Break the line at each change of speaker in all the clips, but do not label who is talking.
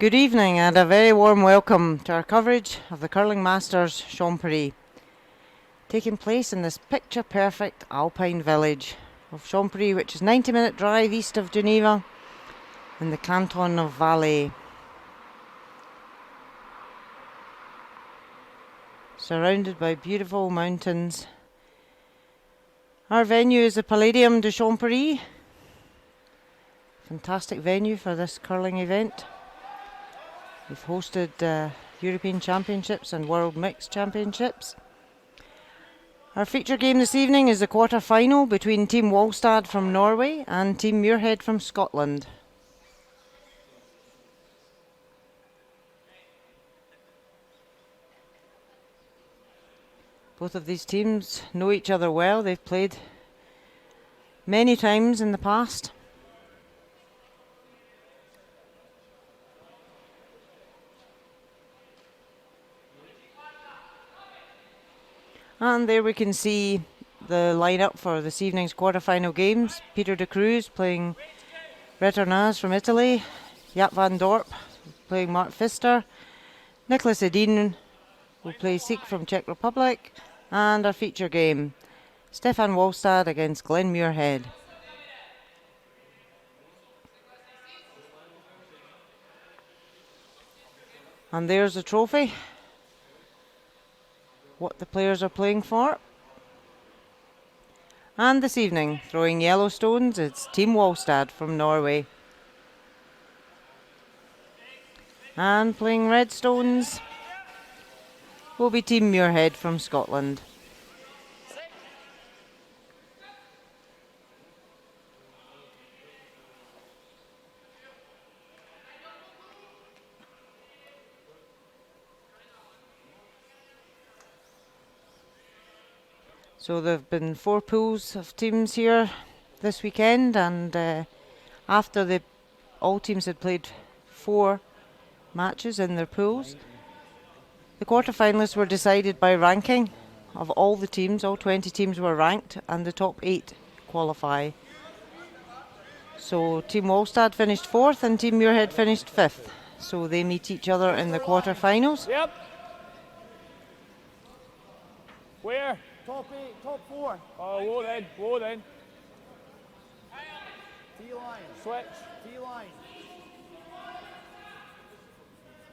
Good evening and a very warm welcome to our coverage of the Curling Masters Champery, taking place in this picture-perfect alpine village of Champery, which is a 90-minute drive east of Geneva in the canton of Valais. Surrounded by beautiful mountains. Our venue is the Palladium de Champery. Fantastic venue for this curling event. We've hosted European Championships and World Mixed Championships. Our feature game this evening is the quarter-final between Team Wallstad from Norway and Team Muirhead from Scotland. Both of these teams know each other well. They've played many times in the past. And there we can see the lineup for this evening's quarter-final games. Peter de Cruz playing Returnaz from Italy, Jaap van Dorp playing Mark Pfister, Nicholas Edin will play Seek from Czech Republic, and our feature game, Stefan Wallstad against Glenn Muirhead. And there's the trophy. What the players are playing for. And this evening, throwing yellow stones, it's Team Wallstad from Norway. And playing red stones will be Team Muirhead from Scotland. So there have been 4 pools of teams here this weekend, and after all teams had played 4 matches in their pools, the quarterfinalists were decided by ranking of all the teams. All 20 teams were ranked, and the top 8 qualify. So Team Wallstad finished 4th and Team Muirhead finished 5th. So they meet each other in the quarterfinals.
Yep. Where? Top 8, top 4. Oh, whoa then. T-line. Switch. T-line.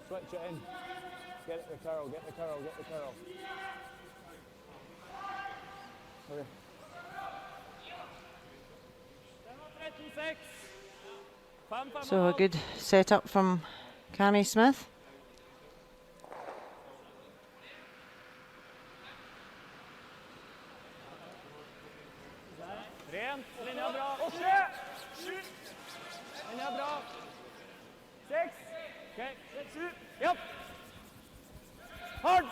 Switch it in. Get the curl. Okay.
So a good setup from Cammy Smith.
Linja bra. Och skjut! Linja bra. 6. Okej. 7. Japp. Hard.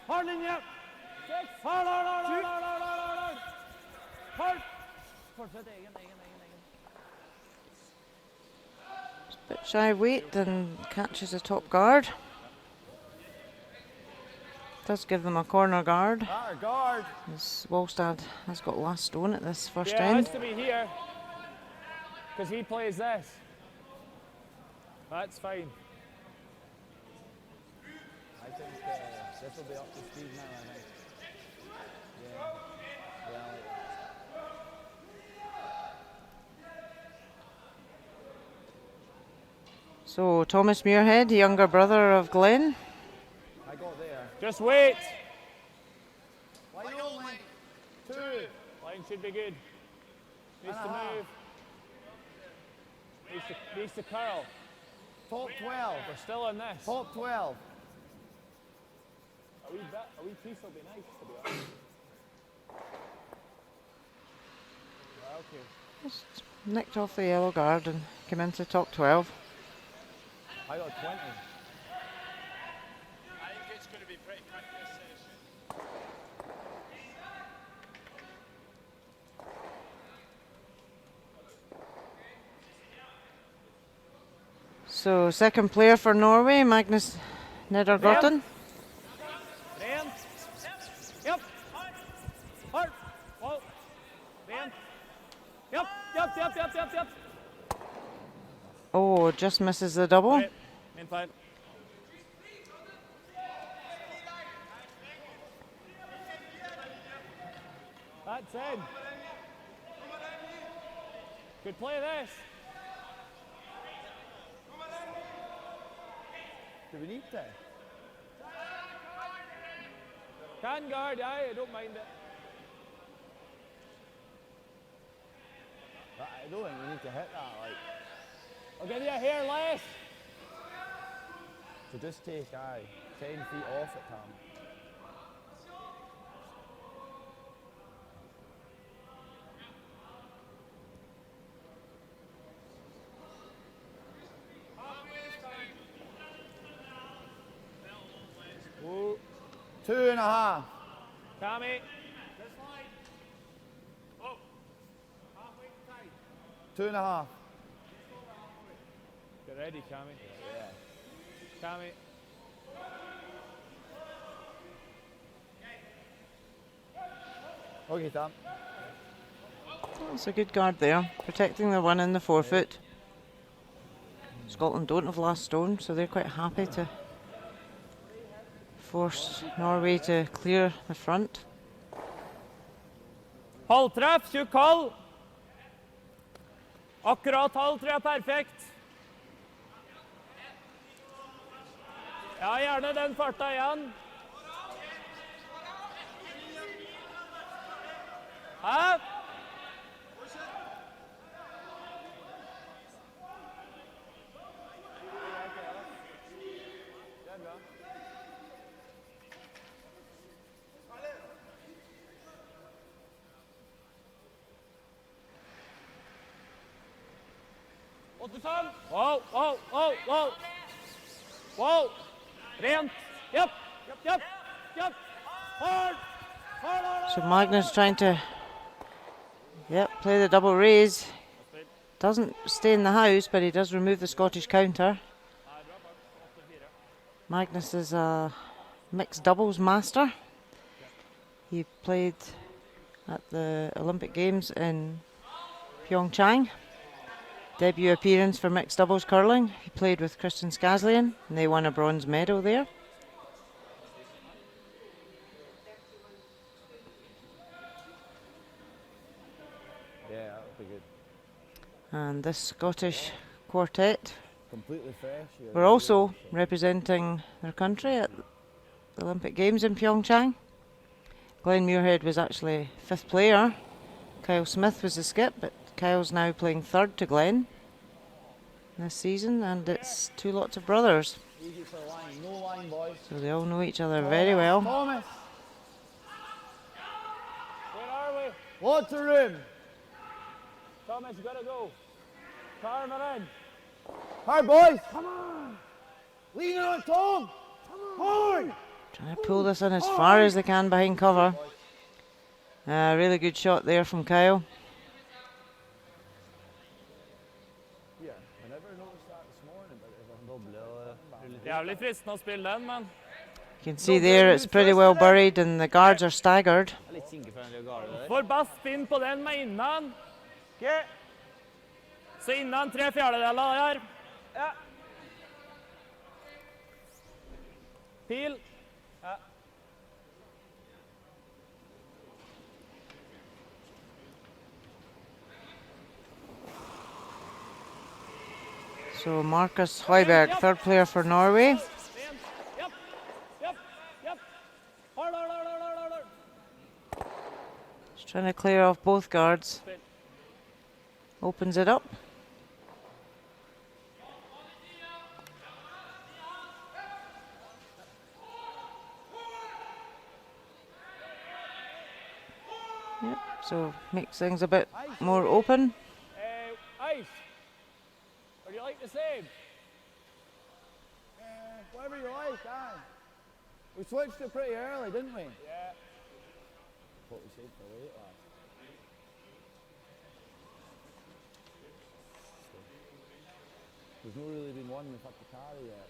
Hard linje. 6. Hard. Hard. Fortsätt egen.
Bit shy of weight and catches the top guard. Does give them a corner guard.
Guard.
As Wallstad has got last stone at this first
It
end.
has to be here because he plays this. That's fine. I think this will be up to speed now, I think. Yeah.
So Thomas Muirhead, the younger brother of Glenn.
I got there. Just wait. Line 2. Line should be good. Needs to move. Needs to curl.
Top 12.
We're still in this.
Top 12.
A wee piece will be nice, to be honest. Okay.
Just nicked off the yellow guard and came into top 12.
I got 20.
So second player for Norway, Magnus Nedergotten.
Ren. Yep. Hard. Oh. Ren. Yep.
Oh, just misses the double.
Right. In fine. That's in. Good play this.
Do we need to?
Can guard, aye, I don't mind it.
I don't think we need to hit that, like.
I'll give you a hair less.
To just take, 10 feet off it, Tom.
Ooh.
2.5.
Cammy.
2.5.
Get ready, Cammy.
Yeah.
Cammy.
Okay, Tom.
That's a good guard there, protecting the one in the forefoot. Scotland don't have last stone, so they're quite happy to force Norway to clear the front.
Halvtreff, tjukk halv. Akkurat halv, tror jeg, perfekt. Ja, gjerne den farta igjen. Hæ? Wow, wow, wow, wow. Wow. Rent. Yep, yep, yep, yep. Hard. Hard, hard,
So Magnus trying to, play the double raise. Doesn't stay in the house, but he does remove the Scottish counter. Magnus is a mixed doubles master. He played at the Olympic Games in Pyeongchang. Debut appearance for mixed doubles curling. He played with Christian Skazlian and they won a bronze medal there.
Yeah, that would be good.
And this Scottish quartet
Completely fresh. Here.
were also representing their country at the Olympic Games in Pyeongchang. Glenn Muirhead was actually fifth player. Kyle Smith was the skip, but Kyle's now playing third to Glenn this season, and it's two lots of brothers.
Easy for the line. No line, boys.
So they all know each other very well.
Thomas.
Where are we?
Lots of room.
Thomas, you gotta go. Karma in.
Hard, boys. Come on. Lean on it, Tom. Come on.
Trying to pull this in as far as they can behind cover. Really good shot there from Kyle.
Yeah, I never noticed that this morning, but it was double.
Jævlig fristende å spille den, men
You can see there it's pretty well buried and the guards are staggered.
Litt sinke for en garde der.
får best spinn på den med innan. Så innan 3/4 der. Ja. Pil. Ja.
So Marcus Høiberg, third player for Norway.
Yep, yep, yep. Hard, hard, hard, hard, hard, hard.
Just trying to clear off both guards. Opens it up. Yep, so makes things a bit more open.
Ice. Or do you like the same?
Whatever you like, aye. We switched it pretty early, didn't we?
Yeah.
What we said for late last. There's not really been one we've had to carry yet.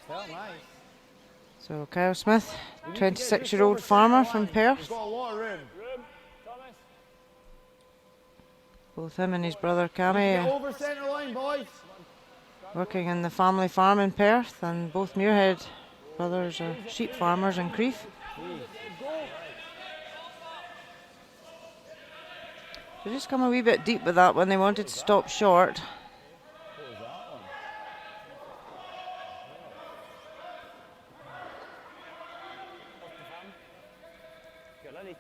Well, nice.
So Kyle Smith,
We need to get just
26-year-old
over
farmer
centre
from
line.
Perth.
We've got a lot of room.
Room. Thomas.
Both him and his brother
Get
Cammy are
over centre line, boys.
working in the family farm in Perth, and both Muirhead brothers are sheep farmers in Crieff. They just come a wee bit deep with that when they wanted to stop short.
What was that one?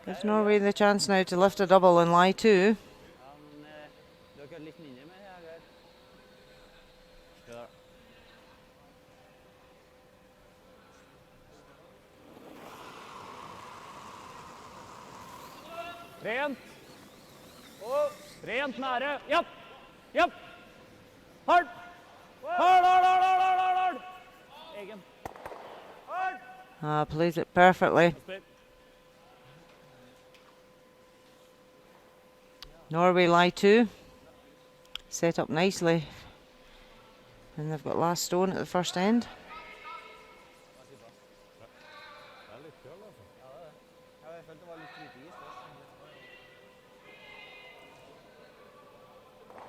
Gives Norway the chance now to lift a double and lie two.
Rent. Rent nære. Japp. Japp. Hard. Hard, hard, hard, hard, hard, hard, hard. Egen. Hard.
Plays it perfectly.
Split.
Norway lie two. Set up nicely. And they've got last stone at the first end.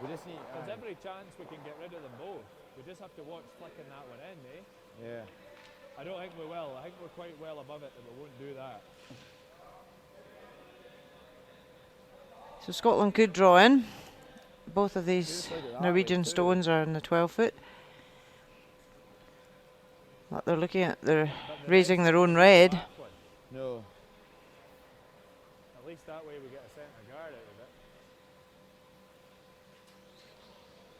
We just need.
There's every chance we can get rid of them both. We just have to watch flicking that one in, eh?
Yeah.
I don't think we will. I think we're quite well above it, that we won't do that.
So Scotland could draw in. Both of these
Just look at that
Norwegian
way too.
stones are in the 12 foot. What they're looking at, they're raising their own red.
That one.
No.
At least that way we get a centre guard out of it.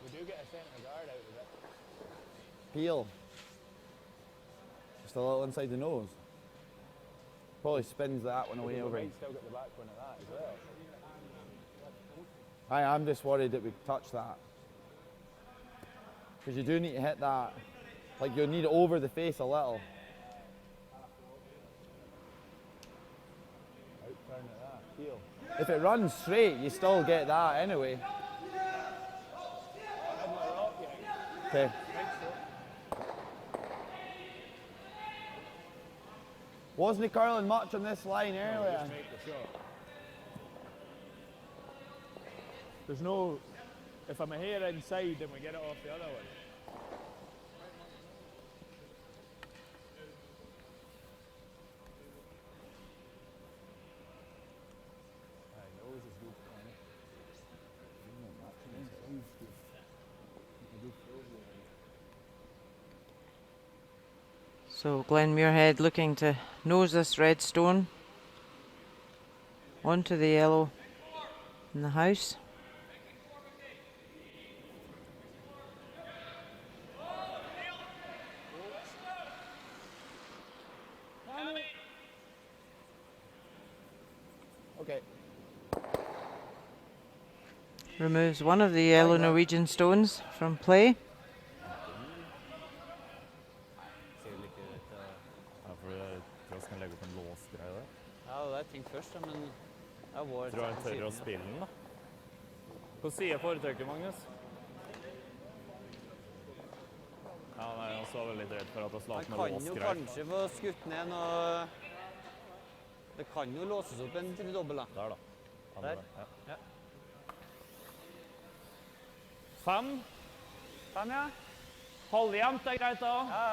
We do get a centre guard out of it.
Peel. Just a little inside the nose. Probably spins that one away
We
over.
might still get the back one of that as well.
I'm just worried that we touch that. Because you do need to hit that. Like you'll need it over the face a little.
Out turn at that. Heel.
If it runs straight, you still get that anyway.
Head my rock, yeah.
Okay. Wasn't he curling much on this line earlier?
Just make the shot. There's no, if I'm a hair inside, then we get it off the other one. Aye, nose is good.
So Glenn Muirhead looking to nose this red stone onto the yellow in the house.
Okay.
Removes one of the yellow Norwegian stones from play.
Ja, for jeg tror jeg skal legge opp en låsgreie der.
Ja, det er ting først, da, men det er vår
Tror jeg tørre å spille den, da. På siden foretrekker Magnus. Ja, nei, han var vel litt redd for at det
Han
slapp med
kan jo
låsgreier.
kanskje få skutt ned noe. Det kan jo låses opp en til dobbel, da.
Der, da. Andre,
Der.
ja.
5.
5, ja.
Halvjevnt er greit da.
Ja,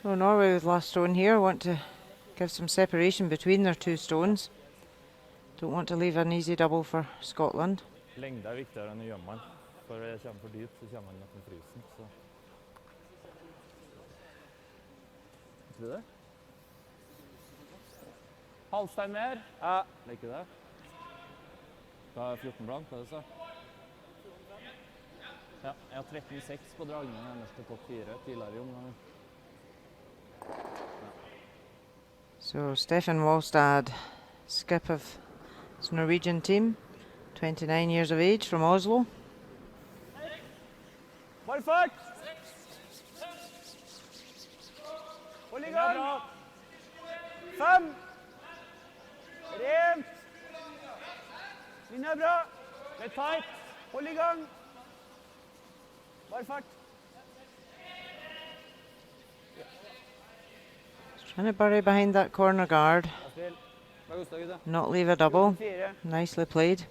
So Norway with last stone here want to give some separation between their two stones. Don't want to leave an easy double for Scotland.
Lengde er viktigere enn å gjemme den. For jeg kommer for dypt, så kommer den nesten frysen. Så. Vet du det?
Halvstein mer.
ja.
Liker det? Da er 14 blank, hva er det så? Ja, jeg har 13-6 på dragene nærmest til topp 4 tidligere i omgangen.
So Stefan Wallstad, skip of his Norwegian team, 29 years of age, from Oslo.
Bare fart. Hold i gang. 5. Rent. Linja er bra. Litt tight. Hold i gang. Bare fart.
And a bury behind that corner guard.
Bra Gustav, gutta.
Not leave a double.
4.
Nicely played.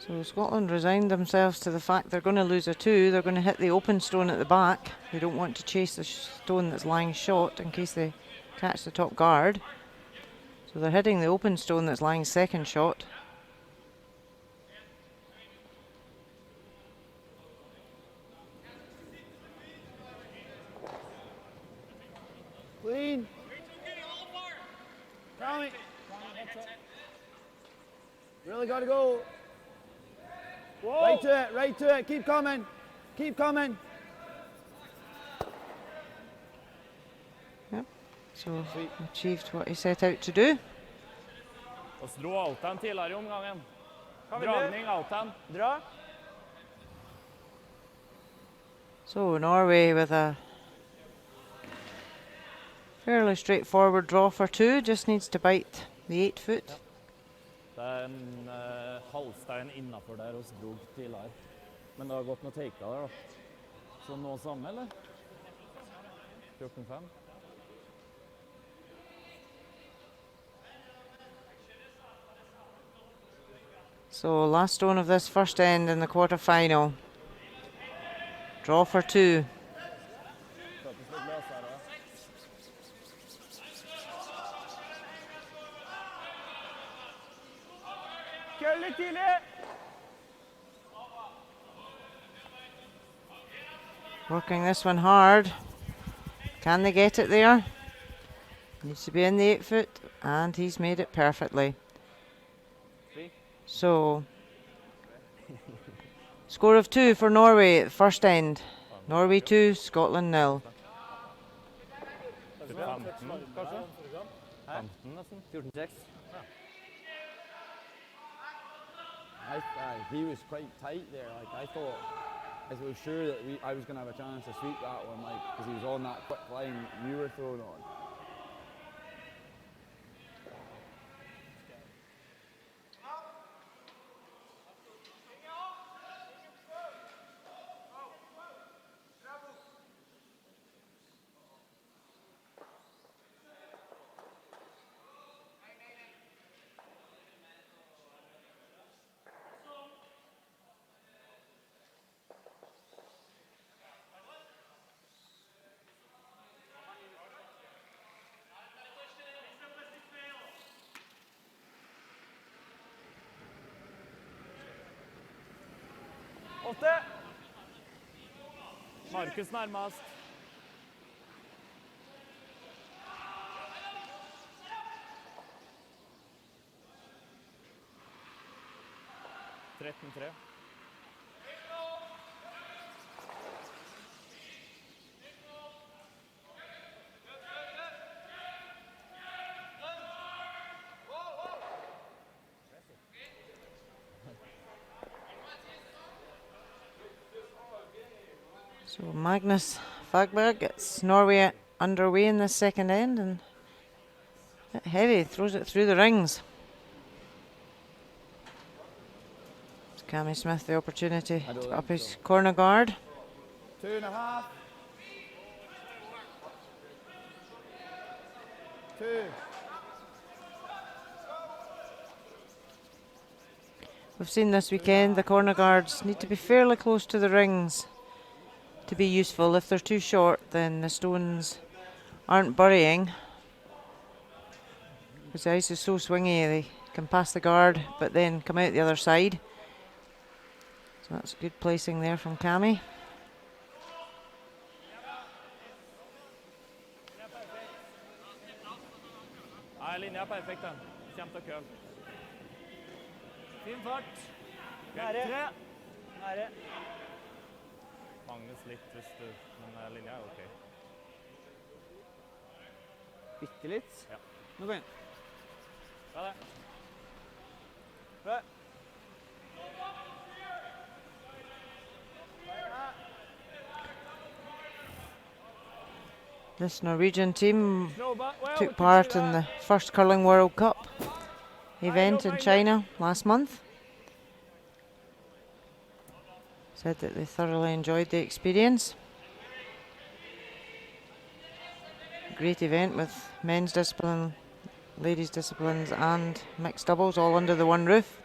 So Scotland resigned themselves to the fact they're going to lose a 2. They're going to hit the open stone at the back. They don't want to chase the stone that's lying short in case they catch the top guard. So they're hitting the open stone that's lying second shot.
Clean. Tommy. Really got to go.
Whoa.
Right to it. Keep coming. Keep coming.
Yep. So achieved what he set out to do.
Og så dro Altan tidligere i omgangen.
Kom
Dragning, Altan.
Dra.
So Norway with a fairly straightforward draw for 2. Just needs to bite the 8 foot.
Det en halvstein innenfor der hos Drog tidligere. Men det har gått noe take der da. Så nå samme, eller? 14-5.
So last stone of this first end in the quarter-final. Draw for 2.
Køll litt tidlig.
Working this one hard. Can they get it there? Needs to be in the 8 foot, and he's made it perfectly. So, score of 2 for Norway at the first end. Norway 2, Scotland 0.
15, kanskje? 15 nesten.
14-6.
He was quite tight there. Like I thought, I was sure that I was going to have a chance to sweep that one, like because he was on that quick line you were throwing on.
Markus nærmest. Tretten tre.
So Magnus Fagberg gets Norway underway in the second end, and a bit heavy, throws it through the rings. It's Cammy Smith the opportunity to up his corner guard.
2.5. 2.
We've seen this weekend the corner guards need to be fairly close to the rings to be useful. If they're too short, then the stones aren't burying. Because the ice is so swingy, they can pass the guard but then come out the other side. So that's good placing there from Cammy.
Nei, linja er perfekt den. Kjem til køl. Fin fart.
Nære.
3.
Nære.
Magnus litt hvis du, men linja er ok.
Bitte litt.
Ja.
Nå går inn.
Bra det.
Bra.
This Norwegian team
No, but, well, we
took
can
part
do
in
that.
the first Curling World Cup event
don't
in
mind
China last month. Said that they thoroughly enjoyed the experience. Great event with men's discipline, ladies' disciplines and mixed doubles all under the one roof.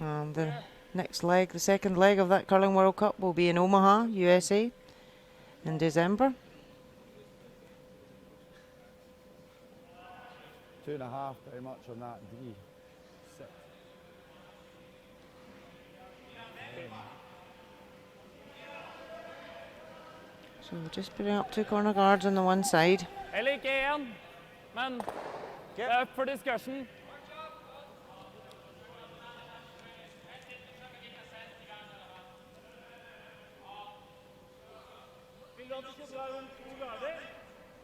And the next leg, the second leg of that Curling World Cup will be in Omaha, USA in December.
2.5 very much on that D. 6.
So we're just putting up 2 corner guards on the one side.
Jeg liker én, men det er up for discussion.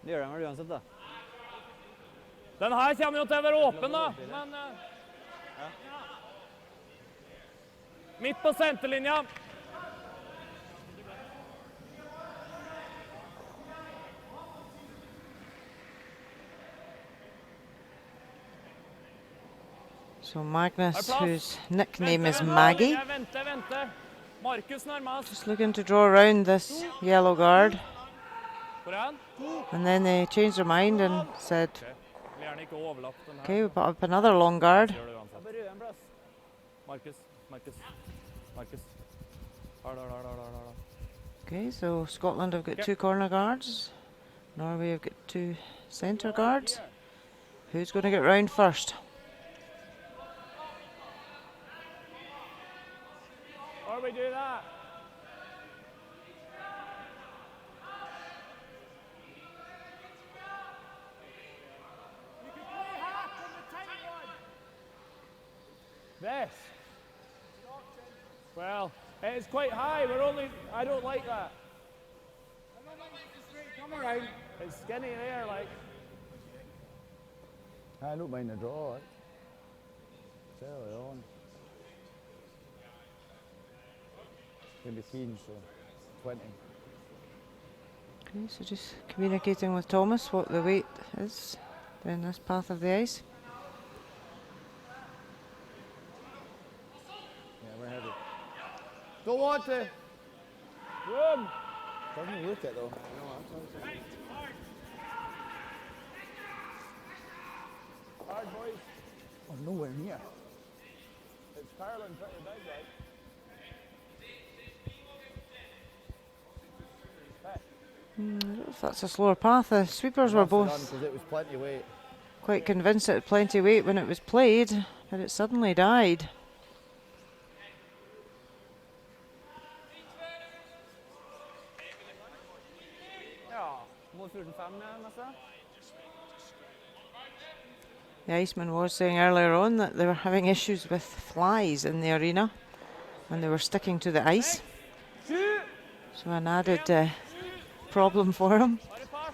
Det gjør de vel uansett, da.
Den her kommer jo til å være åpen, da. Men midt på senterlinja.
So Magnus,
Er plass?
whose nickname is
Venter,
Maggie,
Venter. Markus nærmest.
just looking to draw around this yellow guard.
Hvor er han?
And then they changed their mind and said,
Vil gjerne ikke overlappe den her.
okay, we put up another long guard.
Gjør det uansett. Markus. Har.
Okay, so Scotland have got 2 corner guards. Norway have got 2 centre guards. Who's going to get round first?
Or we do that. This. Well, it's quite high. I don't like that. Come around. It's skinny there, like.
I don't mind the draw. It's early on. In between, so 20.
Okay, so just communicating with Thomas what the weight is down this path of the ice.
Yeah, we're heavy. Don't want to.
Room.
Doesn't look it though.
Hard, boys.
Oh, nowhere near.
It's Carlin pretty big, right?
I don't know if that's a slower path. The sweepers were both
Because it was plenty weight.
quite convinced it had plenty weight when it was played, but it suddenly died.
Ja, må 45 neste.
The Iceman was saying earlier on that they were having issues with flies in the arena when they were sticking to the ice. So an added problem for them.
Har du fart?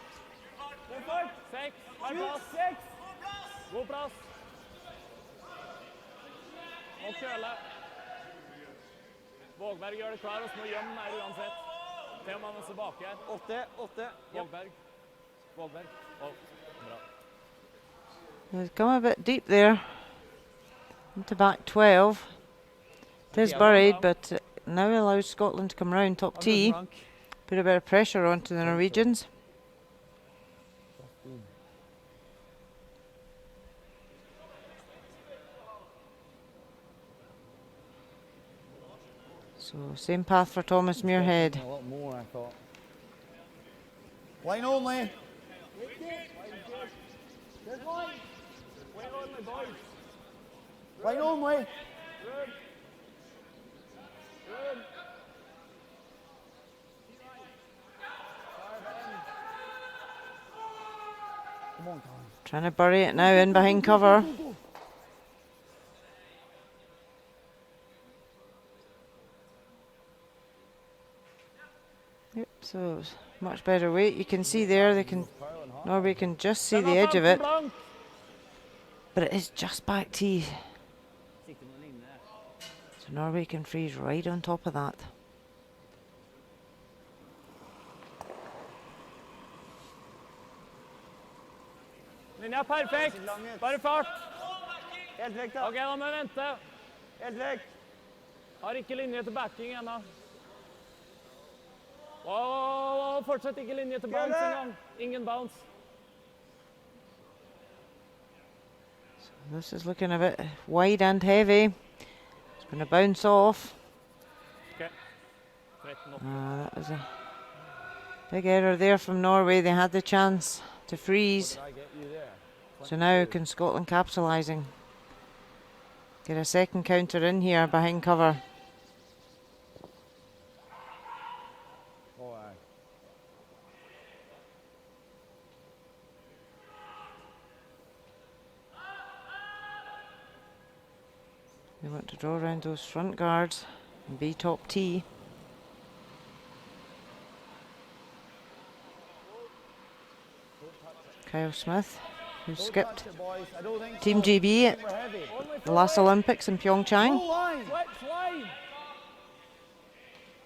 God fart. 6. Har plass. 6. God plass. Og kjøle. Vågberg gjør det klar, og så må gjemme her uansett. Til om han er tilbake.
8.
Vågberg. Å, bra.
They've come a bit deep there into back 12. It is buried, but now allows Scotland to come round top tee, put a bit of pressure onto the Norwegians. So same path for Thomas Muirhead.
A lot more, I thought. Line only. Line only. Come on, Colin.
Trying to bury it now in behind cover. Yep, so much better weight. You can see there, Norway can just see the edge of it, but it is just back tee. So Norway can freeze right on top of that.
Linja er perfekt. Bare fart.
Helt vekk, da.
Ok, da må vi vente.
Helt vekk.
Har ikke linje til backing ennå. Wow, fortsatt ikke linje til bounce engang. Ingen bounce.
This is looking a bit wide and heavy. It's going to bounce off.
Ok. 13 opp.
That was a big error there from Norway. They had the chance to freeze.
Did I get you there?
So now can Scotland capitalising? Get a second counter in here behind cover.
Oh, aye.
They want to draw around those front guards and be top tee. Kyle Smith, who skipped
Touch it, boys. I don't think
Team
so.
GB at
We're heavy.
the last Olympics in Pyeongchang.
Full line.
Switch line.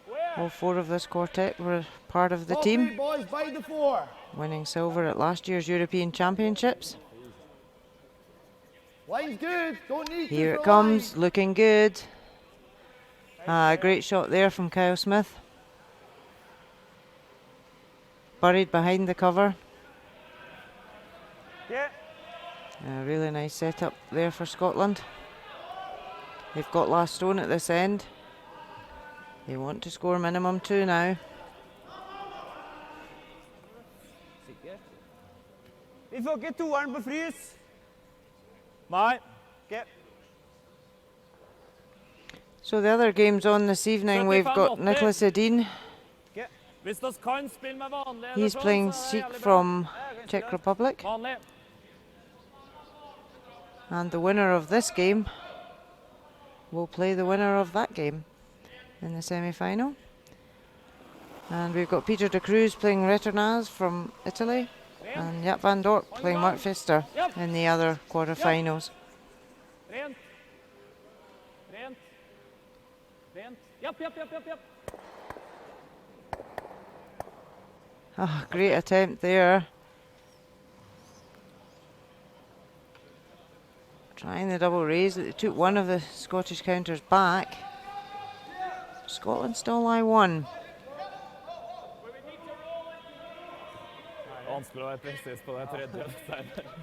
Where?
All four of this quartet were part of the
Top
team,
eight, boys, by the 4.
winning silver at last year's European Championships.
Line's good. Don't need
Here
to
it
for line.
comes, looking good. A great shot there from Kyle Smith. Buried behind the cover.
Yeah.
A really nice setup there for Scotland. They've got last stone at this end. They want to score minimum 2 now.
Vi får ikke toeren på frys.
Nei.
Ok.
So the other games on this evening, we've got
75-80.
Nicholas Edin.
Hvis dere kan spille med vanlig
He's
sånn,
playing
så er det
Sikh
jævlig bra.
from Czech Republic.
Vanlig.
And the winner of this game will play the winner of that game in the semi-final. And we've got Peter de Cruz playing Returnaz from Italy, and Jaap van Dorp playing Mark Pfister in the other quarter-finals.
Rent. Rent. Rent. Japp, japp, japp, japp, japp.
Ah, great attempt there. Trying the double raise, it took one of the Scottish counters back. Scotland still lie 1.
Vanskelig å være presis på det tredje.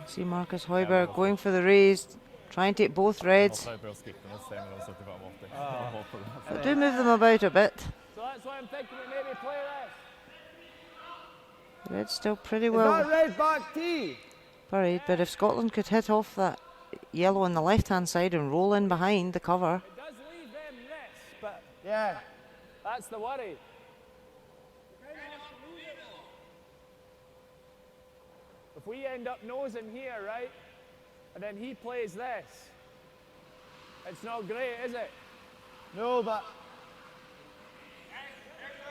See Marcus Højberg going for the raise, trying to take both reds.
Jeg prøver å skippe med 75 og 80.
But do move them about a bit.
So that's why I'm thinking we maybe play this.
Red's still pretty
Is
well
that red back tee?
buried, but if Scotland could hit off that yellow on the left-hand side and roll in behind the cover,
It does leave them this, but
Yeah.
that's the worry. If we end up nosing here, right, and then he plays this, it's not great, is it?
No, but...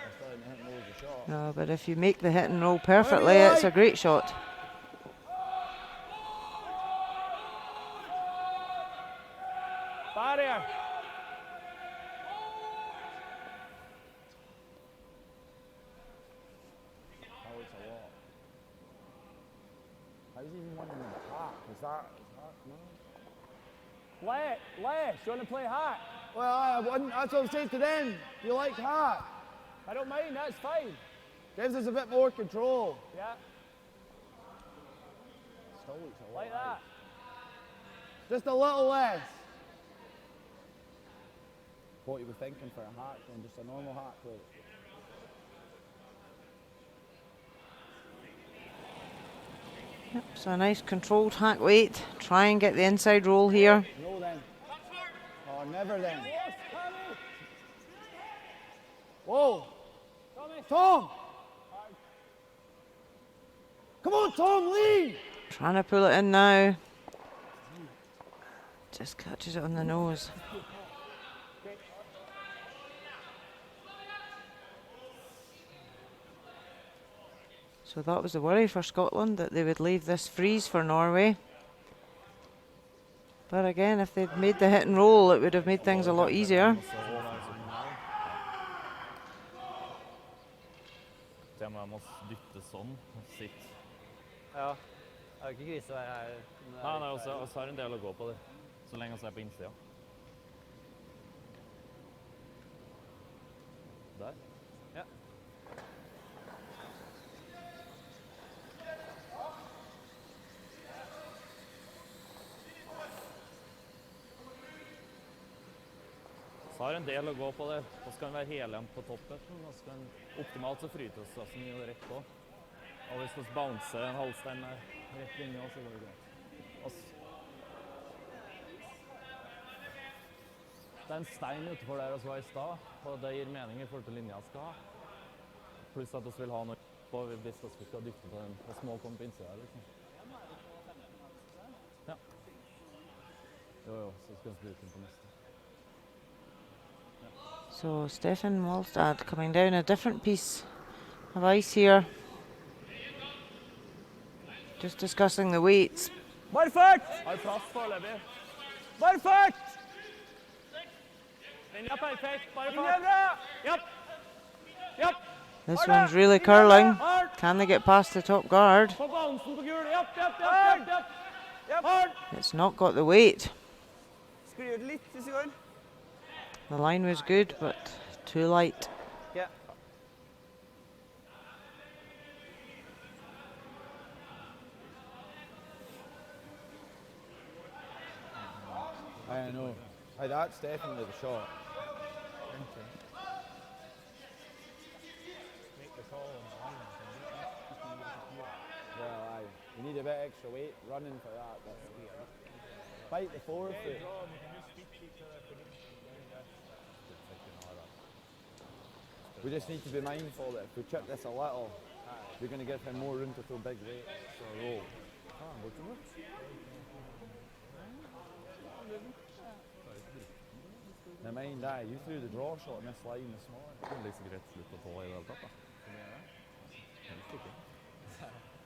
I'm starting to hit and roll the shot.
no, but if you make the hit and roll perfectly, it's a great shot.
Barrier.
Oh, it's a lot. How's he even winning in the park? Is that no?
Les, you want to play hot?
Well, I wouldn't, that's what I'm saying to them. You like hat.
I don't mind, that's fine.
Gives us a bit more control.
Yeah,
Still looks a lot.
like that.
Just a little less. What you were thinking for a hat then, just a normal hat please.
Yep, so a nice controlled hack weight. Try and get the inside roll here.
No then. Oh, never then. Whoa. Tom! Come on, Tom, lead!
Trying to pull it in now. Just catches it on the nose. So that was the worry for Scotland, that they would leave this freeze for Norway. But again, if they'd made the hit and roll, it would have made things a lot easier.
Jeg må dytte sånn. Sitt.
Ja. er ikke krise å være her.
Nei, nei, også har en del å gå på det. Så lenge vi er på innsida. Der.
Ja.
Så har en del å gå på det. Og så kan vi være helhjem på toppen. Og så kan optimalt så frytes det som vi rett på. Og hvis vi bouncer en halvstein rett linje, så går det greit. Det er en stein utenfor der vi var i stad, og det gir mening i forhold til linja skal ha. Pluss at vi vil ha noe på hvis vi skal dykte på den og små kommer på innsida her, liksom. Ja. Jo, så skal vi bruke den på neste.
So Stefan Wallstad coming down a different piece of ice here. Just discussing the weights.
Perfekt!
Har plass foreløpig.
Perfekt!
Linja perfekt, bare
Linja er bra!
Japp! Japp!
This one's really curling. Can they get past the top guard?
Få bouncen på gul. Japp, japp, japp, japp, japp.
It's not got the weight.
Sklir det litt hvis det går.
The line was good, but too light.
Ja.
I know. Hey, that's definitely the shot. Yeah, aye. You need a bit extra weight running for that. Bite the forefoot. We just need to be mindful that if we chip this a little, we're going to give him more room to throw big weight for a roll. Now mind that, you threw the draw shot in this line this morning.
Det er liksom greit slutt å få i det hele tatt, da. Helst ikke.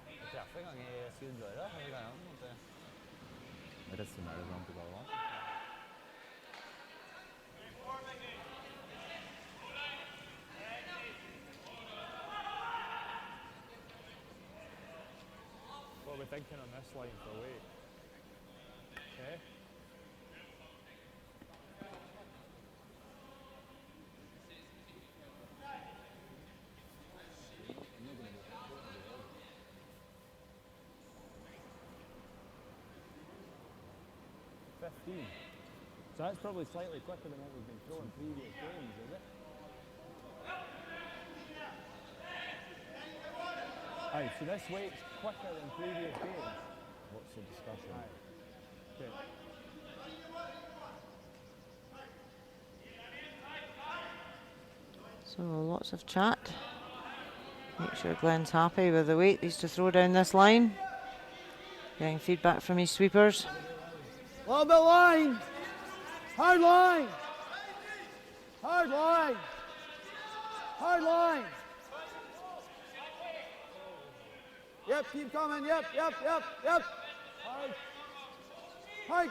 Jeg traff en gang i skuddåret, så kan jeg på en måte...
Resummer det fram til da, da.
What are we thinking on this line for weight? Okay.
So that's probably slightly quicker than what we've been throwing previous games, is it? Aye, so this weight's quicker than previous games. What's the discussion? Aye. Okay.
So lots of chat. Make sure Glenn's happy with the weight he's to throw down this line. Getting feedback from his sweepers.
A little bit line. Hard line. Hard line. Hard line. Yep, keep coming. Yep, yep, yep, yep. Hard. Hard.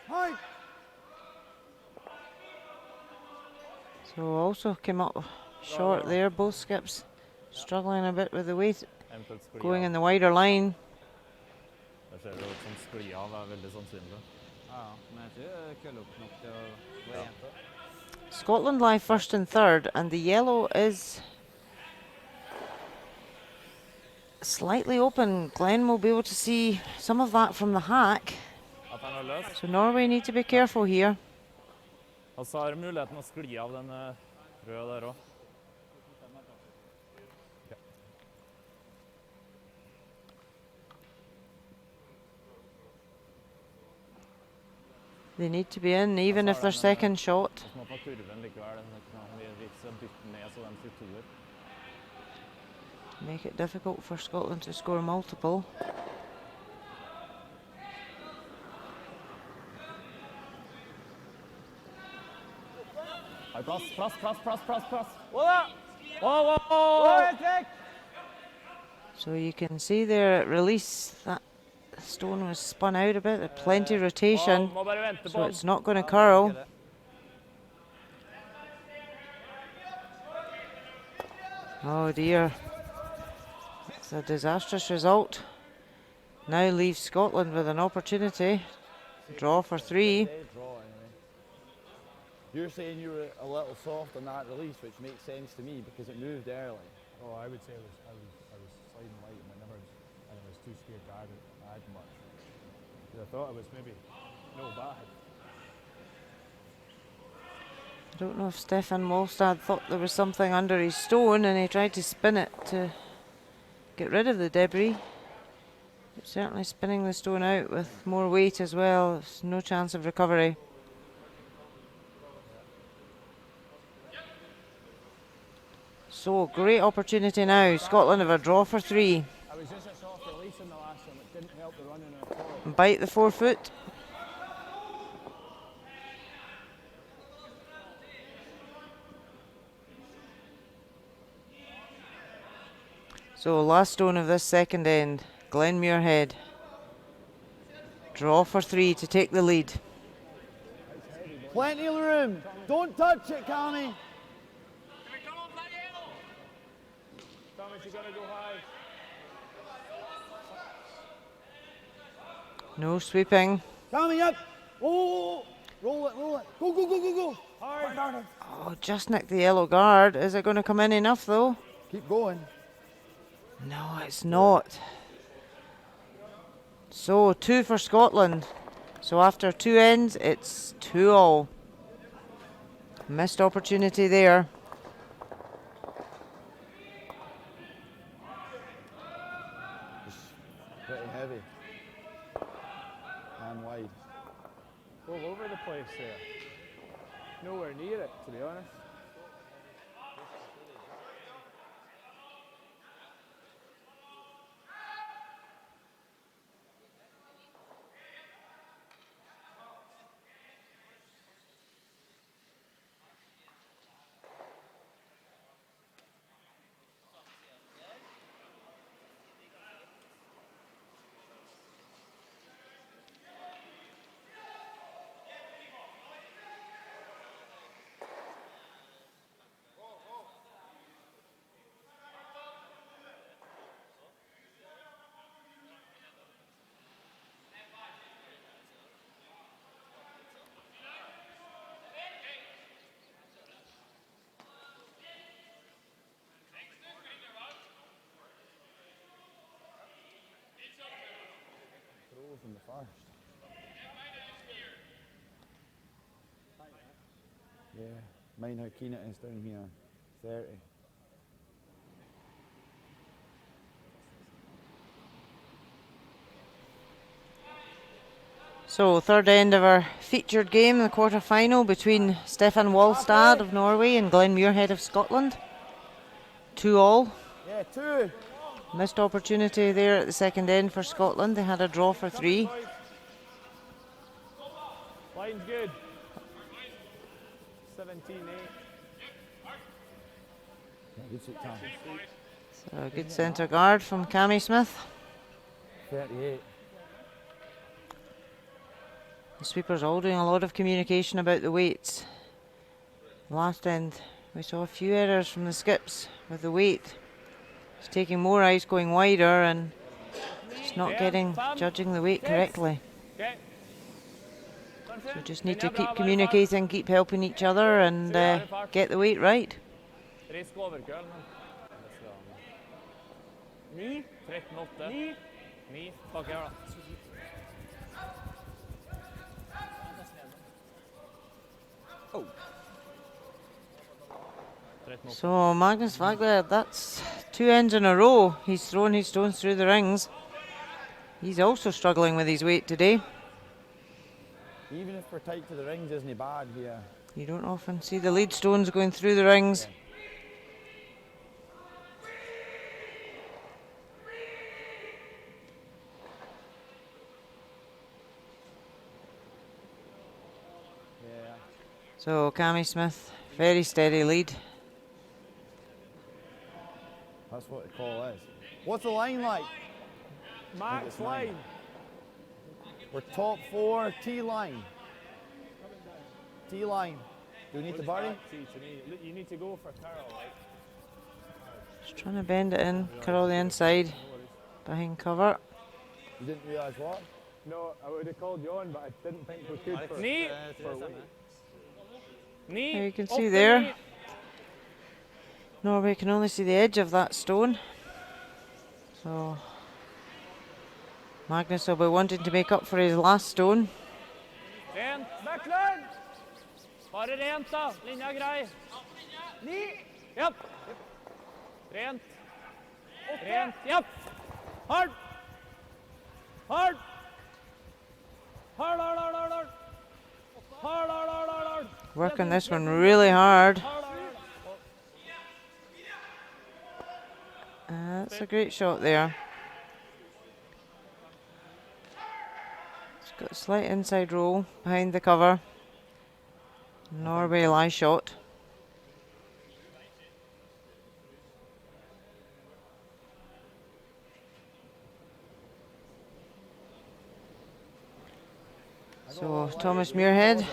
Hard.
So also came up short there, both skips struggling a bit with the weight,
Eventuelt skli
going
av.
in the wider line.
Der ser det ut som skli av er veldig sannsynlig.
Ja, men jeg tror det køller opp nok til å gå igjen på.
Scotland lie first and third, and the yellow is slightly open. Glenn will be able to see some of that from the hack.
At han er løs.
So Norway need to be careful here.
Og så har muligheten å skli av den røde der også.
They need to be in, even if they're second shot.
Så må på kurven likevel. Vi vil dytte ned så den får toer.
Make it difficult for Scotland to score multiple.
Har plass, plass, plass, plass, plass, plass.
Wow!
Wow, wow!
So you can see there at release that stone was spun out a bit, plenty of rotation,
Må bare vente på
so
den.
it's not going to curl. Oh dear, it's a disastrous result. Now leaves Scotland with an opportunity. Draw for 3.
Dead draw anyway. You're saying you were a little soft on that release, which makes sense to me because it moved early.
Oh, I would say I was sliding light, and I was too scared to add much. 'Cause I thought it was maybe no bad.
I don't know if Stefan Molstad thought there was something under his stone and he tried to spin it to get rid of the debris. But certainly spinning the stone out with more weight as well, there's no chance of recovery. So, great opportunity now. Scotland have a draw for 3.
I was just a soft release in the last one. It didn't help the running at all.
Bite the 4-foot. So, last stone of this second end, Glenmuirhead. Draw for 3 to take the lead.
Plenty of room. Don't touch it, Cammy.
Thomas, you gotta go high.
No sweeping.
Cammy up. Oh, roll it, roll it. Go, go, go, go, go. Hard.
Oh, just nicked the yellow guard. Is it going to come in enough though?
Keep going.
No, it's not. So 2 for Scotland. So after 2 ends, it's 2-all. Missed opportunity there.
Pretty heavy. And wide.
All over the place there. Nowhere near it, to be honest.
From the first. Yeah, mind how keen it is down here. 30.
So third end of our featured game, the quarter-final between Stefan Wallstad of Norway and Glenmuirhead of Scotland. 2-all.
Yeah, 2.
Missed opportunity there at the second end for Scotland. They had a draw for 3.
Line's good. 17-8.
Yeah, good sit time.
So a good centre guard from Cammy Smith.
38.
The sweepers all doing a lot of communication about the weights. Last end, we saw a few errors from the skips with the weight. It's taking more ice going wider and just not judging the weight correctly.
Okay.
So just need to keep communicating, keep helping each other and get the weight right.
Risk over curlen. 9. 13-8. 9. Bak her da.
Oh.
So Magnus Wagler, that's 2 ends in a row. He's thrown his stones through the rings. He's also struggling with his weight today.
Even if we're tight to the rings, isn't he bad here?
You don't often see the lead stones going through the rings.
Yeah.
So Cammy Smith, very steady lead.
That's what the call is. What's the line like?
Max line.
We're top 4, T-line. T-line. Do we need to bury?
You need to go for Carol, like.
Just trying to bend it in, curl the inside, behind cover.
You didn't realise what?
No, I would have called you on, but I didn't think we could. For,
Knee.
for weight.
Knee.
There you can
Opp
see
the
there.
knee.
Norway can only see the edge of that stone. So Magnus will be wanting to make up for his last stone.
Rent. Backlund. Bare rent, da. Linja grei. Ni. Japp. Rent. Rent. Japp. Hard. Hard. Hard, hard, hard, hard, hard. Hard, hard, hard, hard, hard.
Working this one really hard.
Hard, hard, hard.
That's a great shot there. It's got a slight inside roll behind the cover. Norway lie shot. So Thomas Muirhead,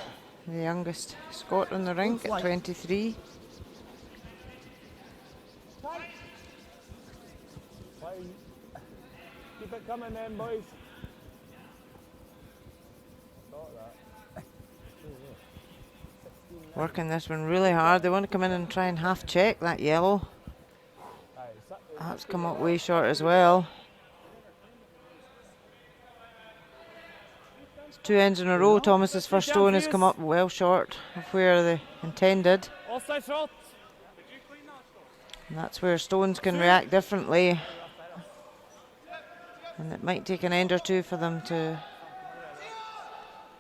the youngest Scot on the rink at 23.
Keep it coming then, boys.
Working this one really hard. They want to come in and try and half check that yellow. That's come up way short as well. It's 2 ends in a row. Thomas's first stone has come up well short of where they intended.
Offside shot.
And that's where stones can react differently. And it might take an end or two for them to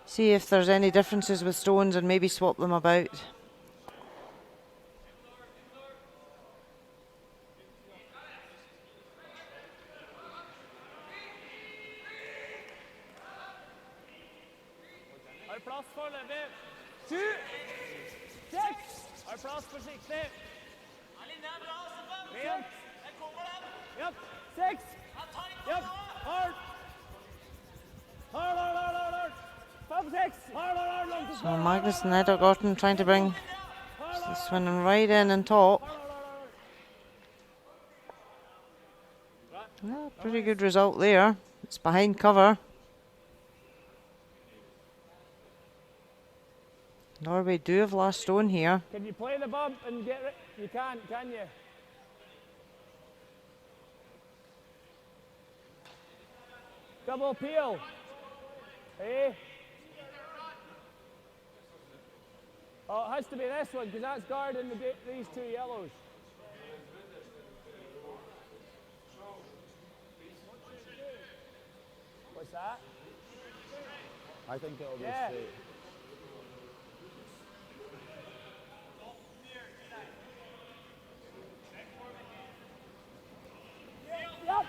see if there's any differences with stones and maybe swap them about.
Har plass foreløpig. 7. 6. Har plass forsiktig. Rent. Japp. 6. Japp. Hard. Hard, hard, hard, hard, hard. 5, 6. Hard, hard, hard, langt
So Magnus and Eddergorton trying to bring this one right in and top. Yeah, pretty good result there. It's behind cover. Norway do have last stone here.
Can you play the bump and get it? You can you? Double peel. Hey. Oh, it has to be this one because that's guarding these 2 yellows. What's that?
I think it'll be
Yeah.
straight.
Yep.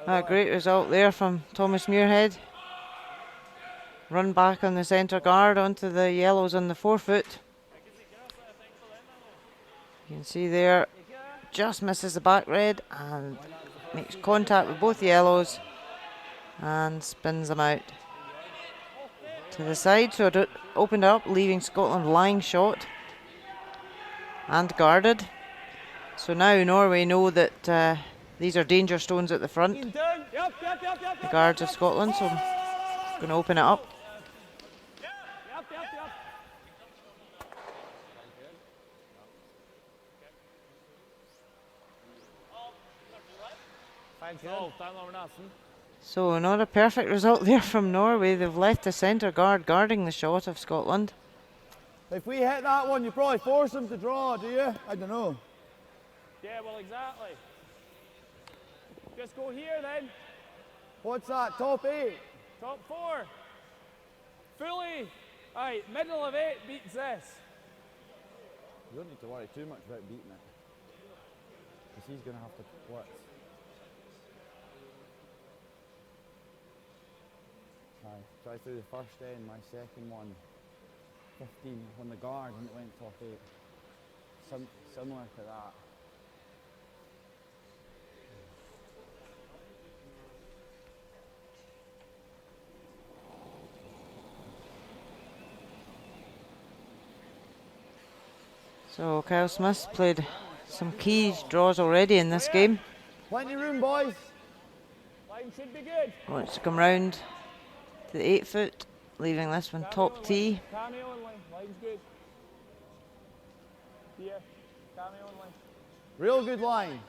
A great result there from Thomas Muirhead. Run back on the centre guard onto the yellows on the forefoot. You can see there, just misses the back red and makes contact with both yellows and spins them out to the side. So it opened up, leaving Scotland lying shot and guarded. So now Norway know that these are danger stones at the front, the guards of Scotland, so going to open it up. So not a perfect result there from Norway. They've left the centre guard guarding the shot of Scotland.
If we hit that one, you probably force them to draw, do you? I don't know.
Yeah, well, exactly. Just go here then.
What's that? Top 8?
Top 4. Fully. Right, middle of 8 beats this.
You don't need to worry too much about beating it. Because he's going to have to blitz. Try through the first end, my second one, 15 on the guard and it went top 8. Similar to that.
So Kyle Smith's played some key draws already in this game.
Plenty of room, boys.
Line should be good.
Wants to come round to the 8 foot, leaving this one top tee.
Cameo only. Line's good. Here. Cameo only.
Real good line.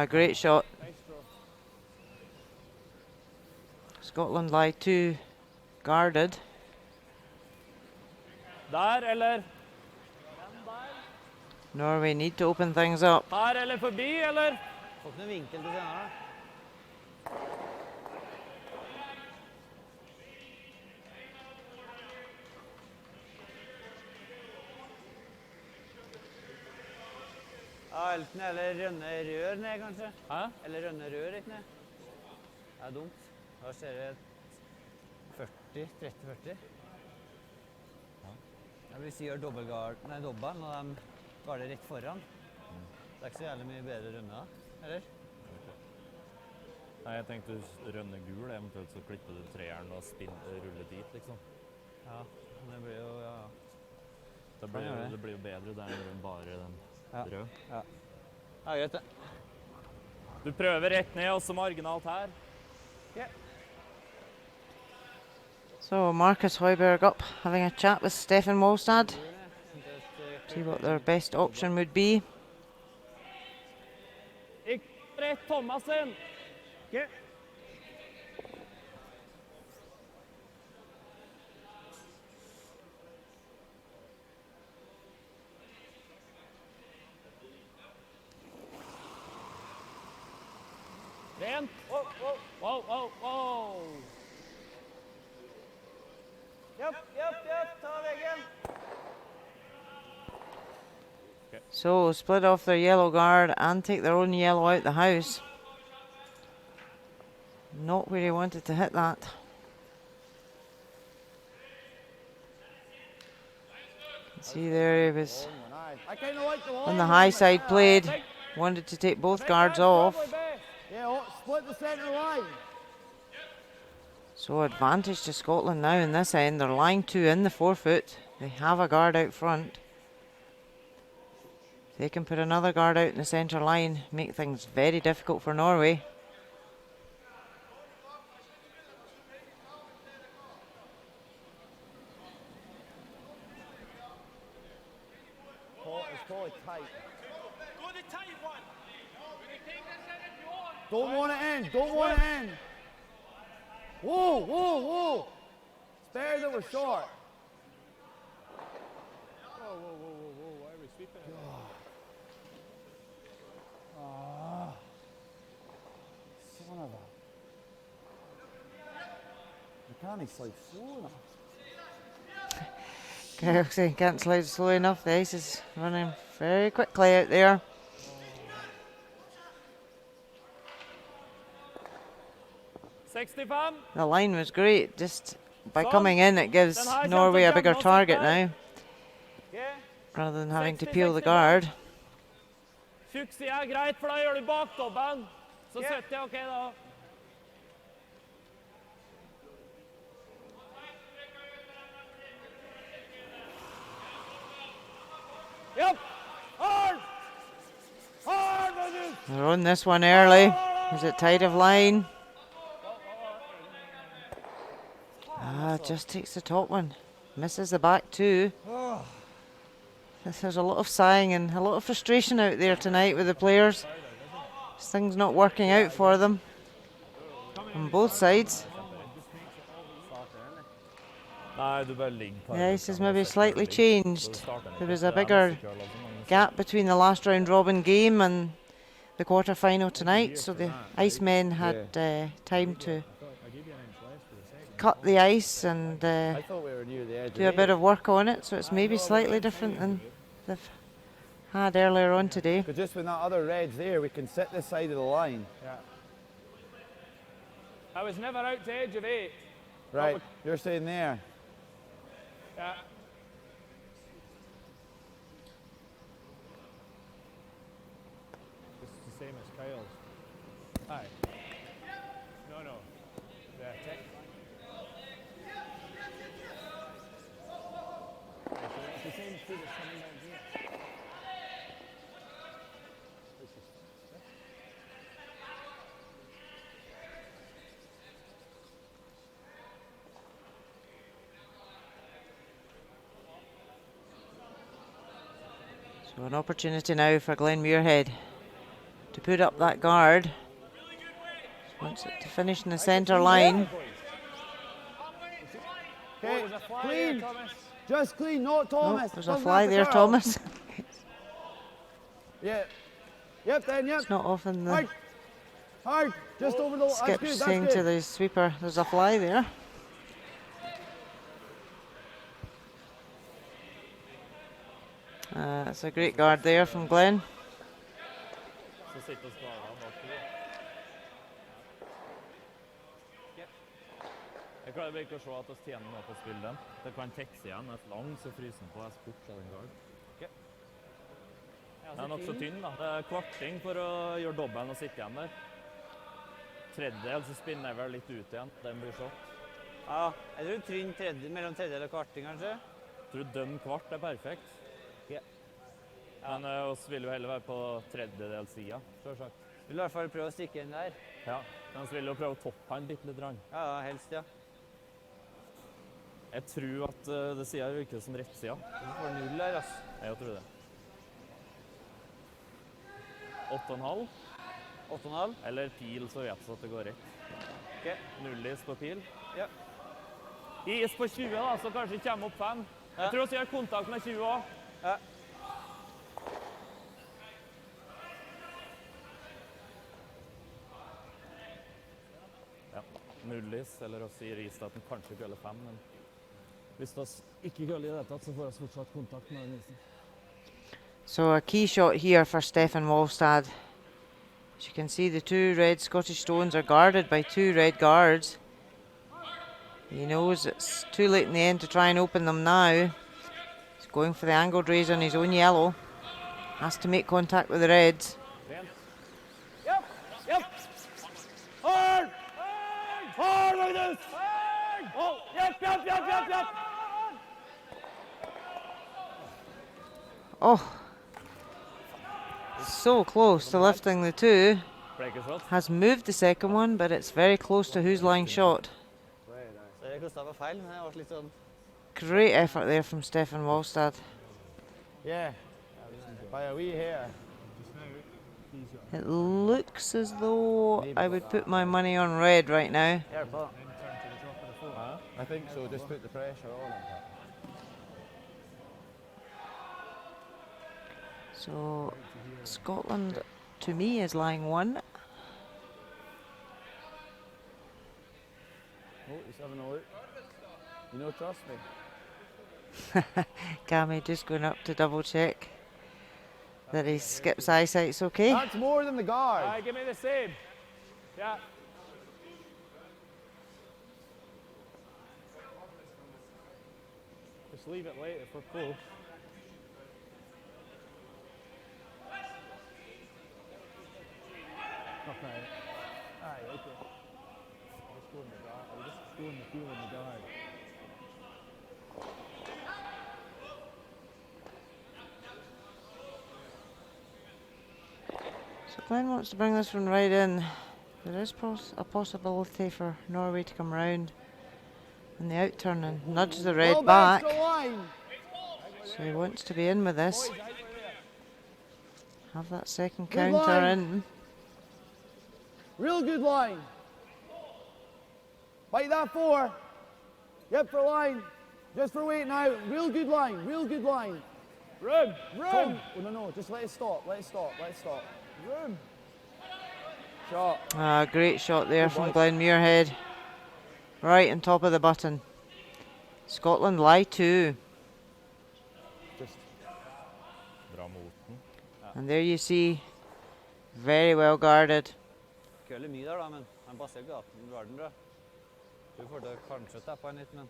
Great shot.
Nice throw.
Scotland lie 2 guarded.
Der eller?
Norway need to open things up.
Her eller forbi, eller?
Får ikke noen vinkel til senere. Ja, enten eller rønne rør ned, kanskje.
Hæ?
Eller rønne rør ikke ned. Det er dumt. Da ser det 30-40. Ja, hvis vi gjør dobbel, og de garder rett foran. Det er ikke så jævlig mye bedre rønne da, eller?
Nei, jeg tenkte rønne gul, eventuelt så klipper du treeren og ruller dit, liksom.
Ja, men det blir jo, ja.
Det blir jo bedre der enn bare den røde.
Ja, greit det.
Du prøver rett ned, også marginalt her.
So Marcus Hoiberg up, having a chat with Stefan Molstad. See what their best option would be.
Ikke rett Thomasen. Okay. Rent. Wow.
Japp, ta veggen.
So split off their yellow guard and take their own yellow out the house. Not where he wanted to hit that. See there, he was
I kind of like the line.
on the high side played, wanted to take both guards off.
Yeah, split the centre line.
So advantage to Scotland now in this end. They're lying 2 in the 4 foot. They have a guard out front. They can put another guard out in the centre line, make things very difficult for Norway.
It's probably tight. Don't want to end. Whoa. It's better that we're short.
Whoa. Why are we sweeping it?
Son of a... Mechanics like slow enough.
Kyle saying can't slide slow enough. The ice is running very quickly out there. The line was great. Just by coming in, it gives Norway a bigger target now, rather than having to peel the guard.
Fuksi er greit, for da gjør du bakdobben. Så 70, ok da. Yep. Hard,
They're on this one early. Is it tight of line? Just takes the top one. Misses the back too. There's a lot of sighing and a lot of frustration out there tonight with the players. This thing's not working out for them on both sides. The ice has maybe slightly changed. There was a bigger gap between the last round robin game and the quarter final tonight, so the Icemen had time to cut the ice and do a bit of work on it, so it's maybe slightly different than they've had earlier on today.
But just with that other red's there, we can sit this side of the line.
Yeah. I was never out to edge of 8.
Right, you're saying there.
Yeah. This is the same as Kyle's. Aye. No. The tech.
So an opportunity now for Glen Muirhead to put up that guard. Wants it to finish in the centre line.
Okay, clean. Just clean, not Thomas.
There's a
Doesn't
fly
have to
there,
curl.
Thomas.
Yeah. Yep, then, yep.
It's not often the
Hard. Hard. Just over the... That's
skip's
good,
saying
that's
to
good.
the sweeper, there's a fly there. That's a great guard there from Glenn.
Så sitter skada bak det. Jeg klarer bare ikke å se at vi tjener noe på å spille den. Det kan tekse igjen. Et lang, så fryser den på. Jeg spurt av den gard. Den er nok så tynn, da. Det er kvarting for å gjøre dobbelen og sitte igjen der. Tredjedel, så spinner jeg vel litt ut igjen. Den blir shot.
Ja, jeg tror trinn mellom tredjedel og kvarting, kanskje.
Jeg tror dønn kvart er perfekt. Men oss vil jo heller være på tredjedelssida, selvsagt.
Vil i hvert fall prøve å stikke inn der.
Ja, men vi vil jo prøve å toppe han litt.
Ja, helst, ja.
Jeg tror at det sida virker som rett sida.
Du får 0 der, ass.
Jeg tror det. 8,5.
8,5.
Eller pil, så vet vi at det går rett.
Ok.
Nullis på pil.
Ja.
Is på 20 da, så kanskje kommer opp 5.
Ja.
Jeg tror vi gjør kontakt med 20 også.
Ja.
Nullis, eller å si Ristad at den kanskje gøller 5, men hvis vi ikke gøller i det tatt, så får vi fortsatt kontakt med den isen.
So a key shot here for Stefan Wallstad. As you can see, the two red Scottish stones are guarded by two red guards. He knows it's too late in the end to try and open them now. He's going for the angled raise on his own yellow. Has to make contact with the reds.
Yep, yep. Hard! Hard like this! Oh, yep, yep, yep, yep, yep.
Oh, so close to lifting the two.
Breaker shot.
Has moved the second one, but it's very close to who's lying shot.
Så det kostet meg feil, men det var litt sånn...
Great effort there from Stefan Wallstad.
Yeah. By a wee hair.
It looks as though I would put my money on red right now.
Hjelp på.
I think so, just put the pressure on him.
So Scotland, to me, is lying 1.
Oh, he's having a look. You know, trust me.
Cammy just going up to double check that his skip's eyesight's okay.
That's more than the guard.
All right, give me the same. Yeah. Just leave it late if we're close. Okay. All right, okay. Just go in the guard. Or just go in the field in the guard.
So Glenn wants to bring this one right in. There is a possibility for Norway to come round in the outturn and nudge the red
Well,
back.
that's the line.
So he wants to be in with this. Have that second
Good
counter
line.
in.
Real good line. Bite that 4. Yep, for line. Just for weight now. Real good line. Real good line.
Room,
Tom,
room,
oh, no, just let it stop. Let it stop. Let it stop. Room. Shot.
Ah, great shot there
Good
from
boy.
Glenn Muirhead. Right on top of the button. Scotland lie 2.
Just
Bra mot den.
And there you see, very well guarded.
Køller mye der da, men han passer gaten i garden, da. Du får det kanskje tappe han litt, men...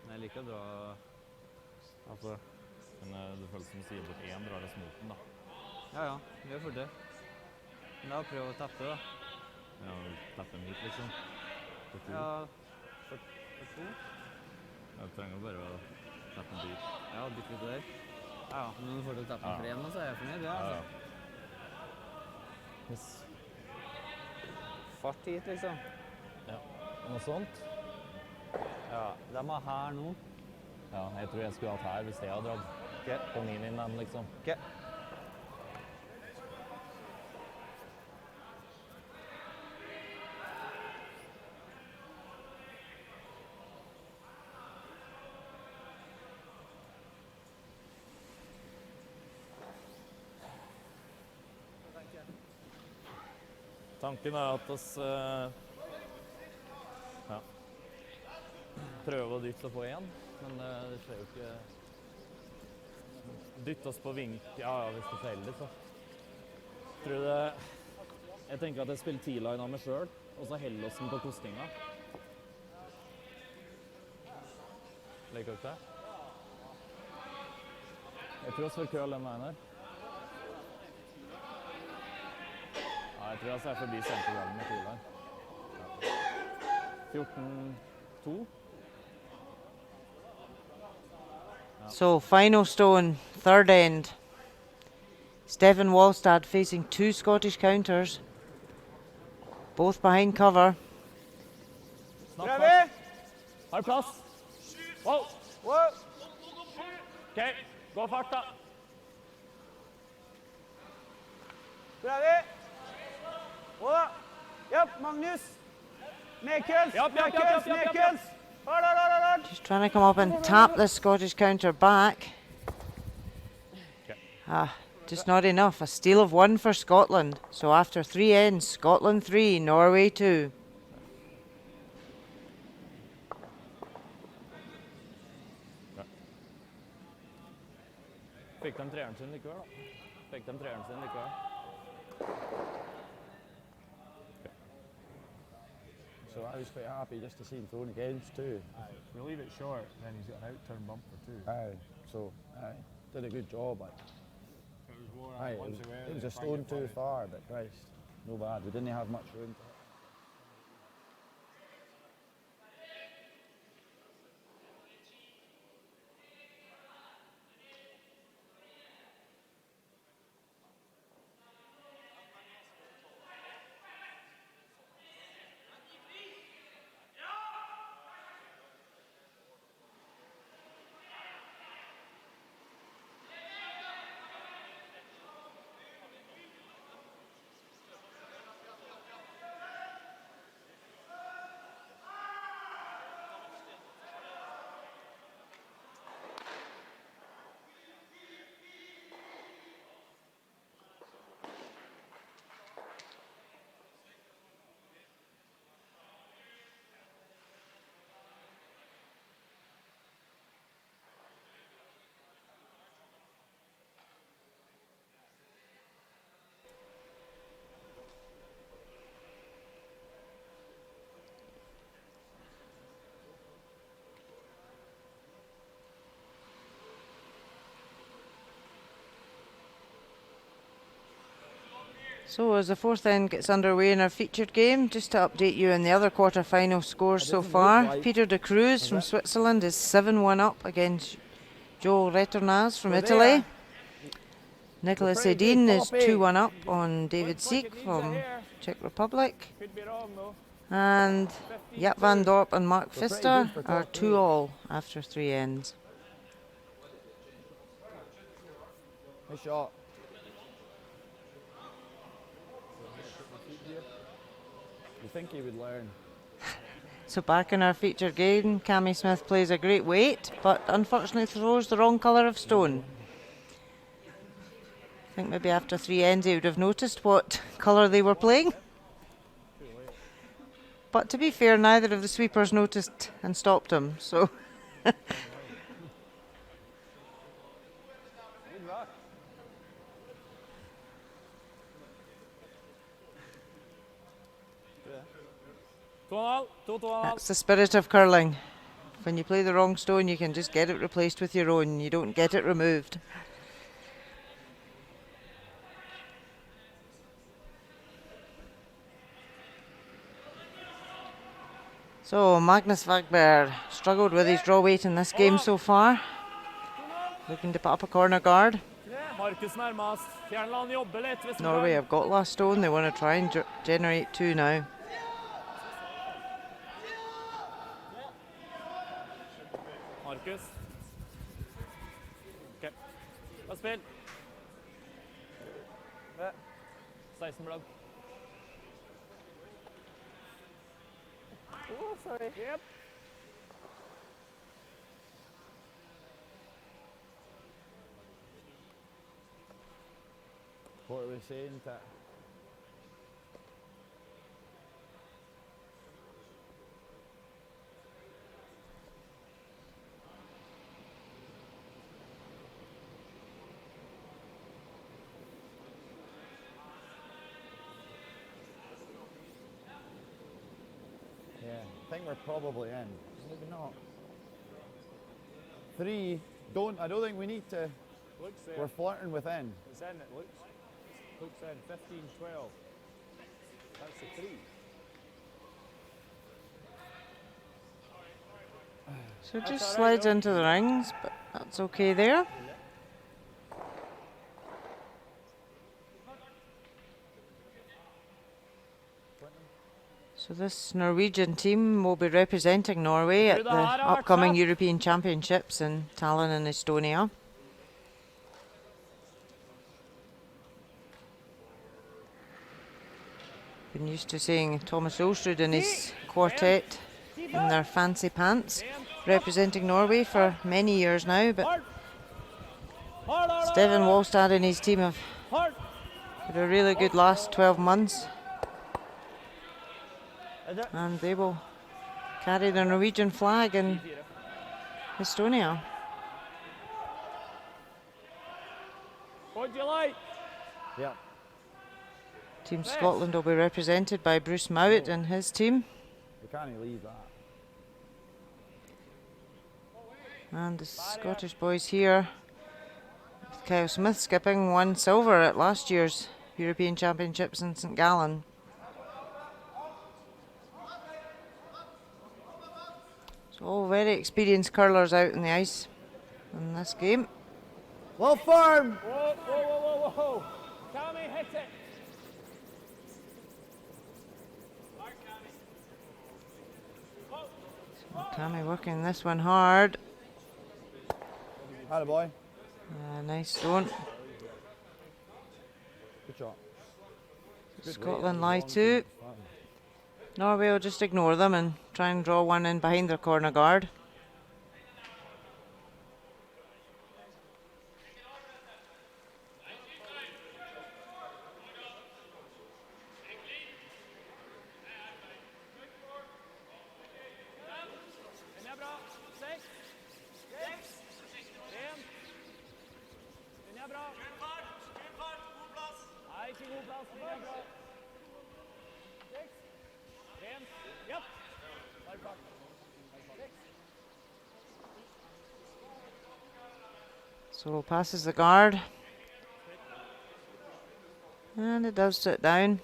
Men jeg liker å dra...
Altså, men det føles som sier bort 1 drar det smoten da.
Ja, ja, vi gjør for det. Men da prøv å tappe, da.
Ja, tappe den hit liksom. For 2.
Ja, for 2.
Jeg trenger bare å Tatt en bit.
Ja, bitte litt der.
Ja.
Men når du får til å tappe
Ja.
flere nå, så er jeg fornøyd, ja.
Ja,
Altså.
ja. Yes.
Fart hit, liksom.
Ja. Noe sånt?
Ja, de er her nå.
Ja, jeg tror jeg skulle hatt her hvis jeg hadde dratt
Ok.
på miniman, liksom.
Ok.
Tanken er at oss ja, prøver å dytte på igjen, men det skjer jo ikke. Dytte oss på vink, ja, hvis det feiler litt, så. Tror det, jeg tenker at jeg spiller T-line av meg selv, og så heller oss den på kostinga. Leker du ikke det? Jeg tror oss får køl den veien her. Ja, jeg tror jeg ser forbi sentergraden med T-line. Ja. 14-2.
So final stone, third end. Stephen Wallstad facing two Scottish counters, both behind cover.
Snakk fart. Har du plass? Wow!
Wow!
Ok, gå fart da.
Ready? Og Japp, Magnus. Nedkøls,
Japp, japp, japp,
nedkøls,
japp, japp, japp.
nedkøls. Hard.
Just trying to come up and tap this Scottish counter back.
Okay.
Just not enough. A steal of 1 for Scotland. So after 3 ends, Scotland 3, Norway 2.
Fikk dem treeren sin likevel da. Fikk dem treeren sin likevel.
So I was quite happy just to see him thrown against too.
If we leave it short, then he's got an out-turn bump for 2.
Aye, so did a good job.
It was more
Aye,
once away.
it was a stone too far, but Christ, no bad. We didn't have much room.
So as the fourth end gets underway in our featured game, just to update you on the other quarter-final scores so far. Peter de Cruz from Switzerland is 7-1 up against Joe Retornaz from Italy. Nicholas Edin is 2-1 up on David Seek from Czech Republic.
Could be wrong though.
And Jaap van Dorp and Mark Pfister are 2-all after 3 ends.
Nice shot. You think he would learn?
So back in our featured game, Cammy Smith plays a great weight, but unfortunately throws the wrong colour of stone. I think maybe after 3 ends he would have noticed what colour they were playing. But to be fair, neither of the sweepers noticed and stopped him, so... That's the spirit of curling. When you play the wrong stone, you can just get it replaced with your own. You don't get it removed. So Magnus Wagberg struggled with his draw weight in this game so far. looking to put up a corner guard.
Markus nærmest. Fjernland jobber litt hvis han
Norway
kan.
have got last stone. They want to try and generate two now.
Markus. Ok. Da spill. 16 blogg.
Oh, sorry.
Yep.
What are we saying to Yeah, I think we're probably in. Maybe not. 3, I don't think we need to.
Looks there.
We're flirting with in.
It's in, it looks. Looks in. 15, 12. That's the 3.
So
That's
just
all right,
slides
though.
into the rings, but that's okay there. So this Norwegian team will be representing Norway at the upcoming European Championships in Tallinn in Estonia. Been used to seeing Thomas Olsrud and his quartet in their fancy pants representing Norway for many years now, but Steven Wallstad and his team have had a really good last 12 months, and they will carry the Norwegian flag in Estonia.
What do you like?
Yeah.
Team Scotland will be represented by Bruce Mowat and his team,
We can't leave that.
and the Scottish boys here with Kyle Smith skipping, won silver at last year's European Championships in St Gallen. So all very experienced curlers out in the ice in this game.
Well, firm!
Whoa, whoa, whoa, whoa, whoa. Cammy, hit it.
Tammy working this one hard.
Atta boy.
Nice stone.
Good shot.
Scotland lie two. Norway will just ignore them and try and draw one in behind their corner guard.
Den er bra. 6. 6. 1. Den er bra. Nei, ikke god plass. Den er bra. 6. 1. Ja. Bare fart. 6.
So passes the guard. And it does sit down.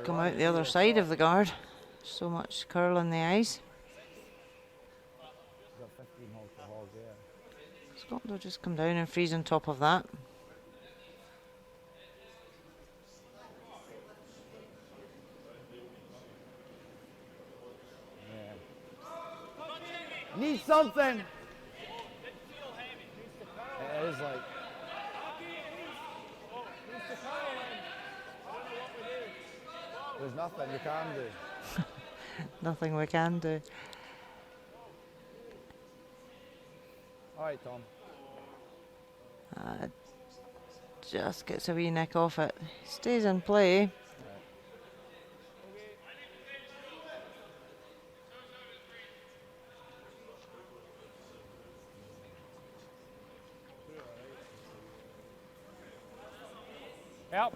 Come out the other side of the guard. So much curl in the ice.
Got 15 holes to hog, yeah.
Scotland will just come down and freeze on top of that.
Need something! It is like. There's nothing we can do.
Nothing we can do.
All right, Tom.
Just gets a wee nick off it. Stays in play.
Ja.
I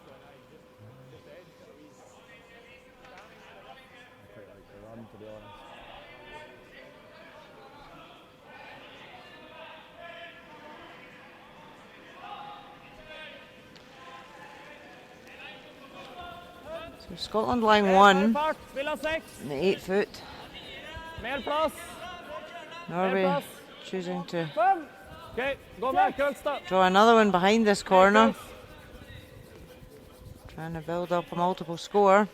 quite like the run, to be honest.
So Scotland line
Mer
1
fart. Spill av 6.
in the 8 foot.
Mer plass.
Norway
pass.
choosing to
5. OK, gå med Kølstad.
draw another one behind this corner.
Køls.
Trying to build up a multiple score.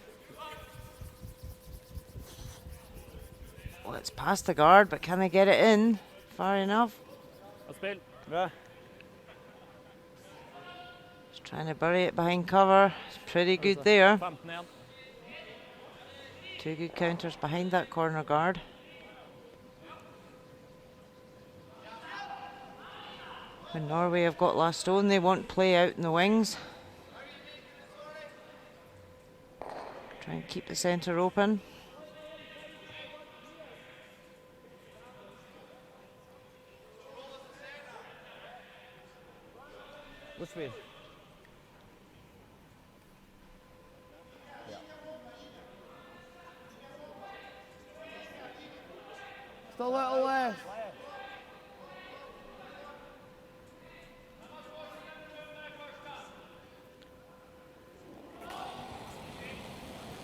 Well, it's past the guard, but can they get it in far enough?
Og spill.
Bra.
Just trying to bury it behind cover. It's pretty good there.
15 igjen.
2 good counters behind that corner guard. When Norway have got last stone, they want play out in the wings. Try and keep the centre open.
God spill.
Just a little less.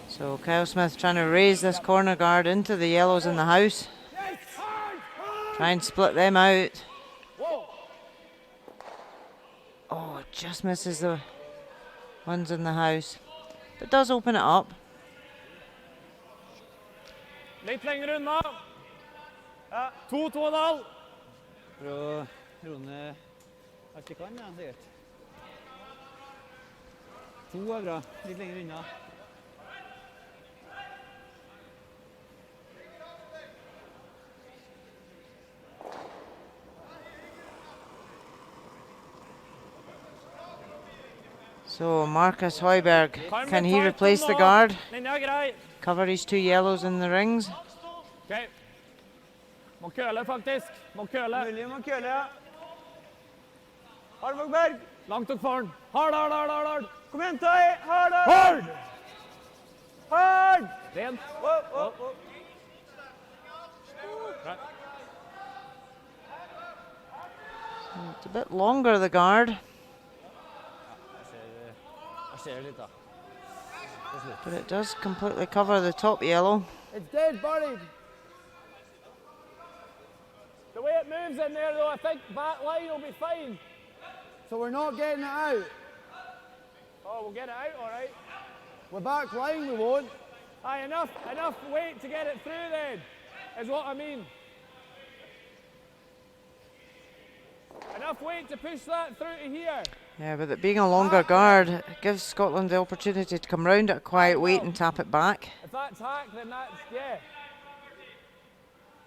So Kyle Smith trying to raise this corner guard into the yellows in the house. Try and split them out. Oh, it just misses the ones in the house. But does open it up.
Litt lenger unna. 2-2,5.
Prøv å roe ned alt jeg kan, ja, sikkert. 2 er bra. Litt lenger unna.
So Marcus Højberg,
Kan
can
bli
he
tight
replace the
nå.
guard?
Linja er grei.
Cover his 2 yellows in the rings?
OK. Må køle, faktisk. Må køle.
Mulig må køle, ja. Hardvågberg.
Langt opp foran. Hard, hard, hard, hard, hard.
Kom igjen, ta i. Hard, hard.
Hard!
Hard.
Rent.
Wow, wow, wow.
Bra.
It's a bit longer, the guard,
Jeg ser det litt, da.
but it does completely cover the top yellow.
It's dead buried.
The way it moves in there, though, I think back line will be fine.
So we're not getting it out.
Oh, we'll get it out, all right.
We're back line, we won't.
Aye, enough weight to get it through then, is what I mean. Enough weight to push that through to here.
Yeah, but it being a longer guard, it gives Scotland the opportunity to come round at a quiet weight and tap it back.
If that's hack, then that's, yeah.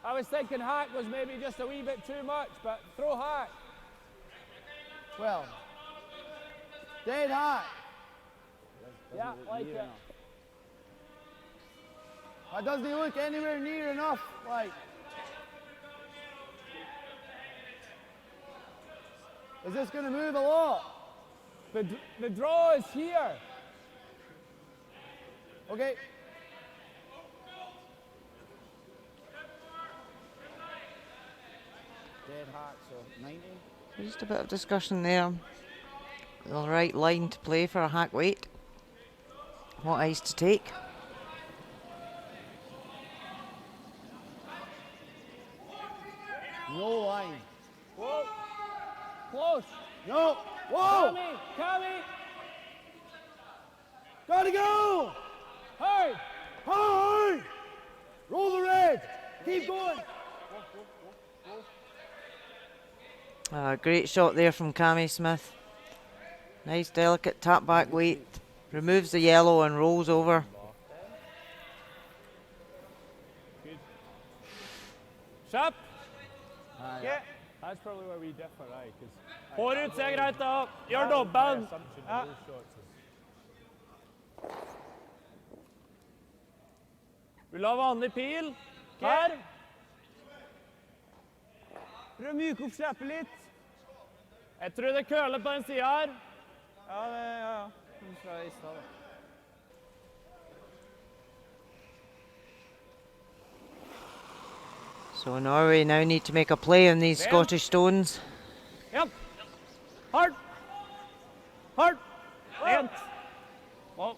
I was thinking hack was maybe just a wee bit too much, but throw hack.
Well, dead high.
Yeah, like it.
That doesn't look anywhere near enough, like. Is this going to move a lot?
The draw is here.
Okay. Dead hot, so 90.
Just a bit of discussion there. The right line to play for a hack weight. What ice to take.
No line.
Whoa. Close.
No. Whoa!
Kami.
Gotta go!
Hard.
Hard! Roll the red. Keep going.
Great shot there from Cammy Smith. Nice delicate tap back weight. Removes the yellow and rolls over.
Kjapp.
Yeah.
That's probably where we differ, right? Forut ser greit da. Gjør dobbelen. Ja. Vil ha vanlig pil. Her.
Prøv å myke opp slippet litt.
Jeg tror det køler på den siden her.
Ja, det, ja. Fra i stad, da.
So Norway now need to make a play on these Scottish stones.
Yep. Hard. Hard. Rent. Oh.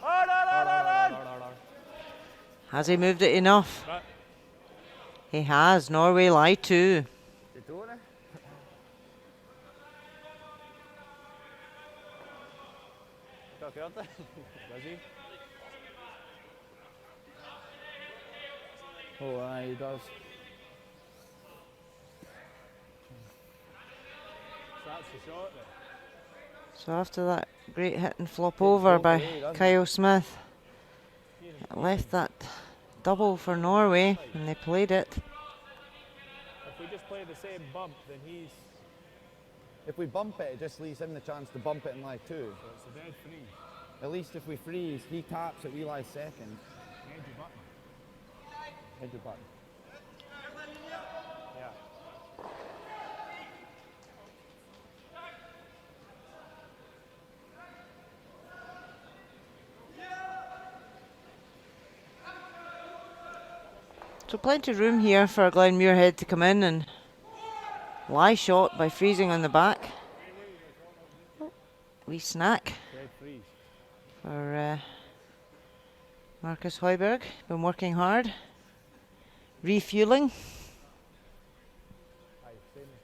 Hard, hard, hard, hard, hard.
Has he moved it enough?
Right.
He has. Norway lie 2.
De Tore.
Akkurat det.
Hva sier?
Oh, he does.
So that's the shot there.
So after that great hit and flop over by Kyle Smith, it left that double for Norway, and they played it.
If we just play the same bump, then he's...
If we bump it, it just leaves him the chance to bump it in lie 2.
So it's a dead freeze.
At least if we freeze, he taps it, we lie second.
Head your button.
Hit your button.
Yeah.
So plenty of room here for Glenn Muirhead to come in and lie shot by freezing on the back. Oh, wee snack
Dead freeze.
for Marcus Hoiberg. Been working hard, refueling.
Aye, same as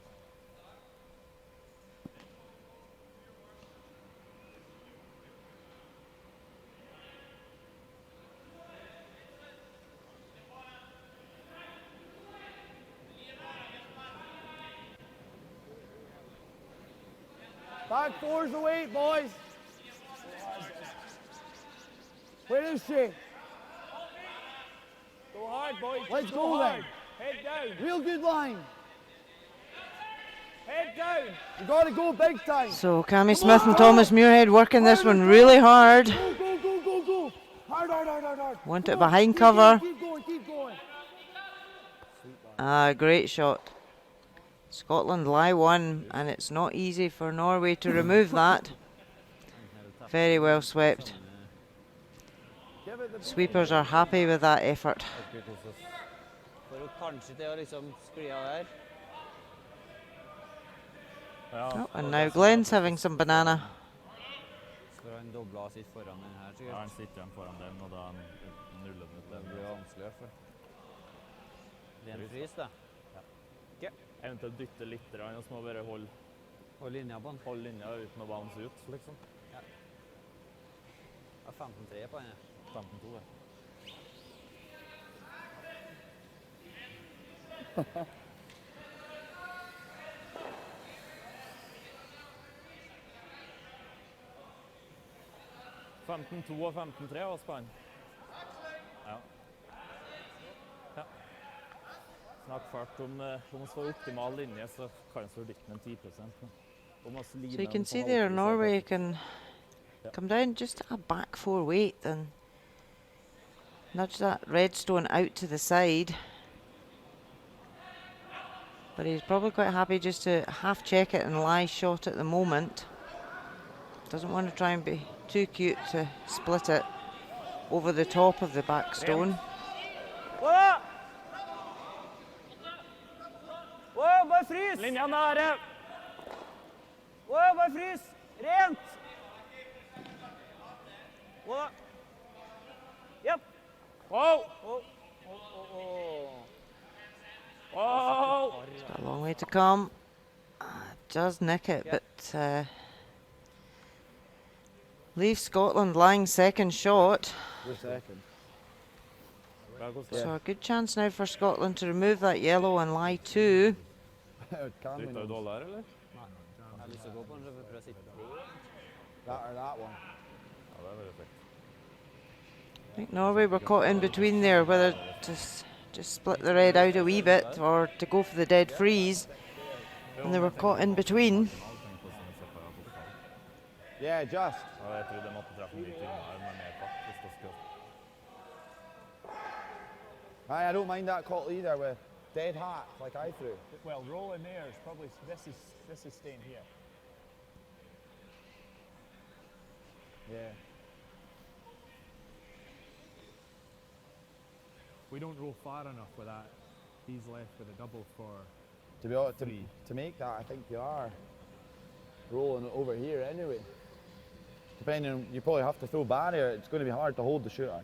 Back 4's the weight, boys. Where is she?
Go hard, boys.
Let's
Go
go
hard.
then.
Head down.
Real good line.
Head down.
You gotta go big time.
So Cammy Smith and Thomas Muirhead working this one really hard.
Go, go, go, go, go. Hard, hard, hard, hard, hard.
Want it
Come on,
behind
keep
cover.
going, keep going, keep going.
Ah, great shot. Scotland lie 1, and it's not easy for Norway to remove that. Very well swept.
Give it the
Sweepers are happy with that effort.
For jo kanskje til å liksom skli av der.
Ja,
Oh, and now Glenn's having some banana.
Skal han dobla sitt foran den her,
ja,
sikkert.
han sitter igjen foran den, og da nuller den ut
Det
den.
blir vanskelig for. Det er en frys, da.
Eventuelt dytte litt, og så må vi bare holde
Og linja på den.
linja uten å bounce ut, liksom.
Ja, 15-3 på den, ja.
15-2, ja. «15-2 og 15-3 var spennende. Ja. Ja. Snakk fart om vi får optimal linje, så kan vi så dytte den 10%. Men om vi
So you can see there Norway can come down just a back 4 weight and nudge that Redstone out to the side. But he's probably quite happy just to half check it and lie shot at the moment. Doesn't want to try and be too cute to split it over the top of the back stone.
Wow! Wow, bare frys!
Linja nære!
Wow, bare frys! Rent! Wow! Yep! Wow! Oh, oh, oh. Wow!
Got a long way to come. Does nick it, but leaves Scotland lying second shot.
We're second.
So a good chance now for Scotland to remove that yellow and lie 2.
Can we
Dytta
not?
du dollar, eller?
Jeg har lyst til å gå på den, så får jeg prøve å sitte.
That or that one.
Ja, det er veldig fint.
I think Norway were caught in between there, whether to just split the red out a wee bit or to go for the dead freeze. And they were caught in between.
Yeah, just.
Ja, jeg tror det måtte treffe litt inn her, men mer fart hvis det skulle.
Aye, I don't mind that call either with dead hat like I threw.
Well, rolling there is probably, this is staying here.
Yeah.
We don't roll far enough with that. He's left with a double for...
To be honest,
Three.
to make that, I think you are rolling over here anyway. To depending on, you probably have to throw barrier, it's going to be hard to hold the shooter.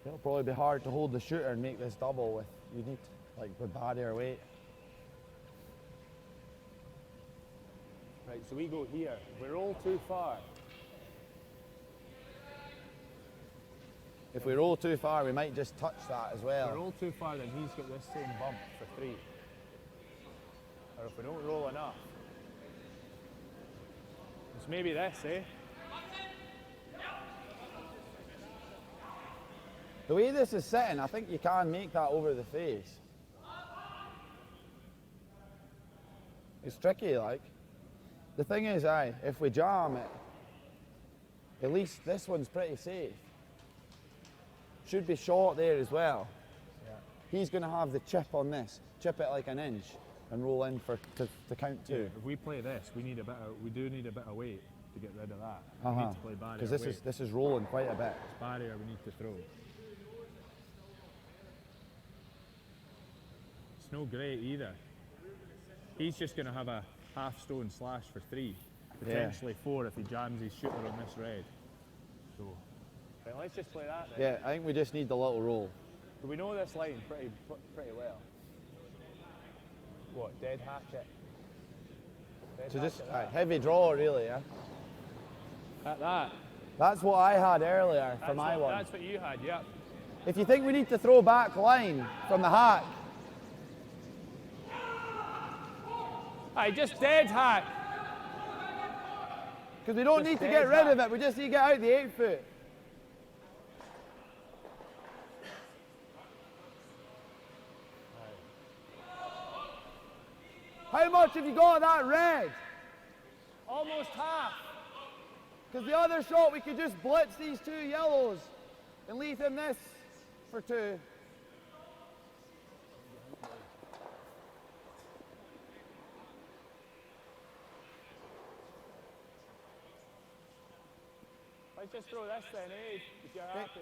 It'll probably be hard to hold the shooter and make this double with, you need, like, with barrier weight.
Right, so we go here. If we roll too far,
If we roll too far, we might just touch that as
if we
well.
roll too far, then he's got this same bump for 3. Or if we don't roll enough, it's maybe this, eh?
The way this is sitting, I think you can make that over the face. It's tricky, like. The thing is, if we jam it, at least this one's pretty safe. Should be short there as well.
Yeah.
He's going to have the chip on this. Chip it like an inch and roll in for to count 2.
Yeah, if we play this, we do need a bit of weight to get rid of that. We need to play barrier
Because this is rolling quite a bit.
It's barrier we need to throw. It's no great either. He's just going to have a half stone slash for 3, potentially 4 if he jams his shooter on this red. So, right, let's just play that then.
Yeah, I think we just need the little roll.
Do we know this line pretty well? What, dead hatchet? Dead
So just
hatchet,
heavy draw, really, yeah?
at that.
That's what I had earlier for my one.
That's what you had, yep.
If you think we need to throw back line from the hack,
Aye, just dead hack.
because we don't
Just
need to
dead
get rid
hack.
of it, we just need to get out the 8 foot. How much have you got of that red?
Almost half.
Because the other shot we could just blitz these 2 yellows and leave him this for 2.
Let's just throw this then, eh? If you're happy.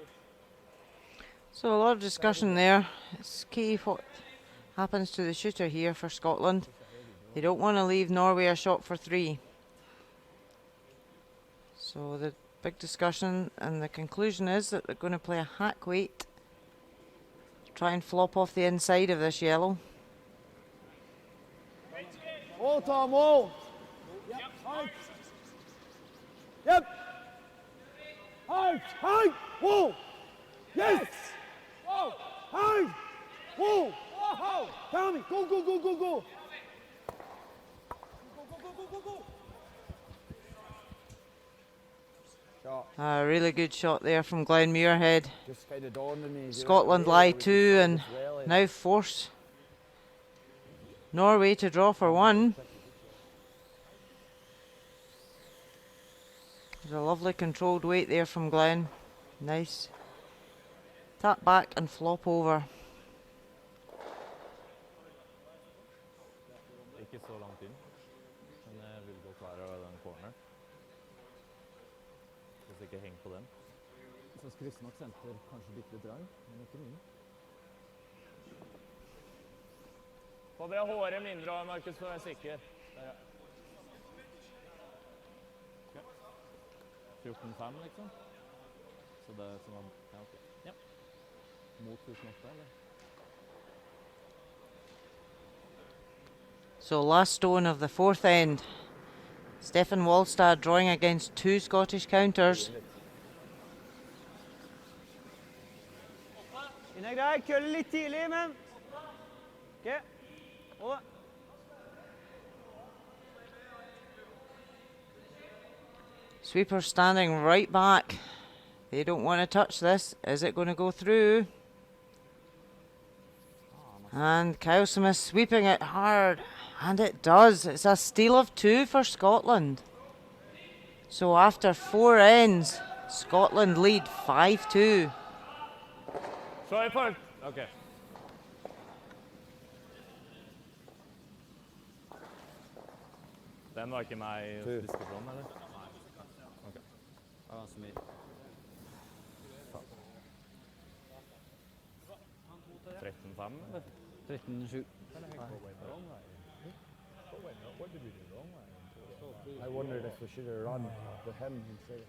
So a lot of discussion there. It's key what happens to the shooter here for Scotland. They don't want to leave Norway a shot for 3. So the big discussion and the conclusion is that they're going to play a hack weight. Try and flop off the inside of this yellow.
Wall, Tom, wall. Yep. Out. Yep. Out. Out. Wall. Yes. Whoa. Out. Wall. Whoa. Tell me. Go, go, go, go, go. Shot.
A really good shot there from Glenn Muirhead.
Just kind of dawned on me.
Scotland lie 2 and now force Norway to draw for 1. There's a lovely controlled weight there from Glenn. Nice. Tap back and flop over.
Ikke så langt inn, men jeg vil gå klar av den corner. Hvis ikke heng på den. Så krysser nok senter kanskje bitte drag, men ikke mye.
Få det håret mindre av, Markus, for å være sikker. Der, ja.
14-5 liksom. Så det er som om, ja ok. Ja. Mot 1008 eller?
So last stone of the 4th end. Stefan Wallstad drawing against 2 Scottish counters.
Den er grei. Kølle litt tidlig, men... Ok. Og...
Sweeper standing right back. They don't want to touch this. Is it going to go through? And Kyle Smith sweeping it hard. And it does. It's a steal of 2 for Scotland. So after 4 ends, Scotland lead 5-2.
Sorry, Paul. Okay.
Den var ikke med i diskusjonen, eller? Ok.
Ja, ganske mye.
13-5, eller?
13-7.
What did we do wrong?
I wondered if we should have run with him instead.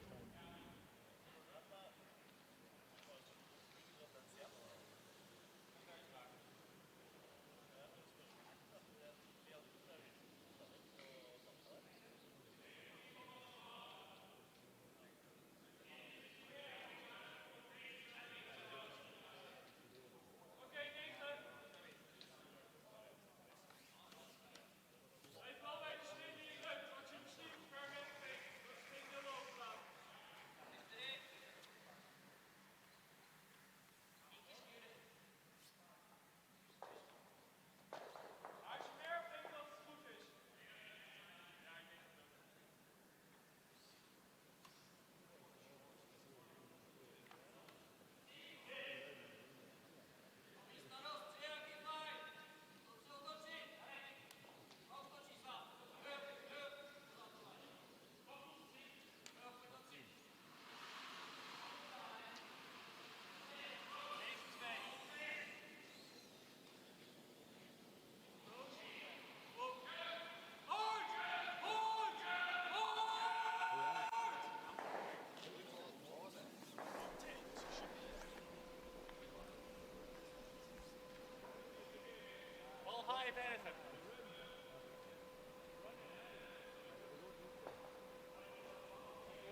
Ball high if anything.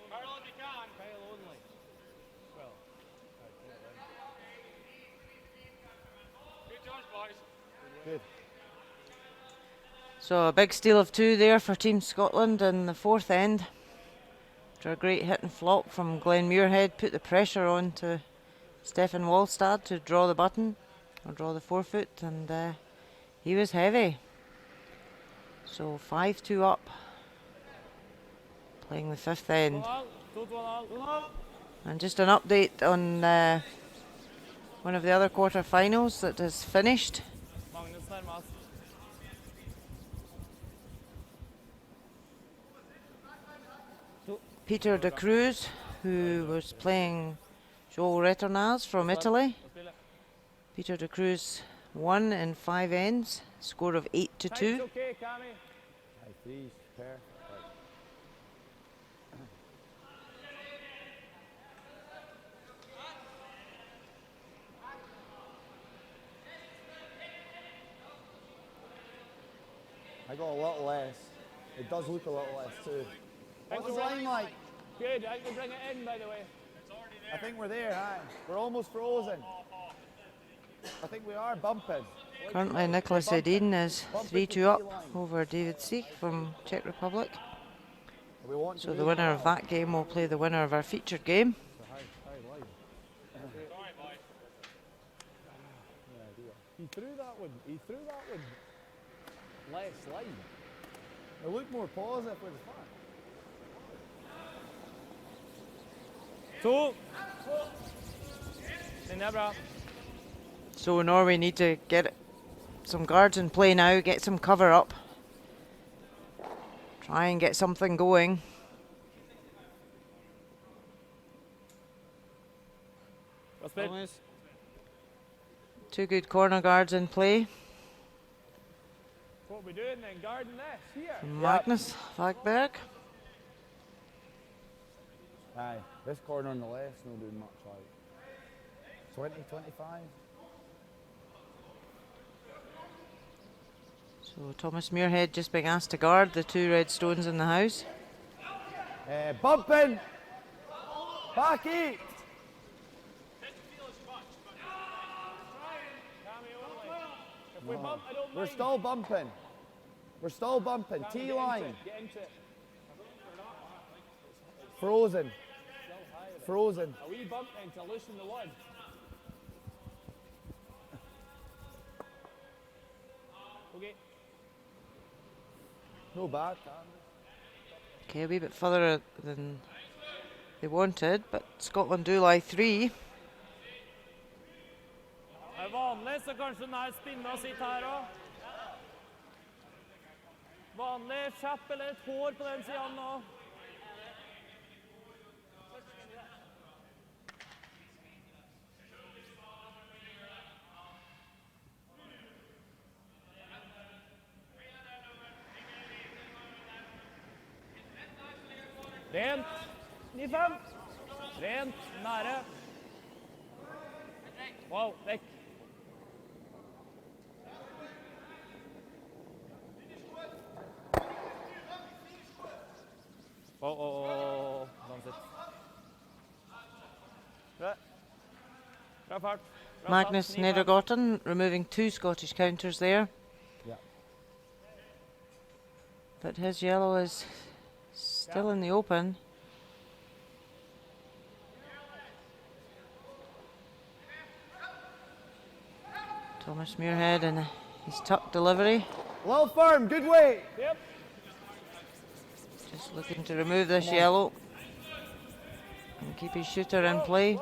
Hurl if you can. Kyle only. Well. Good charge, boys.
Good.
So a big steal of 2 there for Team Scotland in the 4th end. After a great hit and flop from Glenn Muirhead, put the pressure on to Stefan Wallstad to draw the button, or draw the forefoot, and he was heavy. So 5-2 up, playing the 5th end. And just an update on one of the other quarter-finals that has finished.
Magnus nærmest.
Peter de Cruz, who was playing Joel Retornaz from Italy. Peter de Cruz won in 5 ends, score of 8-2.
Time's okay, Cammy.
High threes, pair. I got a little less. It does look a little less too. What's the line like?
Good, I can bring it in, by the way.
I think we're there, aye. We're almost frozen. I think we are bumping.
Currently Nicholas Edin is 3-2 up over David Seek from Czech Republic.
We want
So the winner of that game will play the winner of our featured game.
He threw that one less line.
It looked more positive with the fun.
Two. Nebra.
So Norway need to get some guards in play now, get some cover up. Try and get something going. Two good corner guards in play.
What we doing then? Guarding this here.
From Magnus Fagberg.
Aye, this corner on the left's not doing much like 20, 25.
So Thomas Muirhead just being asked to guard the 2 red stones in the house.
Bumping! Back 8!
If we bump, I don't
We're
mind.
still bumping. We're still bumping. T-line.
Get into it.
Frozen. Frozen.
A wee bump then to loosen the one. Okay.
No bad.
Okay, a wee bit further than they wanted, but Scotland do lie 3.
Det er vanlig, så kanskje den her spinner og sitter her også. Vanlig kjapp eller et hår på den siden nå. Rent. 9-5. Rent. Nære. Wow, vekk. Sånn sitt. Bra. Bra fart. Bra
Magnus
start. 9-5.
Nedergården removing 2 Scottish counters there.
Yeah.
But his yellow is still in the open. Thomas Muirhead and his tuck delivery.
Well firm, good weight.
Yep.
Just looking to remove this yellow and keep his shooter in play.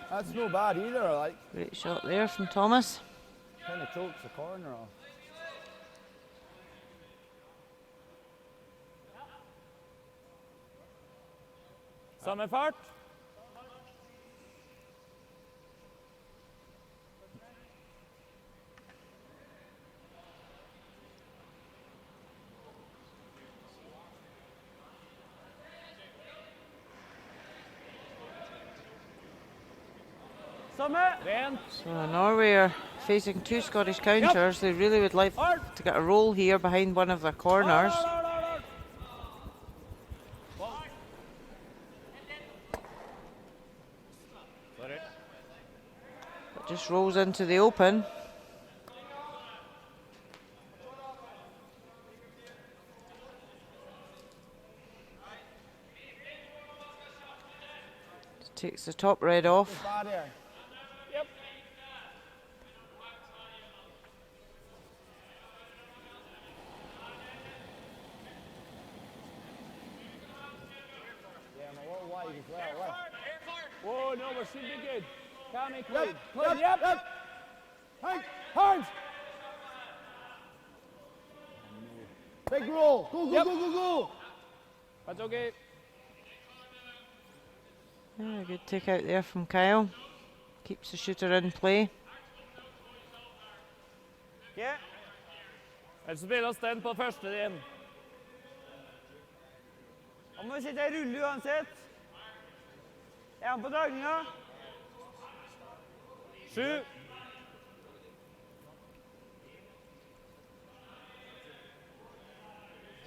That's no bad either, I like.
Great shot there from Thomas.
Kind of chokes the corner off.
Samme fart. Samme. Rent.
So Norway are facing 2 Scottish counters. They really would like to get a roll here behind one of their corners.
Sorry.
It just rolls into the open. Just takes the top red off.
Bad here.
Yep.
Yeah, I'm a little wide as well. Left.
Whoa, no, we should be good. Cammy, clean.
Yep,
Clean,
yep, yep. Hey, hard. Big roll. Go, go,
Yep.
go, go, go.
That's okay.
Yeah, good take out there from Kyle. Keeps the shooter in play.
Yeah. Ellers så blir det stendt på første din.
Han må sitte i rulle uansett. Er han på dragninga?
7.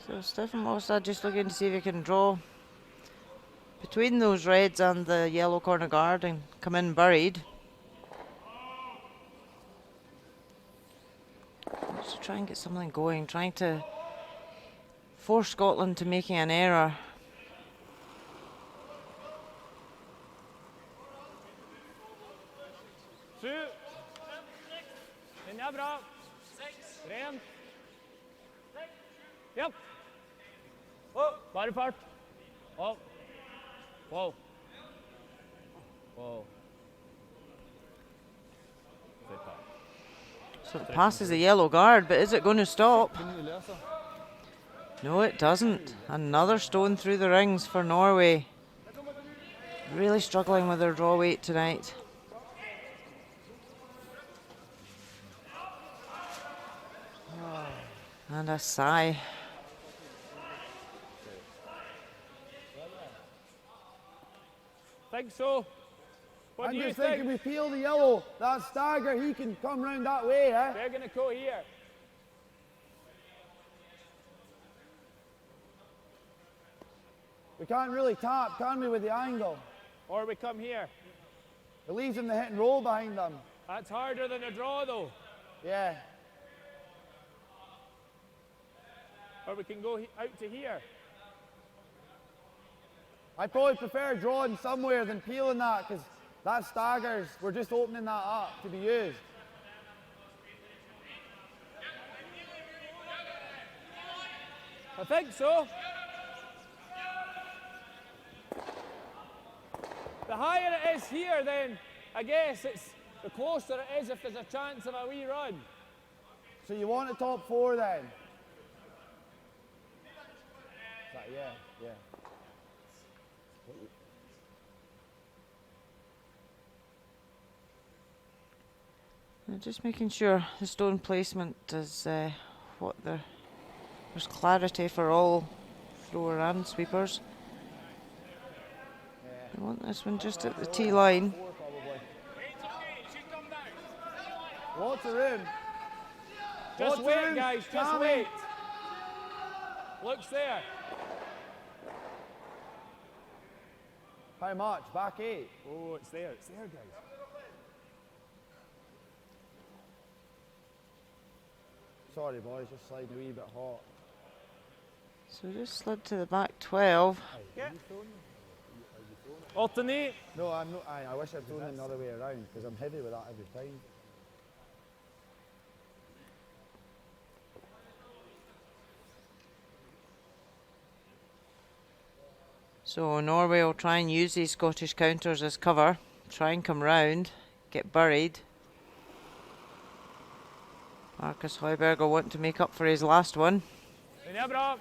So Stefan Mostad just looking to see if he can draw between those reds and the yellow corner guard and come in buried. Just to try and get something going, trying to force Scotland to making an error.
Den er bra. Ren. Japp. Bare fart. Wow. Wow. Wow.
So it passes the yellow guard, but is it going to stop? No, it doesn't. Another stone through the rings for Norway. Really struggling with their draw weight tonight. And a sigh.
Think so. What
I'm
do you
just thinking
think?
we peel the yellow, that stagger, he can come round that way, eh?
We're going to go here.
We can't really tap, can we, with the angle?
Or we come here.
It leaves them the hit and roll behind them.
That's harder than a draw, though.
Yeah.
Or we can go out to here.
I probably prefer drawing somewhere than peeling that, because that staggers, we're just opening that up to be used.
I think so. The higher it is here, then I guess it's the closer it is if there's a chance of a wee run.
So you want a top four then? Yeah, yeah.
Just making sure the stone placement is what they're There's clarity for all thrower and sweepers. I want this one just at the tee line.
Lots of room.
Just
Lots of
wait,
room.
guys, just
Tommy.
wait. Looks there.
How much? Back 8.
Oh, it's there, guys.
Sorry, boys, just sliding a wee bit hot.
So just slid to the back 12.
Alternate.
No, I'm not. I wish I'd thrown it the other way around because I'm heavy with that every time.
So Norway will try and use these Scottish counters as cover, try and come round, get buried. Marcus Højberg will want to make up for his last one.
Den er bra.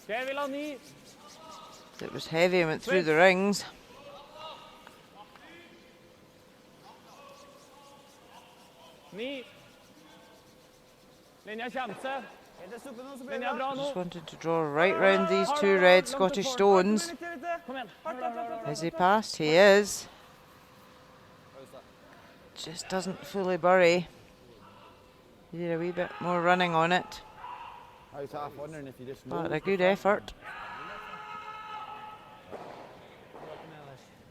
Jeg vil ha 9.
It was heavy and went through the rings.
Ni. Linja kjempe. Den er bra nå.
Just wanted to draw right round these two red Scottish stones.
Kom igjen.
Is he past? He is. Just doesn't fully bury. He did a wee bit more running on it,
I was half wondering if you just
but
know.
a good effort.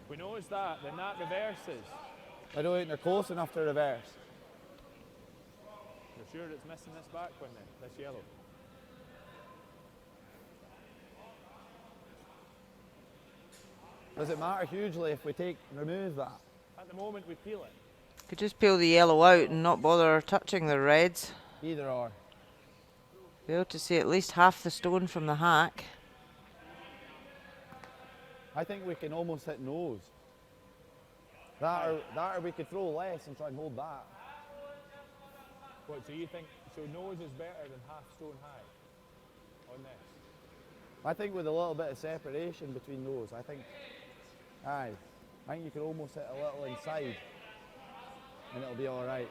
We noticed that, then that reverses.
I don't think they're close enough to reverse.
You're sure it's missing this back one then, this yellow?
Does it matter hugely if we remove that?
At the moment we peel it.
Could just peel the yellow out and not bother touching the reds.
Either or.
Be able to see at least half the stone from the hack.
I think we can almost hit nose. That or we could throw less and try and hold that.
What, so you think, so nose is better than half stone high on this?
I think with a little bit of separation between those, I think you could almost hit a little inside and it'll be all right.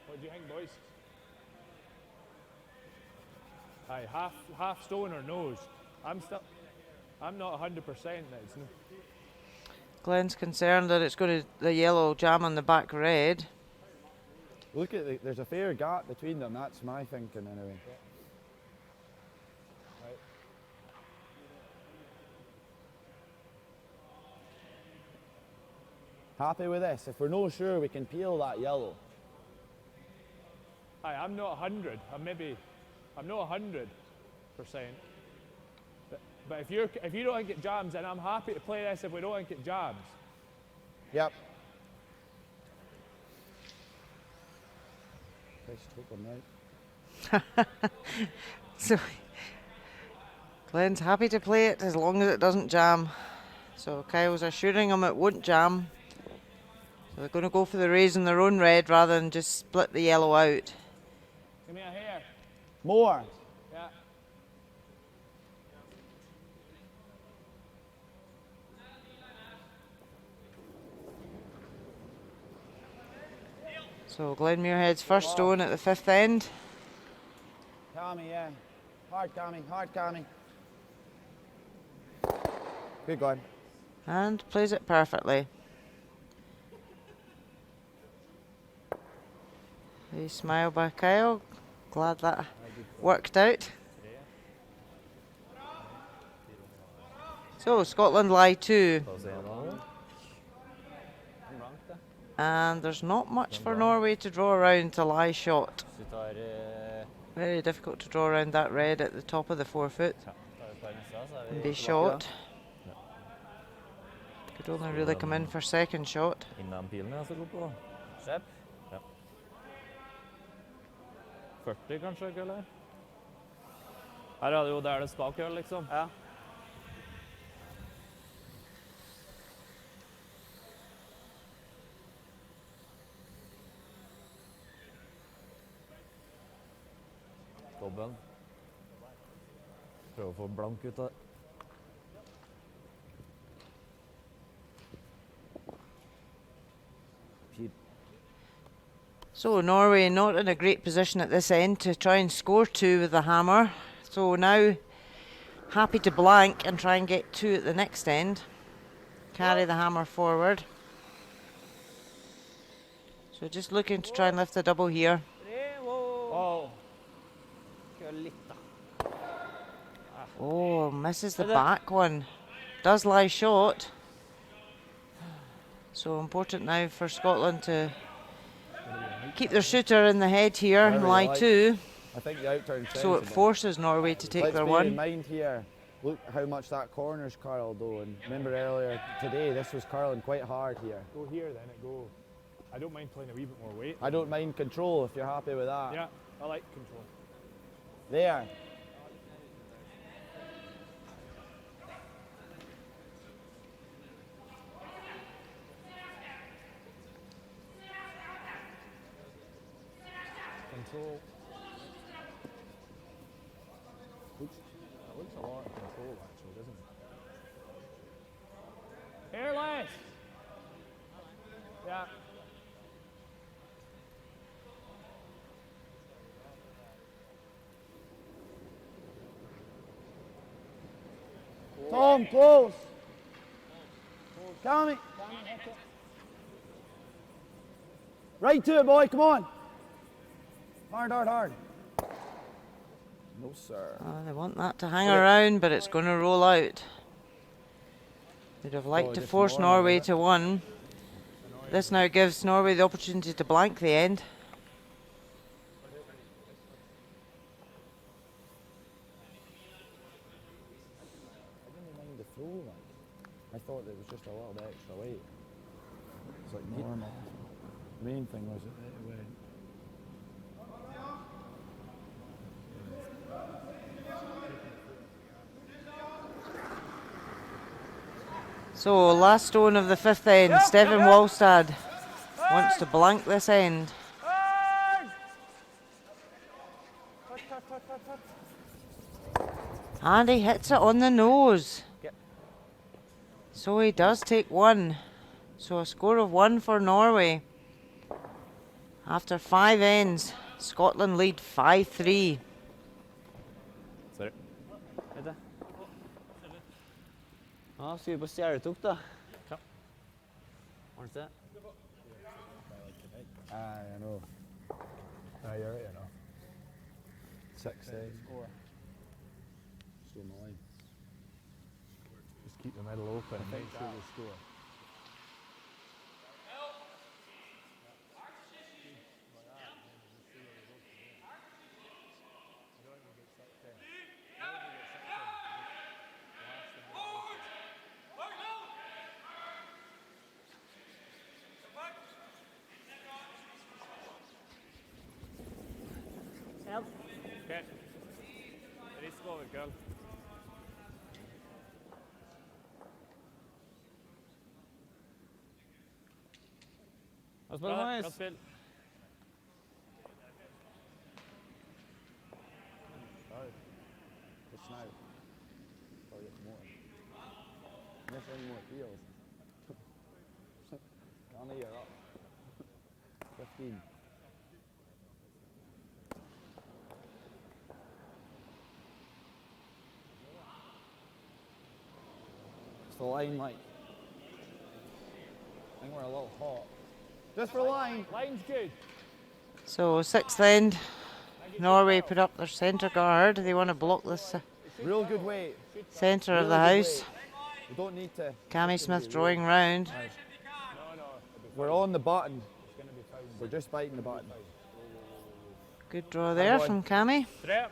What do you think, boys? Aye, half stone or nose? I'm not 100% that it's no.
Glenn's concerned that it's going to the yellow jam on the back red.
Look at there's a fair gap between them. That's my thinking anyway.
Right.
Happy with this? If we're not sure, we can peel that yellow.
Aye, I'm not 100. I'm not 100%. But if you don't think it jams, then I'm happy to play this if we don't think it jams.
Yep. Nice hook on right.
So Glenn's happy to play it as long as it doesn't jam. So Kyle's assuring him it won't jam. So they're going to go for the raise in their own red rather than just split the yellow out.
Give me a hair.
More.
Yeah.
So Glenn Muirhead's first stone at the fifth end.
Tommy, yeah. Hard Tommy, hard Tommy. Good Glenn.
And plays it perfectly. A smile by Kyle. Glad that worked out. So Scotland lie 2. And there's not much for Norway to draw around to lie shot. Very difficult to draw around that red at the top of the 4 foot and be shot. Could only really come in for second shot.
Innan pilen er så god på.
Skjepp.
Ja. 40 kanskje, eller? Her er det jo der det skal kølle, liksom.
Ja.
Dobbelen. Prøve å få blank ut av det.
So Norway not in a great position at this end to try and score 2 with the hammer. So now happy to blank and try and get 2 at the next end. Carry the hammer forward. So just looking to try and lift the double here.
Oh.
Kjør litt, da.
Oh, misses the back one. Does lie short. So important now for Scotland to keep their shooter in the head here and lie
Like,
2.
I think the outturn
So it forces Norway to take
Let's
their
bear in
one.
mind here, look how much that corner's curled though, and remember earlier today this was curling quite hard here.
Go here then, it go. I don't mind playing a wee bit more weight.
I don't mind control if you're happy with that.
Yeah, I like control.
There.
Control. That looks a lot of control actually, doesn't it? Hairless! Yeah.
Tom, close. Come right to it, boy, come on. Hard, hard, hard. No, sir.
They want that to hang around, but it's going to roll out. They'd have liked to
just
force
more
Norway
of it.
to 1. This now gives Norway the opportunity to blank the end.
I didn't mind the throw, like. I thought it was just a little bit extra weight. It's like normal. The main thing was that it went.
So last stone of the 5th end, Stefan Wallstad wants to blank this end. And he hits it on the nose. So he does take 1. So a score of 1 for Norway. After 5 ends, Scotland lead 5-3.
Sorry.
Vet du. Ja, styr på stjernetok, da.
Ja.
Ordentlig det.
I know.
No, you're right, you know.
6 days. Still my line.
Just keep the middle open and make sure you score. Okay. Risk over, girl.
Hva spiller du,
Bra
Magnus?
spill.
Just now. Probably get more. Miss any more deals. Can't you're up. 15. It's the line like. I think we're a little hot. Just for line.
Line's good.
So 6th end, Norway put up their centre guard. They want to block this
Real good weight.
centre of the
Really good
house.
weight. We don't need to.
Cammy Smith drawing round.
We're on the button. We're just biting the button.
Good draw there
going.
from Cammy.
Tre.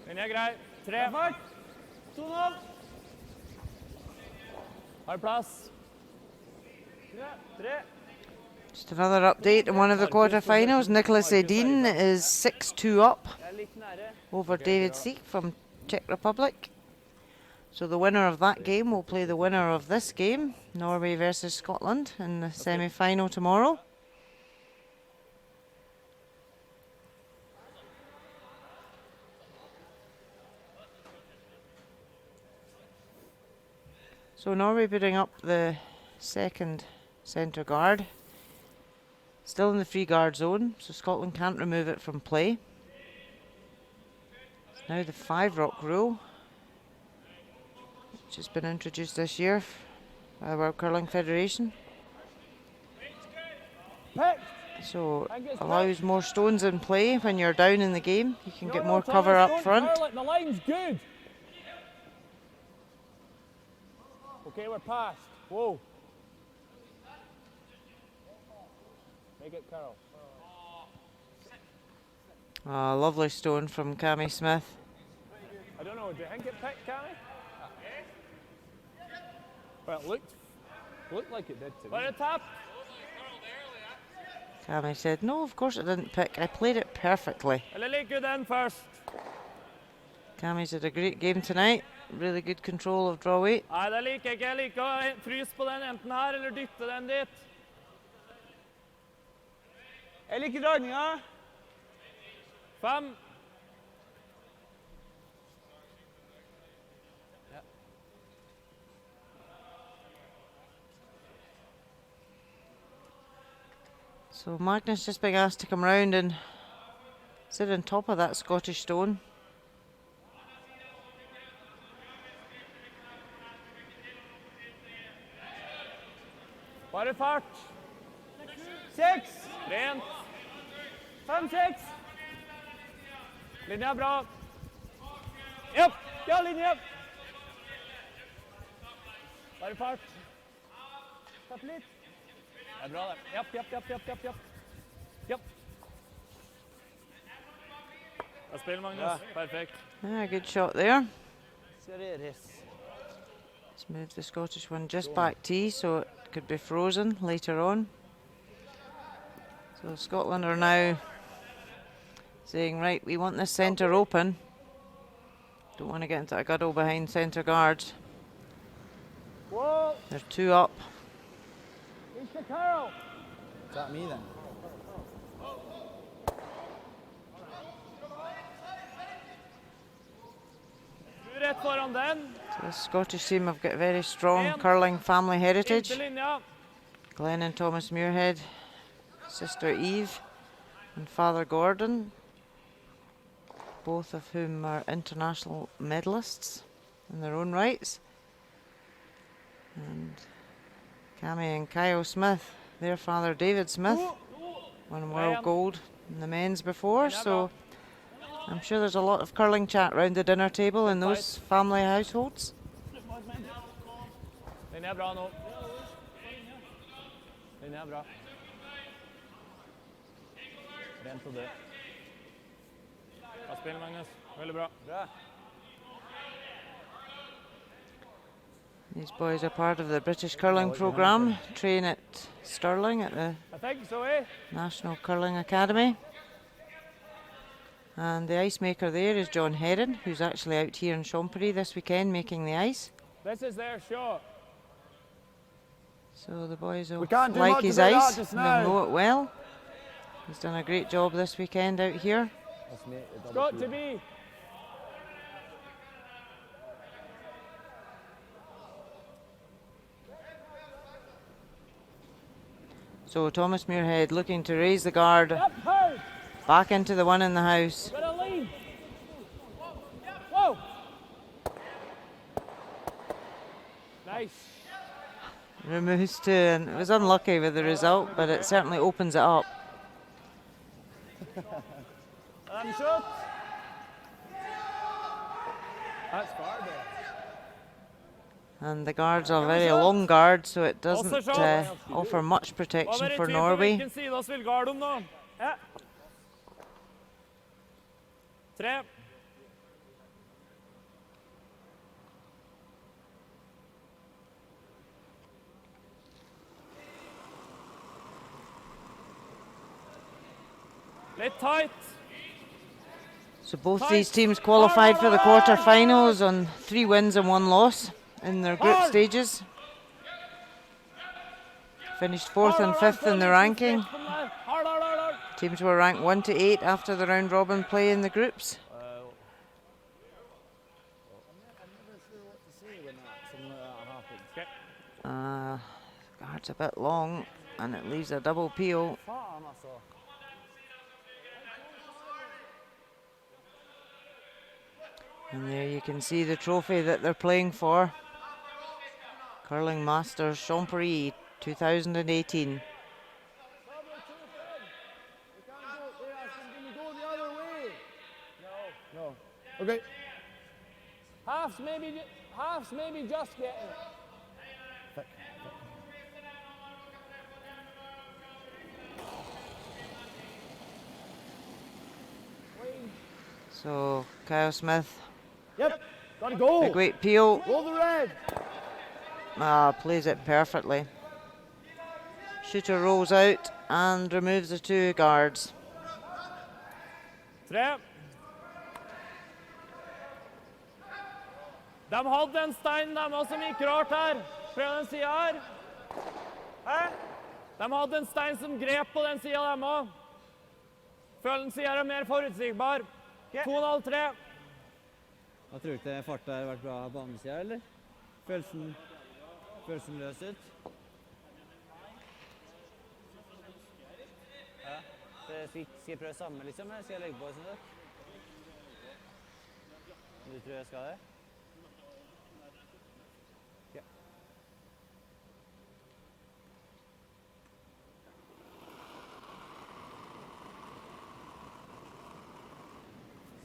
Den er grei. 3.
2-0.
Har plass. 3.
Just another update in one of the quarterfinals. Nicholas Edin is 6-2 up
Jeg er litt nære.
over David Seek from Czech Republic. So the winner of that game will play the winner of this game, Norway versus Scotland, in the semi-final tomorrow. So Norway putting up the second centre guard. Still in the free guard zone, so Scotland can't remove it from play. It's now the 5 rock rule, which has been introduced this year by the World Curling Federation. So allows more stones in play when you're down in the game. You can get more cover up front.
The line's good. Okay, we're past. Whoa. Make it Carol.
Lovely stone from Cammy Smith.
I don't know, do you think it picked, Cammy? Well, it looked like it did to me. But it tapped.
Cammy said, no, of course it didn't pick. I played it perfectly.
Lily, good in first.
Cammy's had a great game tonight. Really good control of draw weight.
Nei, det liker jeg ikke. Jeg liker å fryse på den enten her eller dytte den dit.
Jeg liker dragninga.
5.
So Magnus just being asked to come round and sit on top of that Scottish stone.
Bare fart. 6.
Rent.
5, 6. Linja bra. Japp. Ja, linje. Bare fart. Tapp litt.
Det bra det.
Japp.
Bra spill, Magnus. Perfekt.
Yeah, good shot there.
Serieres.
Let's move the Scottish one just back tee so it could be frozen later on. So Scotland are now saying, right, we want this centre open. Don't want to get into a guddle behind centre guards.
Whoa.
They're 2 up.
Mr. Carroll.
Is that me then?
Du rett foran den.
So the Scottish team have got a very strong curling family heritage.
Inntil linja.
Glenn and Thomas Muirhead, sister Eve and Father Gordon, both of whom are international medalists in their own rights. And Cammy and Kyle Smith, their father David Smith, won world gold in the men's before, so I'm sure there's a lot of curling chat round the dinner table in those family households.
Den bra nå. Den bra. Rent og død. Bra spill, Magnus. Veldig bra.
These boys are part of the British curling programme, train at Stirling at the
I think so, eh?
National Curling Academy. And the ice maker there is John Heron, who's actually out here in Champery this weekend making the ice.
This is their shot.
So the boys will
We can't do
like
much
his
about
ice,
that just
and they'll
now.
know it well. He's done a great job this weekend out here.
Let's make the
It's
double
got to
feet.
be.
So Thomas Muirhead looking to raise the guard
Up hard.
back into the one in the house.
Got a lead. Whoa. Nice.
Removes 2, and it was unlucky with the result, but it certainly opens it up.
Shot. That's far there.
And the guards are very long guard, so it doesn't
Also shot.
offer much protection
Over
for
i tid på
Norway.
hvilken side oss vil guard om da.
Ja.
3. Litt tight.
So both these teams qualified for the quarter-finals on 3 wins and 1 loss in their group stages. Finished 4th and 5th in the ranking.
Hard.
Teams were ranked 1 to 8 after the round-robin play in the groups.
Okay.
Guard's a bit long, and it leaves a double PO.
Faen, altså.
And there you can see the trophy that they're playing for. Curling Masters Champery 2018.
No. Okay.
Halves maybe just getting it.
So Kyle Smith,
Yep. Gotta go.
big weight PO.
Roll the red.
Plays it perfectly. Shooter rolls out and removes the two guards.
3. De hadde en stein, de også, som gikk rart her. Fra den sida her. Hæ? De hadde en stein som grep på den sida, dem òg. Føler den sida er mer forutsigbar. 2,5-3.
Jeg tror ikke det farta har vært bra på andre sida, eller? Følelsen løs ut. Ja, skal jeg prøve samme, liksom? Eller skal jeg legge på sånn det? Du tror jeg skal det? Ja.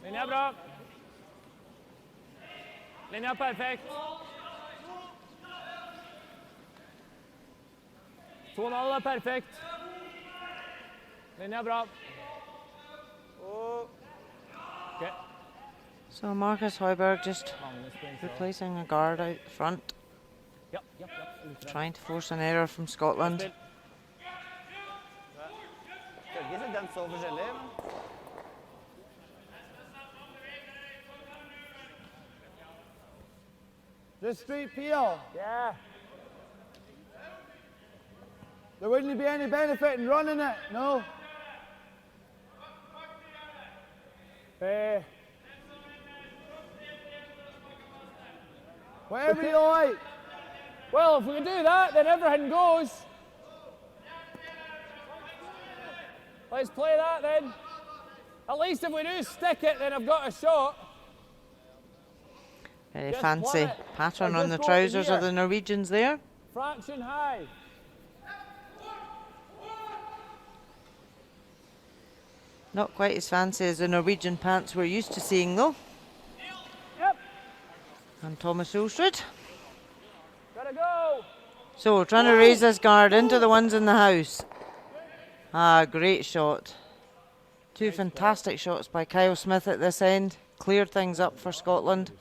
Linja er bra. Linja er perfekt. 2,5 er perfekt. Linja er bra. Okay.
So Marcus Højberg just replacing a guard out front,
Ja.
trying to force an error from Scotland.
Føler ikke så den så forskjellig, men...
Just straight peel.
Yeah.
There wouldn't be any benefit in running it. No. Whatever you like.
Well, if we can do that, then everything goes. Let's play that then. At least if we do stick it, then I've got a shot.
Very
Just
fancy
plummet.
pattern
Or
on
just
the
go to
trousers of
here.
the Norwegians there.
Fraction high.
Not quite as fancy as the Norwegian pants we're used to seeing though.
Yep.
And Thomas Ulstrud.
Gotta go.
So trying to raise this guard into the ones in the house. Great shot. Two fantastic shots by Kyle Smith at this end. Cleared things up for Scotland.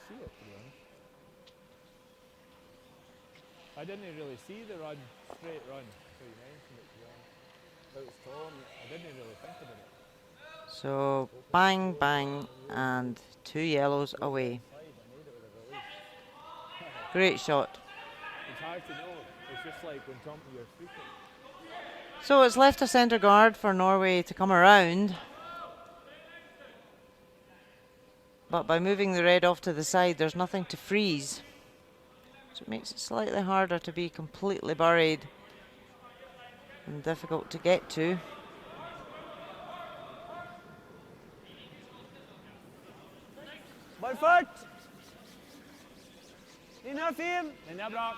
I didn't really see the run, straight run, so you mentioned it, to be honest. It was Tom, I didn't really think about it.
So bang, bang, and 2 yellows away. Great shot.
It's hard to know. It's just like when Tom, you're free kick.
So it's left a centre guard for Norway to come around. But by moving the red off to the side, there's nothing to freeze. So it makes it slightly harder to be completely buried and difficult to get to.
Perfekt! Linja er fin!
Linja er bra.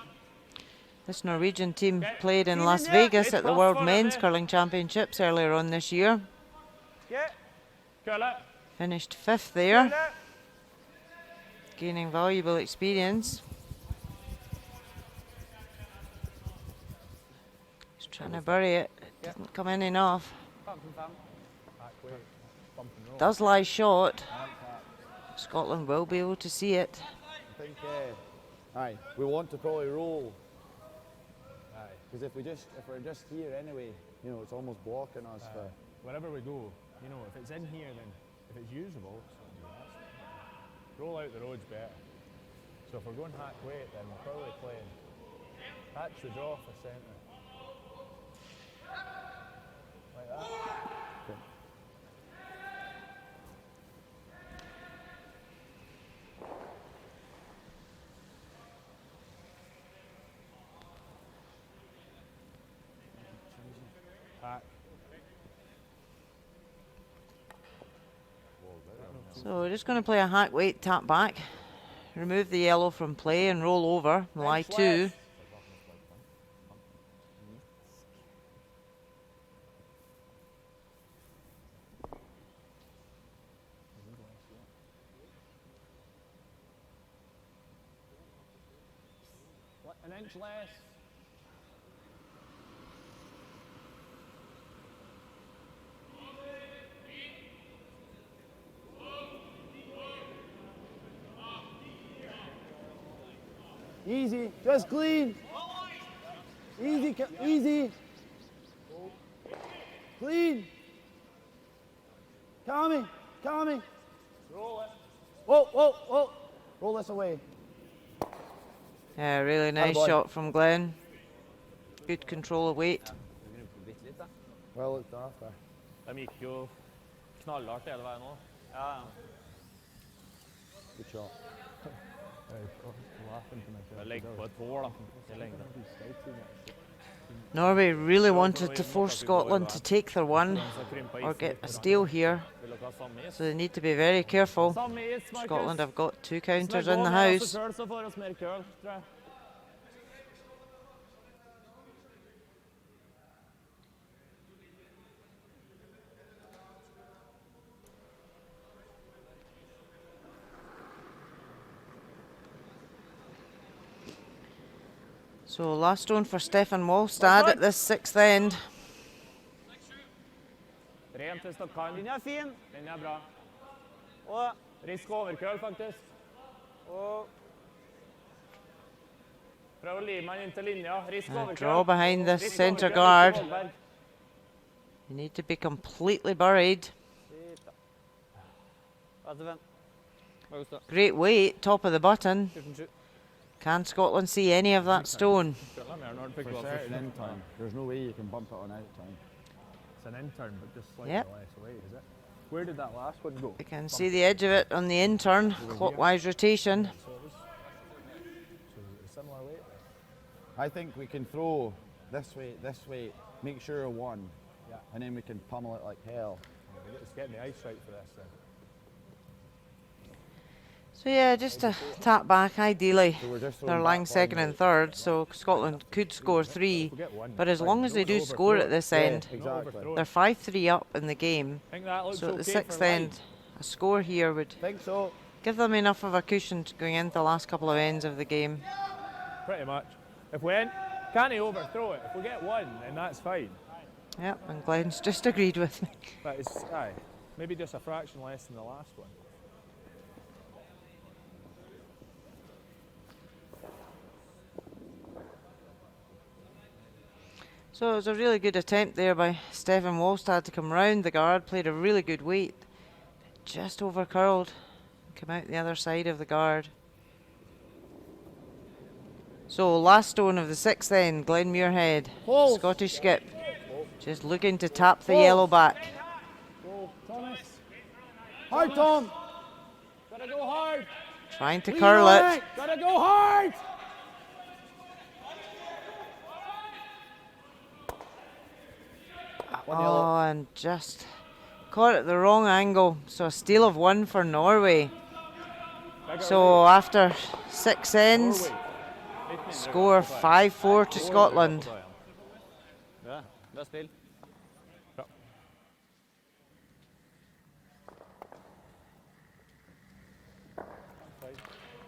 This Norwegian team played in Las Vegas at the World Men's Curling Championships earlier on this year.
Kølle.
Finished 5th there, gaining valuable experience. Just trying to bury it. It didn't come in enough. Does lie short. Scotland will be able to see it.
I think, aye, we want to probably roll. Because if we're just here anyway, you know, it's almost blocking us for.
Wherever we go, you know, if it's in here, then if it's usable, it's not doing that. Roll out the road's better. So if we're going hack weight, then we're probably playing. Catch the draw for centre. Like that.
Okay.
hack.
So we're just going to play a hack weight tap back. Remove the yellow from play and roll over. Lie 2.
An inch less.
Easy, just clean. Easy, easy. Clean. Calm me.
Roll it.
Whoa. Roll this away.
Yeah, really nice
Attaboy.
shot from Glenn. Good control of weight.
Bitte litt, da.
Well looked after.
De gikk jo knallhardt hele veien nå.
Ja.
Good shot.
Jeg legger på et hår da, i lengde.
Norway really wanted to force Scotland to take their one or get a steal here,
Vil dere ha samme is?
so they need to be very careful.
Samme is, Markus!
Scotland have got 2 counters
Smell
in the
på med oss
house.
selv, så får oss mer køl, tror jeg.
So last stone for Stefan Wallstad at this 6th end.
Rent hvis dere kan.
Linja er fin.
Den er bra.
Og,
Risk overkøl, faktisk.
og
Prøv å lime den inn til linja. Risk overkøl.
Draw behind this
Risk
centre
overkøl,
guard.
ikke Vollberg.
You need to be completely buried.
Fint da. Venstre 5. Bakerst da.
Great weight, top of the button.
14-7.
Can Scotland see any of that stone?
Føler mer når den fikk
For
lov
certain
til.
end time. There's no way you can bump it on out time.
It's an intern, but just slightly
Yep.
less away, is it? Where did that last one go?
You can see the edge of it on the in-turn, clockwise rotation.
So it was a similar weight.
I think we can throw this way, make sure of one,
Yeah.
and then we can pummel it like hell.
It's getting the ice right for this then.
So yeah, just a tap back ideally.
So we're just
They're
throwing
lying
back
second
one
and
out.
third, so Scotland could score 3.
We'll get one.
But as long as they do score at this end,
Exactly.
they're 5-3 up in the game.
Think that looks
So at the
okay
6th
for light.
end, a score here would
Think so.
give them enough of a cushion going into the last couple of ends of the game.
Pretty much. If we can't overthrow it, if we get one, then that's fine.
Yep, and Glenn's just agreed with me.
But it's maybe just a fraction less than the last one.
So it was a really good attempt there by Stefan Wallstad to come round the guard, played a really good weight, just over curled, come out the other side of the guard. So last stone of the 6th end, Glenn Muirhead,
Hold.
Scottish skip, just looking to tap the yellow back.
Go, Thomas.
Hard, Tom.
Gotta go hard.
Trying to
Lean
curl
on
it.
Gotta go hard.
Oh, and just caught at the wrong angle. So a steal of 1 for Norway. So after 6 ends, score 5-4 to Scotland.
Bra. Bra spill.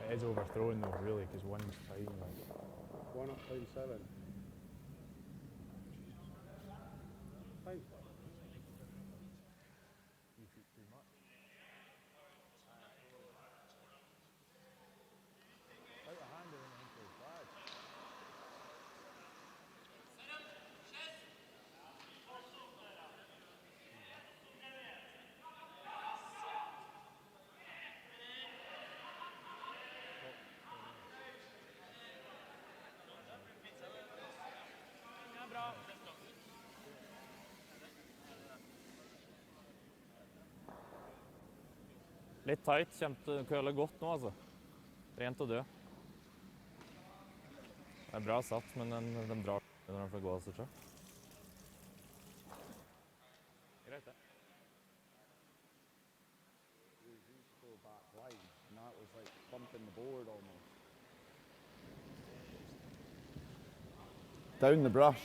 It is overthrown though, really, because one's fine. Like. 1.7.
Litt tight, køler godt nå altså. Rent og død. Det er bra satt, men den drar når den får gå av seg selv.
back line, and that was like bumping the board almost. Down the brush.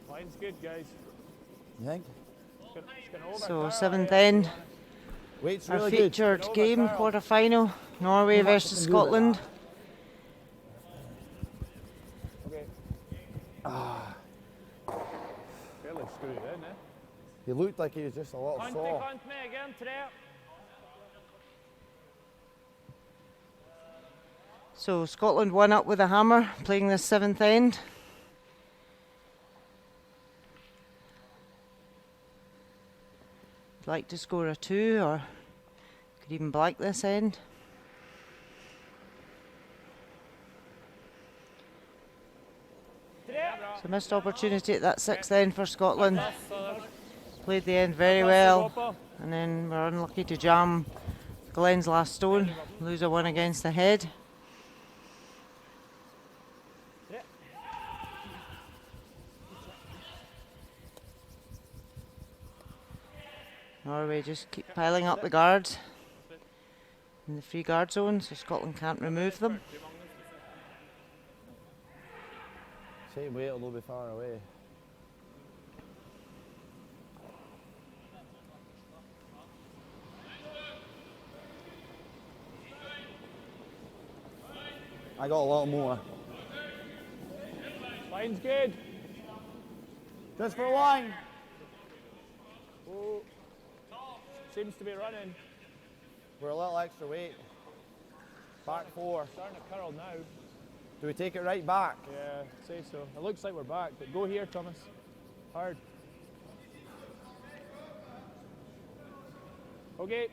Line's good, guys.
You think?
It's gonna over
So
Carl
7th
here.
end,
Weight's
our
really good.
featured
Over,
game,
Carl.
quarter final, Norway
Not much
versus
I can do about
Scotland.
Okay. Fairly screwed in, eh?
He looked like he was just a little
Kant
soft.
kant med again, 3.
So Scotland 1 up with a hammer, playing this 7th end. Like to score a 2, or could even blank this end. So missed opportunity at that 6th end for Scotland. Played the end very well, and then we're unlucky to jam Glenn's last stone, lose a 1 against the head. Norway just keep piling up the guards in the free guard zone, so Scotland can't remove them.
Same weight, although be far away. I got a lot more.
Line's good.
Just for line.
Oh. Seems to be running.
We're a little extra weight. Back 4.
Starting to curl now.
Do we take it right back?
Yeah, say so. It looks like we're back, but go here, Thomas. Hard. Okay.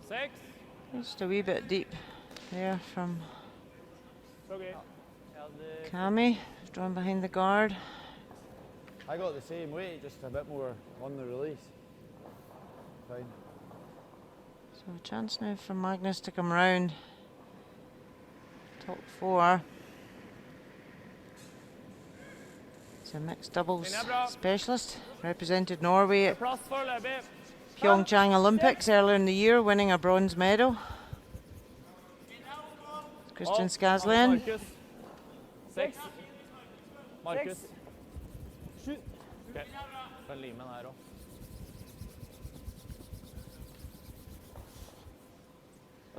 6.
Just a wee bit deep there from
Okay.
Cami, drawn behind the guard.
I got the same weight, just a bit more on the release. Fine.
So a chance now for Magnus to come round. Top 4. He's a mixed doubles specialist, represented Norway at
Plass foreløpig.
Pyeongchang Olympics earlier in the year, winning a bronze medal. Christian Skazlen.
Markus. 6. Markus. 7. Okay. Kan lime den her også.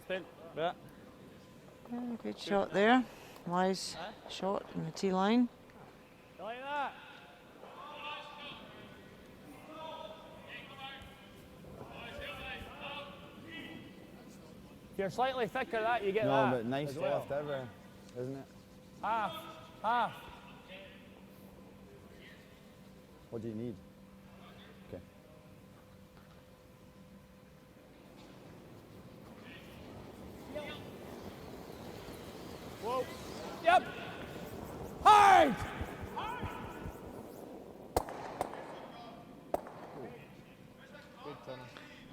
Spill. Bra.
Yeah, good shot there. Wise shot in the tee line.
Line.
If you're slightly thicker, that you get
No,
that.
but nice
as well.
left ever, isn't it?
Half. Half.
What do you need? Okay.
Whoa. Yep. Hard.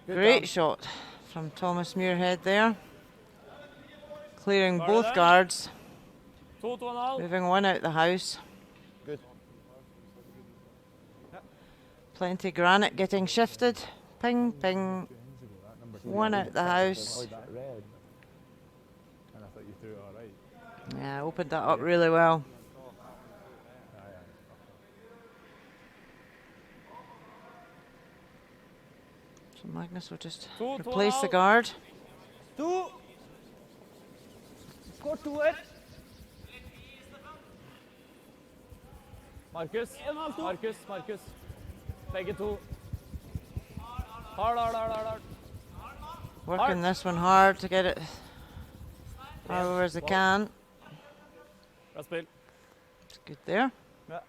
Good
Great
done.
shot from Thomas Muirhead there. Clearing
Guard
both
there.
guards,
2, 2,5.
moving 1 out the house.
Good.
Plenty granite getting shifted. Ping, ping. 1 out the house.
Avoid that red.
And I thought you threw it all right.
Yeah, opened that up really well. So Magnus will just
Two,
replace the
2,5.
guard.
2. Skår 2-1.
Markus. Markus. Begge to. Hard.
Working this one hard to get it however as they can.
Bra spill.
It's good there.
Yeah.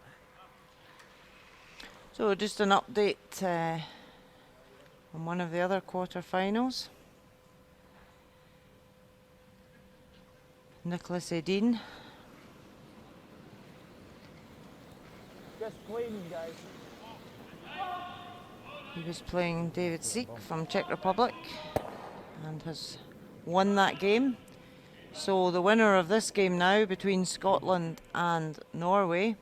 So just an update on one of the other quarter-finals. Nicholas Edin.
Just clean, guys.
He was playing David Sik from Czech Republic and has won that game. So the winner of this game now between Scotland and Norway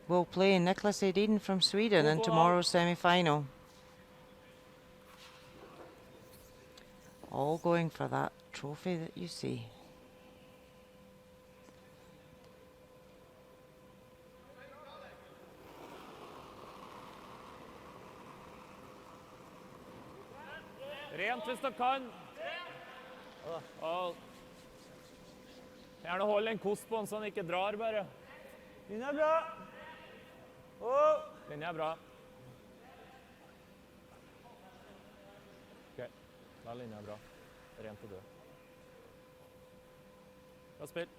will play Nicholas Edin from Sweden in tomorrow's semi-final. All going for that trophy that you see.
Rent hvis du kan. Og gjerne hold en kost på den så han ikke drar bare.
Linja er bra.
Linja er bra. Ok, da er linja bra. Rent og død. Bra spill.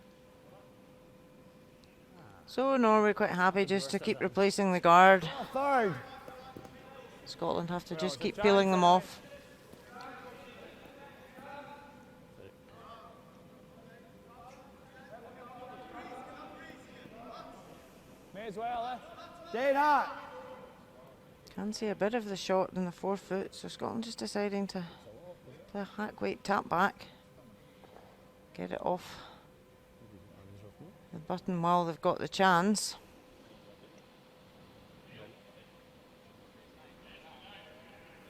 So Norway quite happy just to keep replacing the guard.
Third.
Scotland have to just keep peeling them off.
May as well, eh?
Stay hot.
Can see a bit of the shot in the 4 foot, so Scotland just deciding to play a hack weight tap back. Get it off the button while they've got the chance.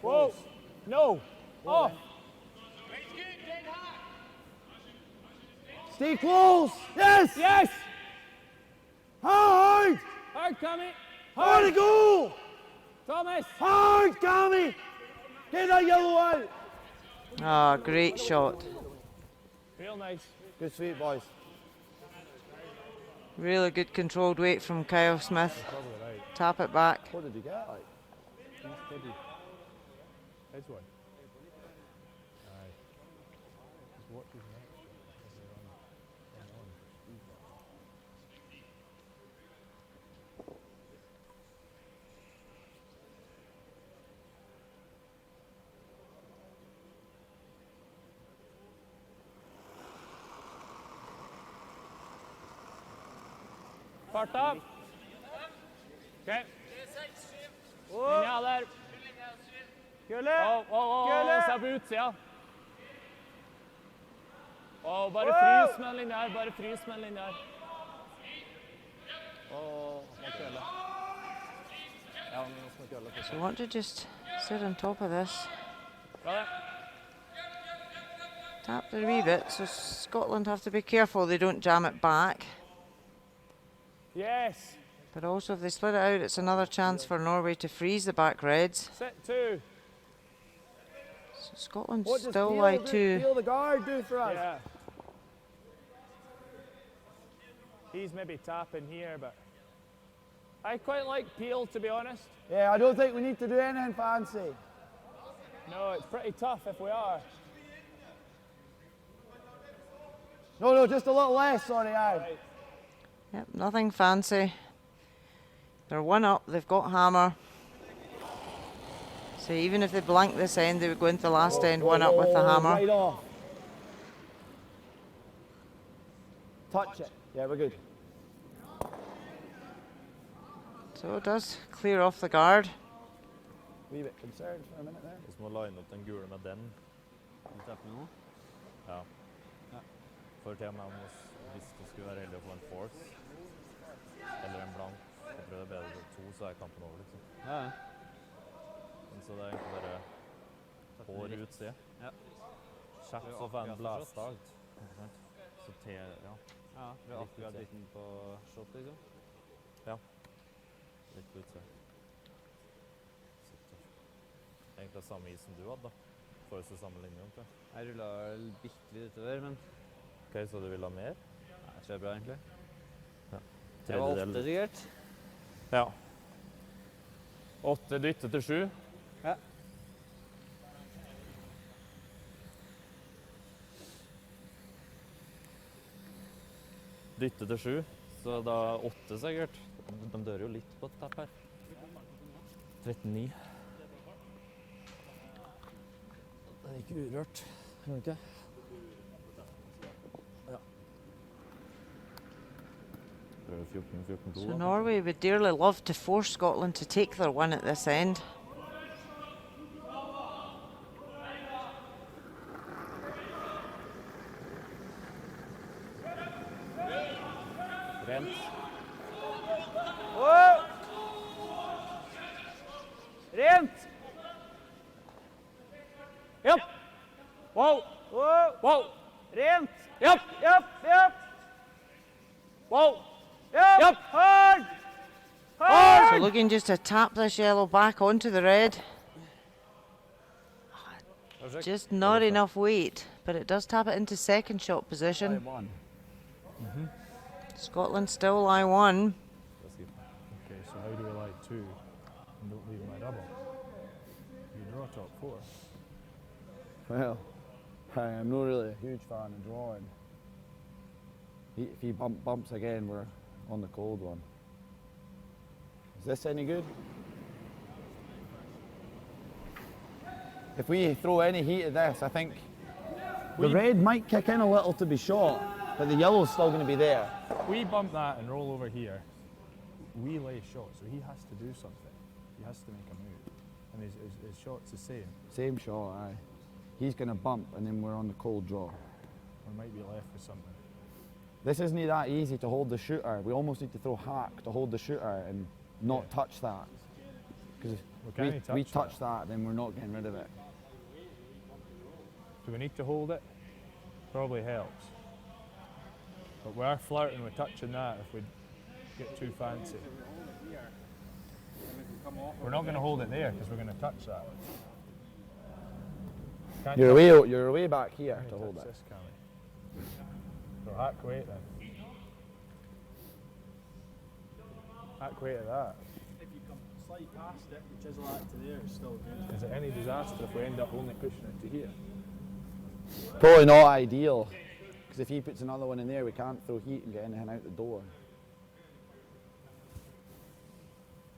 Whoa! No! Oh!
Stay close. Yes.
Yes!
Hard.
Hard, Tommy!
Hard to go.
Thomas!
Hard, Tommy. Get that yellow out.
Ah, great shot.
Real nice.
Good sweep, boys.
Really good controlled weight from Kyle Smith.
Probably right.
Tap it back.
What did you get? Like?
Steady. Heads one. Aye. Just watch his neck. Fart opp. OK. Linja der.
Gulle!
Se på utsida. Bare frys med den linja her. Bare frys med den linja her. Må kølle. Ja, men nå skal vi kølle.
So want to just sit on top of this.
Bra det.
Tap it a wee bit, so Scotland have to be careful they don't jam it back.
Yes.
But also if they split it out, it's another chance for Norway to freeze the back reds.
Set two.
So Scotland
What does
still like to...
peel the guard do for us?
Yeah. He's maybe tapping here, but I quite like Peel, to be honest.
Yeah, I don't think we need to do anything fancy.
No, it's pretty tough if we are.
No, just a little less, sorry, aye.
Yep, nothing fancy. They're one up, they've got hammer. So even if they blank this end, they would go into the last end one up with the hammer.
Right off. Touch it. Yeah, we're good.
So it does clear off the guard.
Wee bit concerned for a minute there.
Og så må line opp den gule med den.
Du tapper nå?
Ja. For til og med hvis du skulle være heldig å få en force, eller en blank, jeg tror det er bedre til 2, så er kampen over, liksom.
Ja.
Men så det er egentlig bare hår utsida.
Ja.
Kjapt så får en blæsta ut. Ikke sant? Så te, ja.
Ja, vi har akkurat
utsida.
liten på shot, liksom.
Ja. Litt på utsida. Egentlig samme isen du hadde da. Får oss til samme linje, egentlig.
Jeg rullet bitte litt utover, men
Ok, så du vil ha mer?
nei, jeg tror det er bra, egentlig.
Ja.
Det var 8 sikkert.
Ja. 8 dytte til 7.
Ja.
Dytte til 7, så da 8 sikkert. De dør jo litt på et tapp her. 13,9. Det er ikke urørt, er det ikke? Ja.
So Norway would dearly love to force Scotland to take their one at this end.
Rent.
Whoa! Rent!
Yep. Whoa.
Whoa!
Whoa.
Rent!
Yep.
Yep!
Whoa.
Yep!
Yep.
Hard!
So
Hard!
looking just to tap this yellow back onto the red. Just not enough weight, but it does tap it into second shot position. Scotland still lie one.
Okay, so how do we like 2 and don't leave my double? You draw top 4.
Well, I'm not really a huge fan of drawing. If he bumps again, we're on the cold one. Is this any good? If we throw any heat at this, I think the red might kick in a little to be short, but the yellow's still going to be there.
We bump that and roll over here. We lay shot, so he has to do something. He has to make a move. And his shot's the same.
Same shot, aye. He's going to bump, and then we're on the cold draw.
We might be left with something.
This isn't that easy to hold the shooter. We almost need to throw hack to hold the shooter and not touch that. Because if we touch that, then we're not getting rid of it.
Do we need to hold it? Probably helps. But we are flirting with touching that if we get too fancy. We're not going to hold it there because we're going to touch that. Can't
You're way back here
touch
to hold it.
this, can we? So hack weight then. Hack weight at that.
If you come slightly past it, you chisel that to there, it's still good.
Is it any disaster if we end up only pushing it to here?
Probably not ideal, because if he puts another one in there, we can't throw heat and get anything out the door.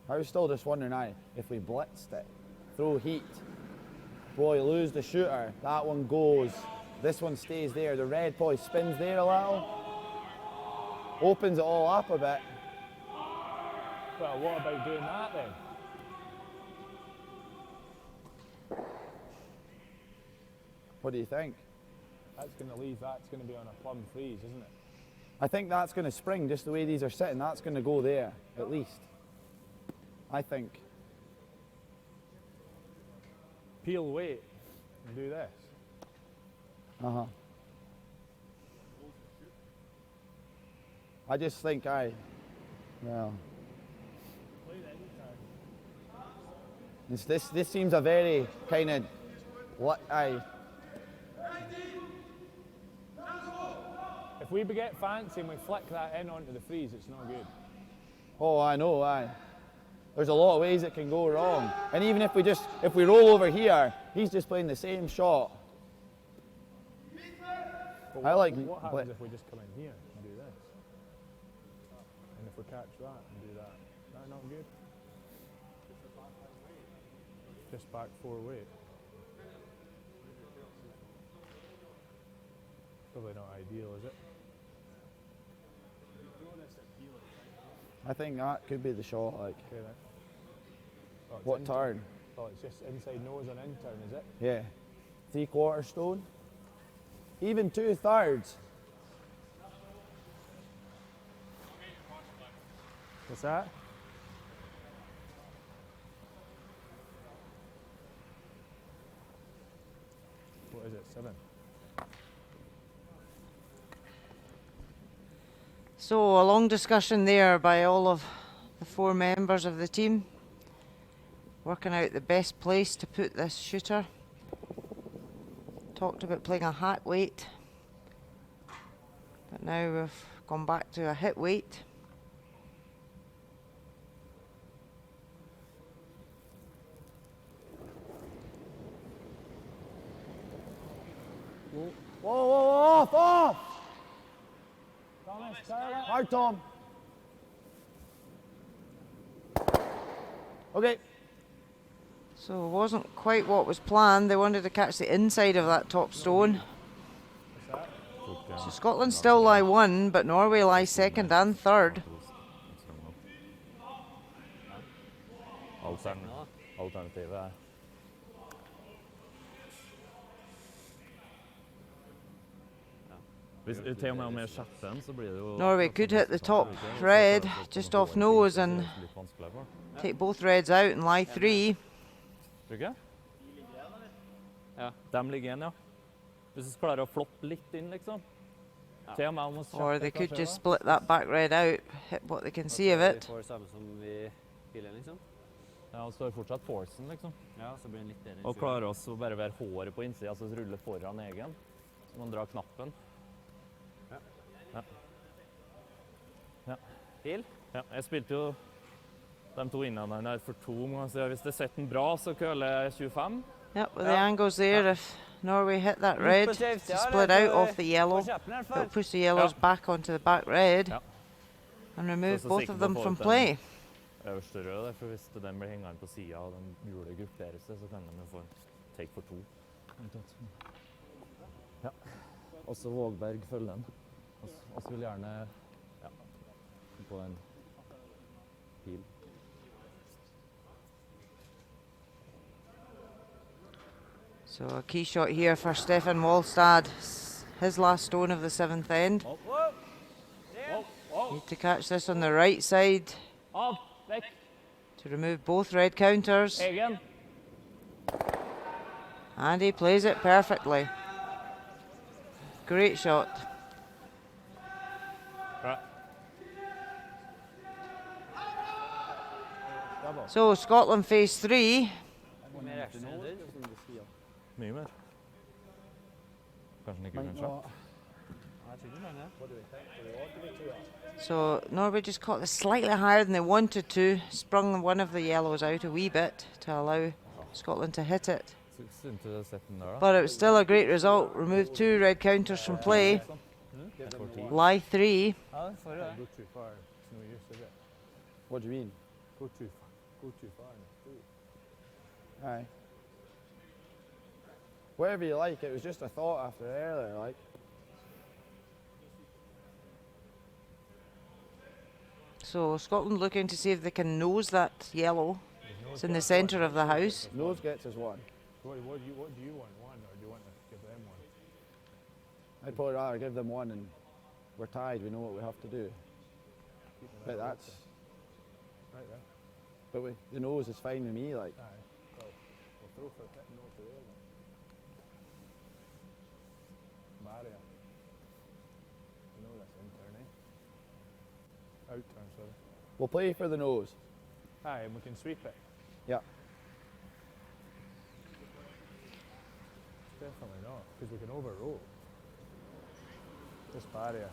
I was still just wondering, if we blitzed it, throw heat, boy, lose the shooter, that one goes, this one stays there, the red probably spins there a little, opens it all up a bit.
Well, what about doing that then?
What do you think?
That's going to leave, that's going to be on a plumb freeze, isn't it?
I think that's going to spring, just the way these are sitting, that's going to go there, at least. I think.
Peel weight and do this.
Uh-huh. I just think well. This seems a very kind of,
If we get fancy and we flick that in onto the freeze, it's not good.
Oh, I know, There's a lot of ways it can go wrong. And even if we roll over here, he's just playing the same shot.
But what happens if we just come in here and do this? And if we catch that and do that, is that not good? Just back 4 weight. Probably not ideal, is it?
I think that could be the shot,
Okay then. Oh, it's
What
in
turn?
Oh, it's just inside nose on in turn, is it?
Yeah. 3/4 stone. Even 2/3.
What's that? What is it, 7?
So a long discussion there by all of the 4 members of the team, working out the best place to put this shooter. Talked about playing a hack weight, but now we've gone back to a hit weight.
Whoa, off!
Thomas, Tyler.
Hard, Tom. Okay.
So it wasn't quite what was planned. They wanted to catch the inside of that top stone. So Scotland still lie 1, but Norway lie 2nd and 3rd.
alternativet er til og med om jeg skjetter den, så blir det jo...
Norway could hit the top red, just off nose, and take both reds out and lie 3.
Tror du ikke? Ja, dem ligger igjen, ja. Hvis du klarer å floppe litt inn, liksom. Til og med om å
Or they
skjette,
could
kanskje,
just split that back red out, hit what they can see of
Vi
it.
får det samme som vi piler, liksom.
Ja, og så er fortsatt forcen, liksom.
Ja, så blir den litt bedre.
Og klarer også å bare være håret på innsiden, altså rulle foran egen. Så man drar knappen. Ja.
Pil?
Ja, jeg spilte jo de 2 innene her for 2 ganger, så hvis det setter den bra, så køler jeg 25.
Yep, with the angles there, if Norway hit that red to split out off the yellow, it'll push the yellows back onto the back red and remove
Så
both
sikkert
of
å
them
få
from
ut den
play.
Øverste rød, der, for hvis den blir hengende på siden og den gule grupperer seg, så kan de jo få en take for 2. Ja. Også Vågberg følger den. Også vil gjerne på en pil.
So a key shot here for Stefan Wallstad, his last stone of the 7th end. Need to catch this on the right side
Av, vekk,
to remove both red counters.
egen.
And he plays it perfectly. Great shot.
Bra.
So Scotland face 3.
Mer actionhender.
Mye mer. Kanskje den ikke kan slå.
So Norway just caught this slightly higher than they wanted to, sprung one of the yellows out a wee bit to allow Scotland to hit it.
Synd til å sette den der, da.
But it was still a great result. Removed 2 red counters from play. Lie 3.
Ja, får du det.
Go too far, it's no use, is it?
What do you mean?
Go too far in the two.
Aye. Whatever you like, it was just a thought after earlier, like.
So Scotland looking to see if they can nose that yellow. It's in the centre of the house.
Nose gets us 1.
What do you want, 1, or do you want to give them 1?
I'd probably rather give them 1 and we're tied, we know what we have to do. But that's,
Right there.
but the nose is fine with me, like.
Aye. We'll throw for a bit and over there then. Barrier. You know that's in turn, eh? Out turn, sorry.
We'll play for the nose.
Aye, and we can sweep it.
Yeah.
Definitely not, because we can overroll. This barrier.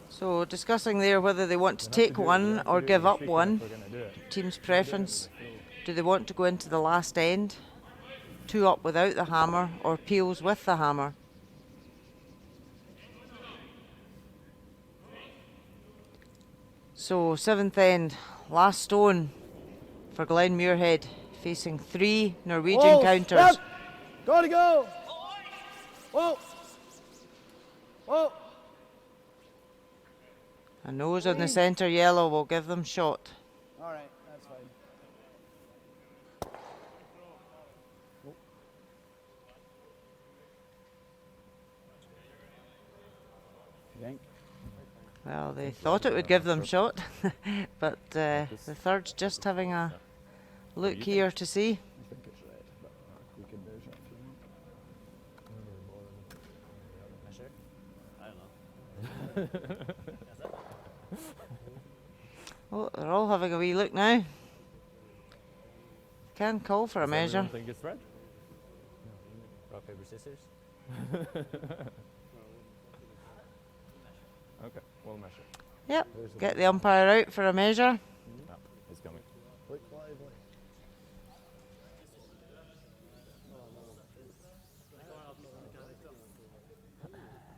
So discussing there whether they want to take one or give up one.
We're going to do it.
Team's preference. Do they want to go into the last end? 2 up without the hammer or peels with the hammer? So 7th end, last stone for Glen Muirhead, facing 3 Norwegian counters.
Yep. Gotta go! Whoa! Whoa!
A nose on the centre yellow will give them shot.
All right, that's fine. Yank.
Well, they thought it would give them shot, but the third's just having a look here to see.
I think it's red, but we can measure it if you want.
Measure? I don't know.
Oh, they're all having a wee look now. Can call for a measure.
I think it's red.
Rock, paper, scissors.
Okay, we'll measure.
Yep, get the umpire out for a measure.
Yeah, he's coming.
Look lively.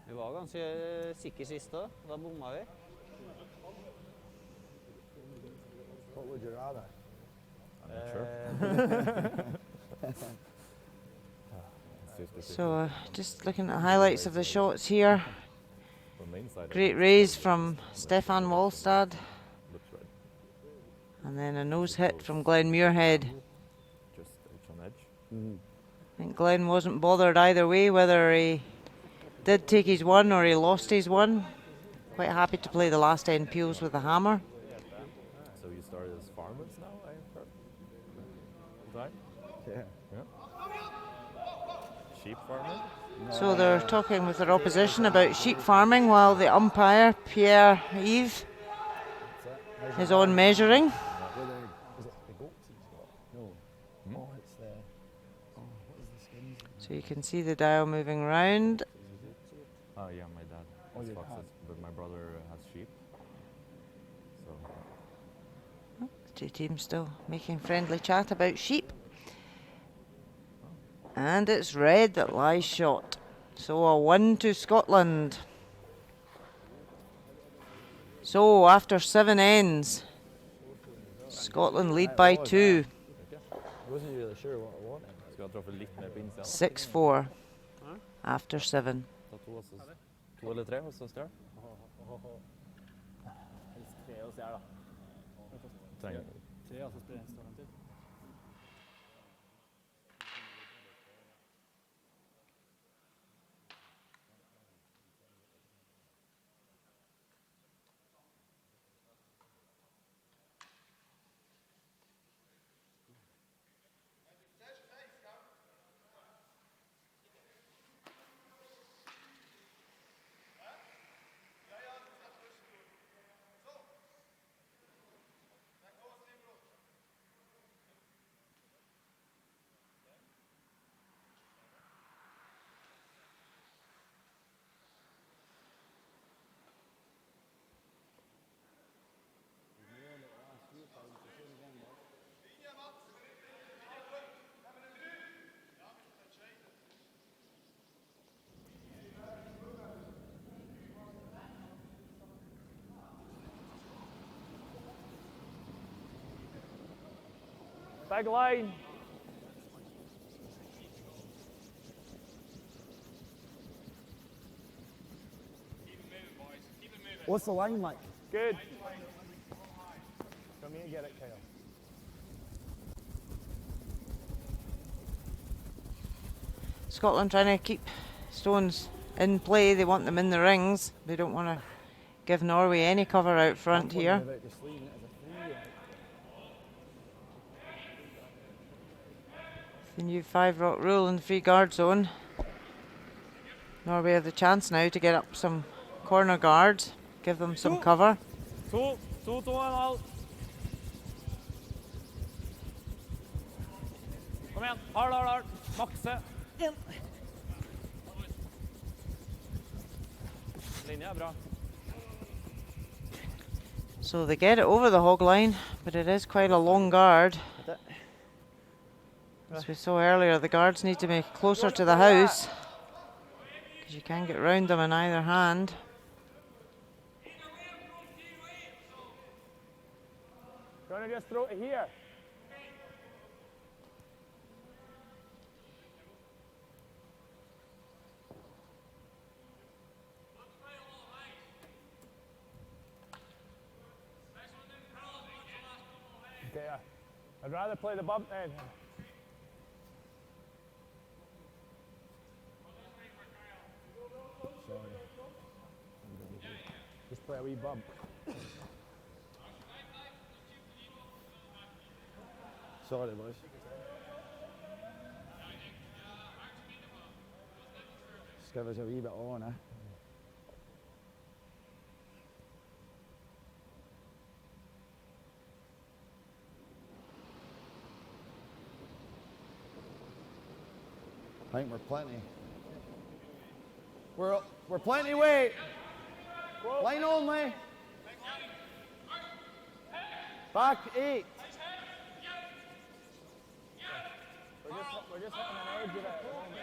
Vi var ganske sikre sist da. Da bomma vi.
What would you rather?
I'm not sure.
So just looking at the highlights of the shots here.
From the inside,
Great raise from Stefan Wallstad.
looks red.
And then a nose hit from Glen Muirhead. I think Glenn wasn't bothered either way, whether he did take his one or he lost his one. Quite happy to play the last 10 peels with the hammer.
So you started as farmers now, I heard? Right?
Yeah.
Sheep farmer?
So they're talking with their opposition about sheep farming while the umpire, Pierre-Yves, is on measuring.
Is it the goats he's got? No. Oh, it's the. Oh, what is the skins?
So you can see the dial moving round.
Oh yeah, my dad
Oh,
has
your
foxes,
dad.
but my brother has sheep. So
The two teams still making friendly chat about sheep. And it's red that lies shot. So a 1 to Scotland. So after 7 ends, Scotland lead by 2.
I wasn't really sure what I wanted.
skal treffe litt mer på innsida.
6-4 after 7.
Ta to eller tre, og så stjel.
Helst 3 og stjel, da.
Trenger
3, altså spiller en stående til.
Big line.
What's the line like?
Good. Come here, get it, Kyle.
Scotland trying to keep stones in play. They want them in the rings. They don't want to give Norway any cover out front here.
About just leaving it as a 3.
The new 5-rock rule in the free guard zone. Norway have the chance now to get up some corner guards, give them some cover.
2, 2,5. Kom igjen. Hard. Makse. Linja er bra.
So they get it over the hog line, but it is quite a long guard. As we saw earlier, the guards need to be closer to the house because you can get round them in either hand.
Gonna just throw it here. Okay, I'd rather play the bump then. Sorry. Just play a wee bump.
Sorry, boys. Just give us a wee bit on, eh? I think we're plenty. We're plenty weight. Line only. Back 8.
We're just hitting an edge of it at the moment.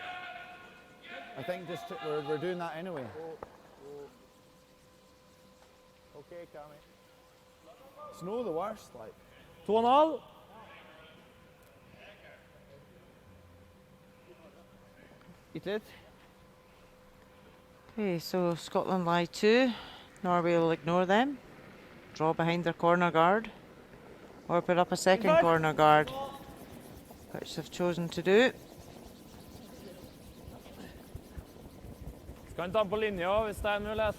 I think just we're doing that anyway.
Okay, Cammy.
It's no the worst, like.
2,5.
Eat it.
Okay, so Scotland lie 2. Norway will ignore them, draw behind their corner guard, or put up a second corner guard. which they've chosen to do.
Skal han ta den på linja hvis det er mulighet?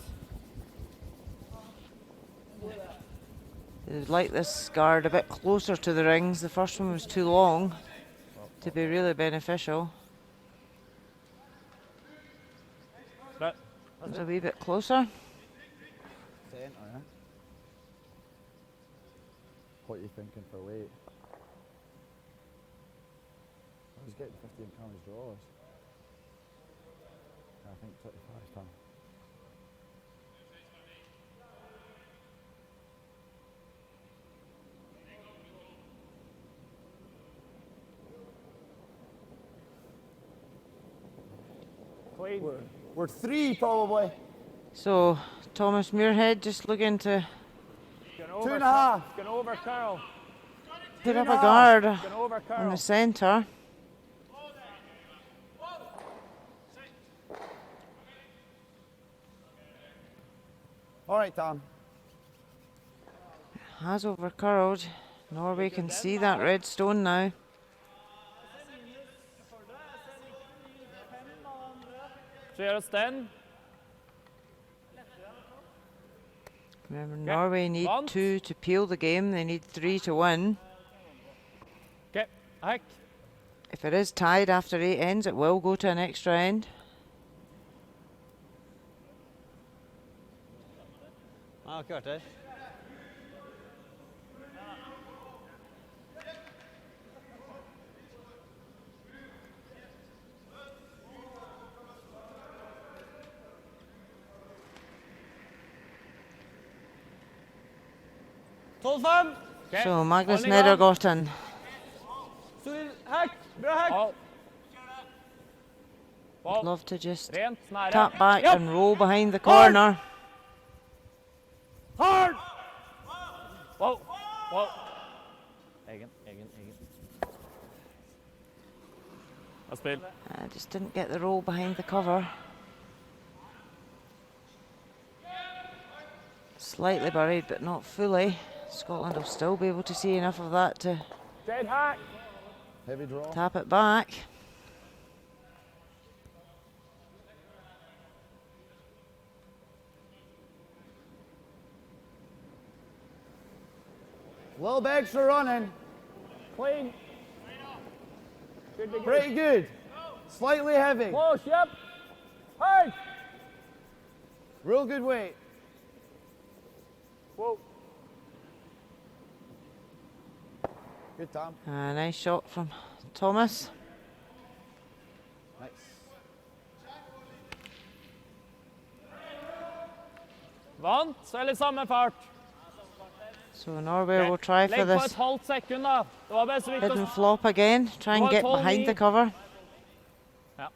They'd like this guard a bit closer to the rings. The first one was too long to be really beneficial.
Right.
It's a wee bit closer.
Centre, yeah. What are you thinking for weight? I was getting 15 pounds draws. I think 25 pounds.
Clean.
We're 3 probably.
So Thomas Muirhead just looking to
Going
2.5.
Going over Carroll.
put up a guard
Going over
in
Carroll.
the centre.
All right, Tom.
Has overcurled. Norway can see that red stone now.
Så gjør oss den.
Remember, Norway need
Vant.
2 to peel the game. They need 3 to win.
Ok, hekk.
If it is tied after 8 ends, it will go to an extra end.
Ja, kvarter.
Ok.
So Magnus
Hold i gang.
Nedergården
Hekk. Bra hekk. Ball.
would love to just
Rent, nære.
tap back
Japp.
and roll behind the corner.
Hard! Wow, wow. Egen. Bra spill.
I just didn't get the roll behind the cover. Slightly buried, but not fully. Scotland will still be able to see enough of that to
Dead hack.
Heavy draw.
tap it back.
Little bit extra running.
Clean. Should be good.
Pretty good. Slightly heavy.
Close, yep. Hard.
Real good weight.
Whoa.
Good, Tom.
A nice shot from Thomas.
Nice.
Vant, så er det samme fart.
So Norway will try for
Legg på
this
et halvt sekund da. Det var bare så vidt
hidden
å...
flop again. Try and
Well,
get
Tony.
behind the cover.
Ja.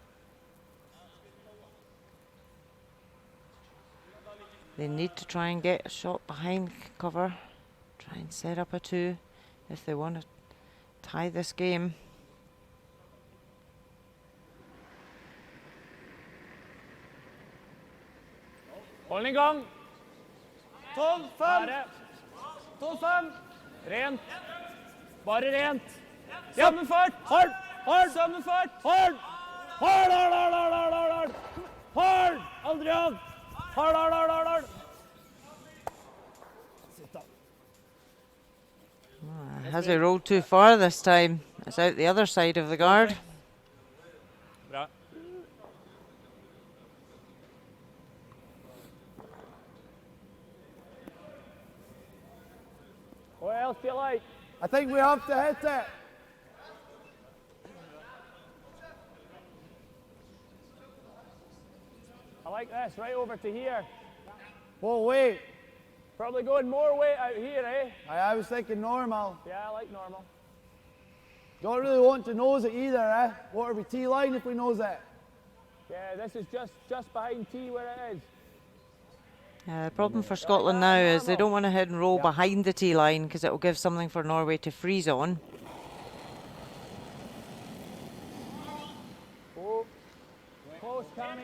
They need to try and get a shot behind cover. Try and set up a 2 if they want to tie this game.
Hold den i gang. 12-5. 12-5. Rent. Bare rent. Samme fart. Hard. Hard. Samme fart. Hard. Hard, hard, hard, hard, hard, hard, hard. Hard. Adrian. Hard, hard, hard, hard, hard.
Has he rolled too far this time? It's out the other side of the guard.
Bra. What else do you like?
I think we have to hit it.
I like this, right over to here.
Well, wait.
Probably going more weight out here, eh?
I was thinking normal.
Yeah, I like normal.
Don't really want to nose it either, eh? What are we T-line if we nose it?
Yeah, this is just behind T where it is.
The problem for Scotland now is they don't want to head and roll
Yeah.
behind the T line because it will give something for Norway to freeze on.
Oh, close, Cammy.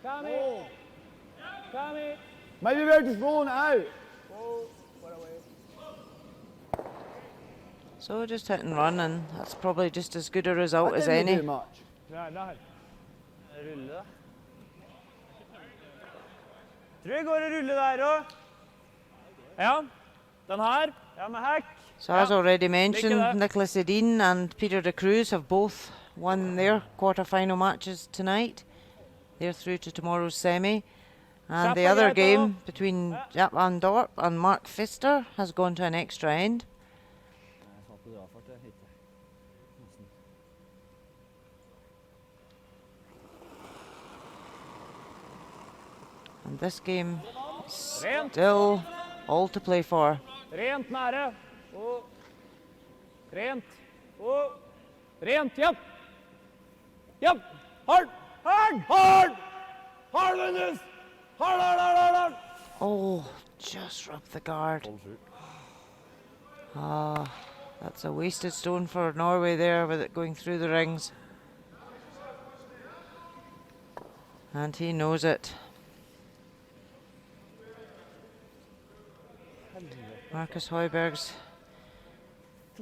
Cammy. Cammy.
Maybe we're just rolling it out.
Oh, what away.
So just hit and run, and that's probably just as good a result
That
as
didn't
any.
do much.
Nei, nothing.
Rulle, da. Tror det går å rulle der òg.
Ja, den her.
Ja, med hekk.
So as
Yeah.
already mentioned,
that.
Nicholas Edin and Peter de Cruz have both won their quarter-final matches tonight. They're through to tomorrow's semi. And the
Champery
other
out
game between Jaap van Dorp and Mark Pfister has gone to an extra end.
Jeg satt på drafart, jeg hitte.
And this game is
Rent.
still all to play for.
Rent nære. Og rent. Og rent. Japp. Japp. Hard. Hard. Hard. Hard on this. Hard, hard, hard, hard, hard.
Oh, just rubbed the guard. Ah, that's a wasted stone for Norway there with it going through the rings. And he knows it. Marcus Højberg's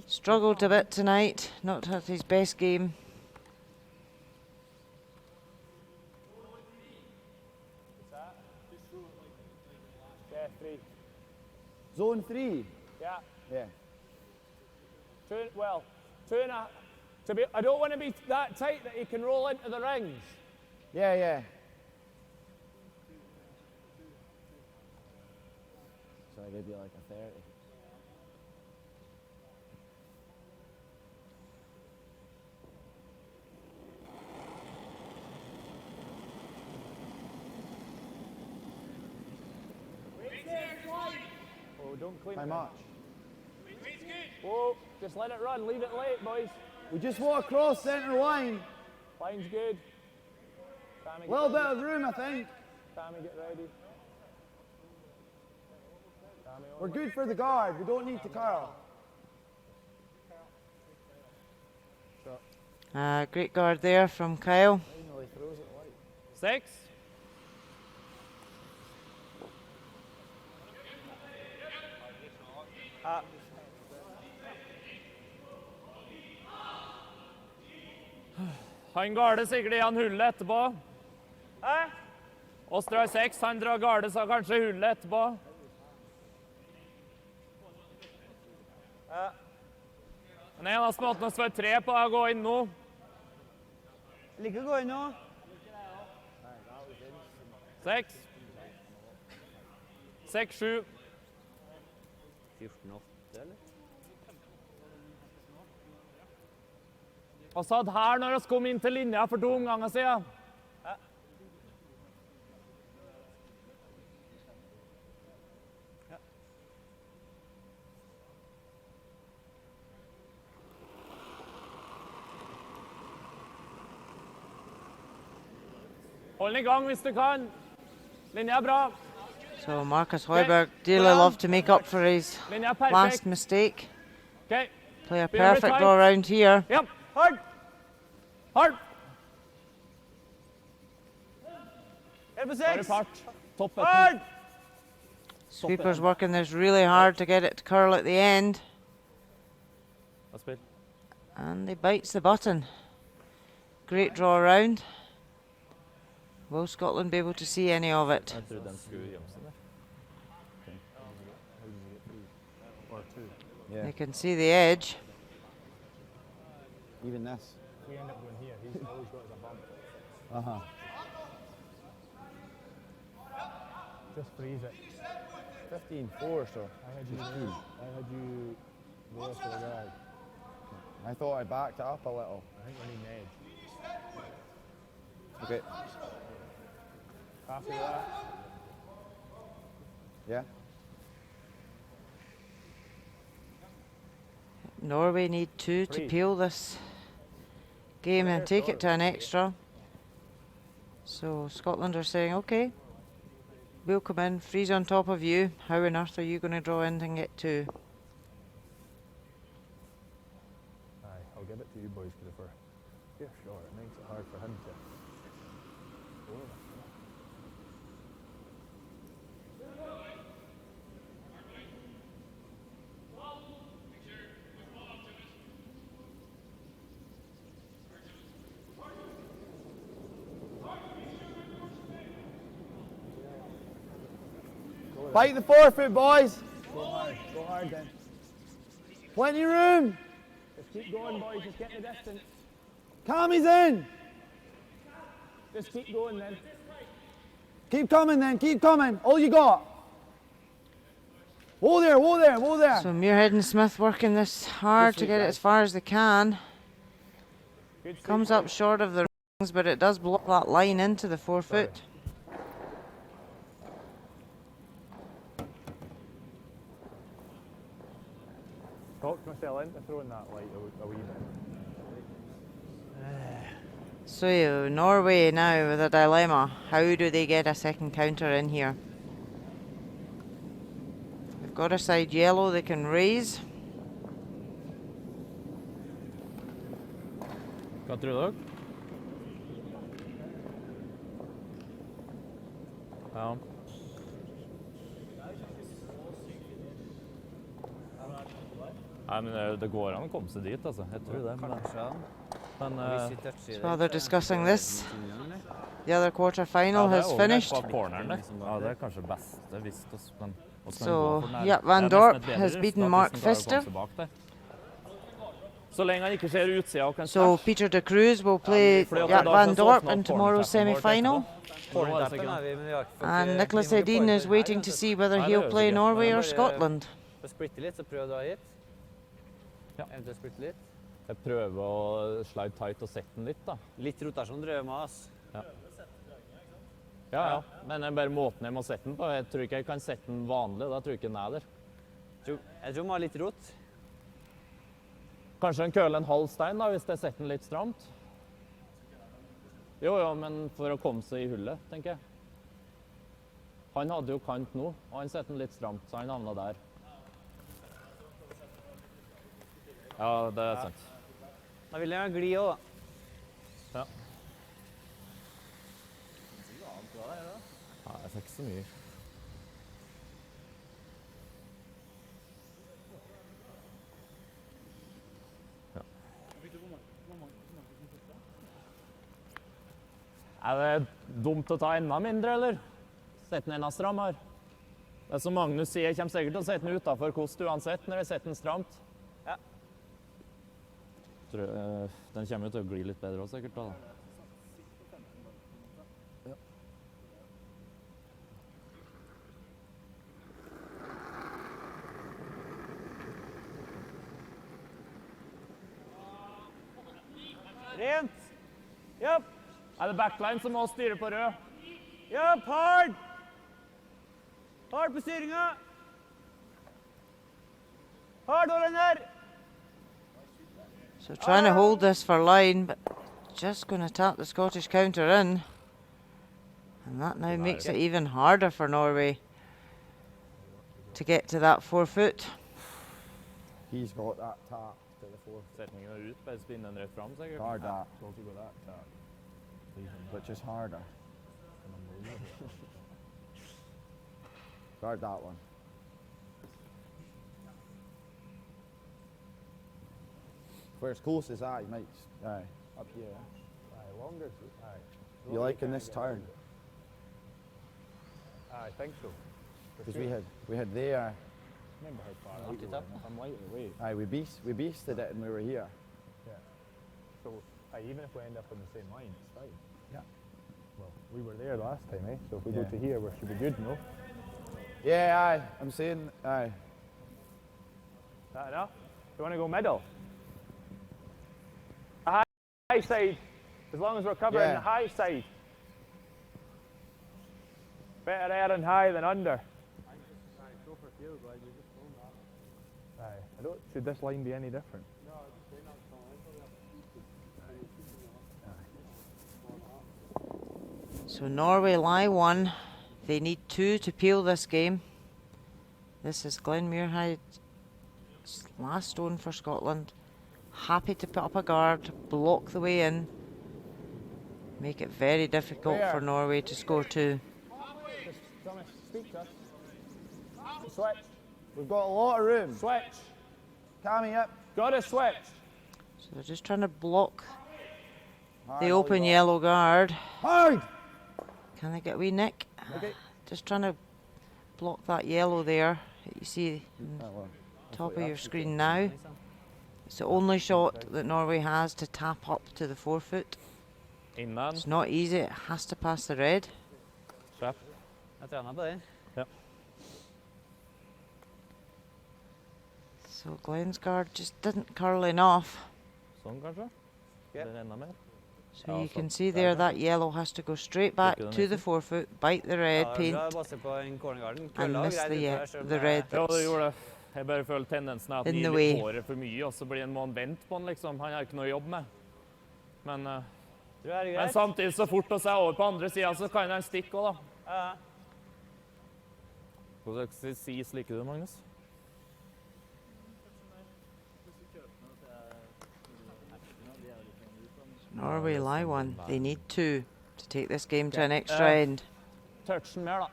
struggled a bit tonight, not had his best game.
Yeah, 3.
Zone 3.
Yeah.
Yeah.
Two and a. I don't want to be that tight that he can roll into the rings.
Yeah, yeah. So I give you like a 30.
Oh, don't clean
How
it.
much?
Whoa, just let it run. Leave it late, boys.
We just walk across centre line.
Line's good. Tammy,
A little bit of room, I think.
Tammy, get ready. Tammy,
We're good for the guard. We don't need to curl.
Great guard there from Kyle.
Finally throws it light.
6. Han garder sikkert igjen hullet etterpå.
Hæ?
Oss drar 6, han drar garde så kanskje hullet etterpå. Den eneste måten å svare 3 på er å gå inn nå.
Liker å gå inn nå.
6. 6, 7.
14,8, eller?
Og satt her når vi kom inn til linja for 2 omganger siden. Hold den i gang hvis du kan. Linja er bra.
So Marcus Højberg dearly love to make up for his
Linja er perfekt.
last mistake.
Ok,
Play a
Be very
perfect
tight.
draw round here.
Japp. Hard. Hard.
Helt på
Bare
6.
fart. Toppen.
Hard!
Sweeper's working this really hard to get it to curl at the end.
Da spill.
And he bites the button. Great draw round. Will Scotland be able to see any of it?
Jeg trodde den skulle gjemme seg der.
or 2.
Yeah.
They can see the edge.
Even this.
We end up going here. He's always got us a bump.
Uh-huh.
Just freeze it.
15-4, so.
I had you there for the guard.
I thought I backed it up a little.
I think we need an edge.
Okay.
Happy with that?
Yeah.
Norway need 2 to
Three.
peel this game and take it to an extra. So Scotland are saying, okay, we'll come in, freeze on top of you. How on earth are you going to draw in and get 2?
Aye, I'll give it to you boys, Christopher. Yeah, sure. It makes it hard for him to.
Bite the forefoot, boys.
Go hard then.
Plenty of room.
Just keep going, boys, just get the distance.
Cammy's in.
Just keep going then.
Keep coming then, keep coming. All you got. Whoa there, whoa there, whoa there.
So Muirhead and Smith working this hard to get it as far as they can.
Good
Comes up short of the rings, but it does block that line into the forefoot.
Talked myself into throwing that light a wee bit.
So Norway now with a dilemma. How do they get a second counter in here? They've got a side yellow they can raise.
Hva tror dere? Ja. Nei, men det går an å komme seg dit, altså. Jeg tror det. Men
So they're discussing this. The other quarter-final has finished.
Corneren der. Ja, det kanskje beste visst oss, men
So, yeah, Van Dorp has beaten Mark Pfister.
Så lenge han ikke ser utsida og kan
So Peter de Cruz will play Jaap Van Dorp in tomorrow's semi-final. And Nicholas Hedin is waiting to see whether he'll play Norway or Scotland.
Splitte litt, så prøv å dra hit.
Ja.
Eventuelt splitte litt.
Jeg prøver å slide tight og sette den litt, da.
Litt rotasjon drømmer meg, ass.
Ja. Men det er bare måten jeg må sette den på. Jeg tror ikke jeg kan sette den vanlig, da tror jeg ikke den er der.
Jeg tror man har litt rot.
Kanskje en køle en halv stein da, hvis jeg setter den litt stramt. Jo, men for å komme seg i hullet, tenker jeg. Han hadde jo kant nå, og han setter den litt stramt, så han havnet der. Ja, det er sant.
Da vil jeg gli også, da.
Ja. Nei, jeg ser ikke så mye. Er det dumt å ta enda mindre, eller? Sette den enda strammere. Det er som Magnus sier, jeg kommer sikkert til å sette den utenfor kost uansett når jeg setter den stramt.
Ja.
Den kommer jo til å gli litt bedre også, sikkert da. Ja.
Rent! Japp!
Er det backline som må styre på rød?
Japp, hard! Hard på styringa! Hard, hold den der!
So trying to hold this for line, but just going to tap the Scottish counter in. And that now makes it even harder for Norway to get to that forefoot.
He's got that tap to the fourth.
Setningen er ut, bare spinne den rett frem, sikkert.
Hard that,
Skal ikke gå that tap.
which is harder. Guard that one. Where it's close as that, you might. Aye, up here.
Aye, longer. Aye.
You liking this turn?
I think so.
Because we had there.
Remember how far
Knocked
out
it
we
up.
were, if I'm light away.
Aye, we beasted it and we were here.
So even if we end up on the same line, it's fine.
Yeah.
Well, we were there last time, eh? So if we go
Yeah.
to here, we should be good, no?
Yeah, aye. I'm saying, aye.
Is that enough? You want to go middle? A high side. As long as we're covering
Yeah.
the high side. Better air and high than under. Aye. I don't. Should this line be any different?
So Norway lie 1. They need 2 to peel this game. This is Glenn Muirhead's last stone for Scotland. Happy to put up a guard, block the way in, make it very difficult for Norway to score 2.
Just Thomas, speak to us. Switch.
We've got a lot of room.
Switch.
Cammy up.
Got to switch.
So they're just trying to block
Hard,
the
all
open
you got.
yellow guard.
Hard!
Can they get a wee nick?
Okay.
Just trying to block that yellow there that you see in
Oh, well.
top of your screen now. It's the only shot that Norway has to tap up to the forefoot.
Innan.
It's not easy, it has to pass the red.
Slapp.
Jeg trener på den.
So Glenn's guard just didn't curl enough.
Sånn, kanskje?
Ja.
Eller enda mer.
So you can see there that yellow has to go straight back to the forefoot, bite the red
Ja,
paint,
bra basert på en cornergarden.
and
Kølla og
miss
greit
the,
ut der, selv om
the
det
red
Ja, det
that's
gjorde det. Jeg bare føler tendensen er at
in
han
the
gir
way.
litt håret for mye, og så blir må han vente på han, liksom. Han har ikke noe å jobbe med. Men,
Tror jeg er
men
greit.
samtidig så fort å se over på andre siden, så kan han stikke også, da.
Ja.
Hva slags sis liker du, Magnus?
Norway lie one. They need 2 to take this game to an extra
Yeah.
end.
Touchen mer, da.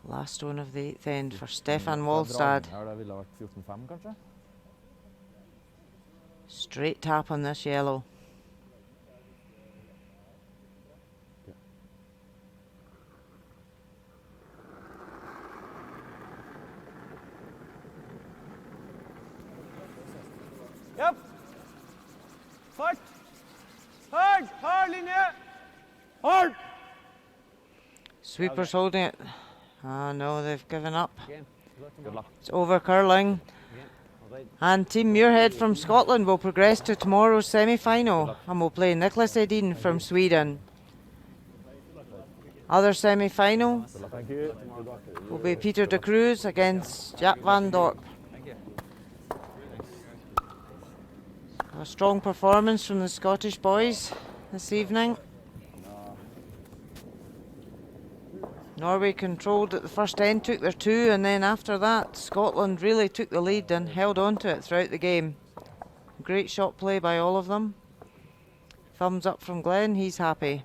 Last one of the 8th end for Stefan Wallstad.
Ja, det ville ha vært 14-5, kanskje?
Straight tap on this yellow.
Japp. Fart. Hard. Hard linje. Hard.
Sweepers holding it. Oh no, they've given up.
Good luck.
It's over curling. And Team Muirhead from Scotland will progress to tomorrow's semi-final and will play Nicholas Edin from Sweden. Other semi-final
Thank you. Good luck.
will be Peter de Cruz against Jaap van Dorp.
Thank you.
A strong performance from the Scottish boys this evening. Norway controlled at the first end, took their 2, and then after that Scotland really took the lead and held on to it throughout the game. Great shot play by all of them. Thumbs up from Glenn, he's happy.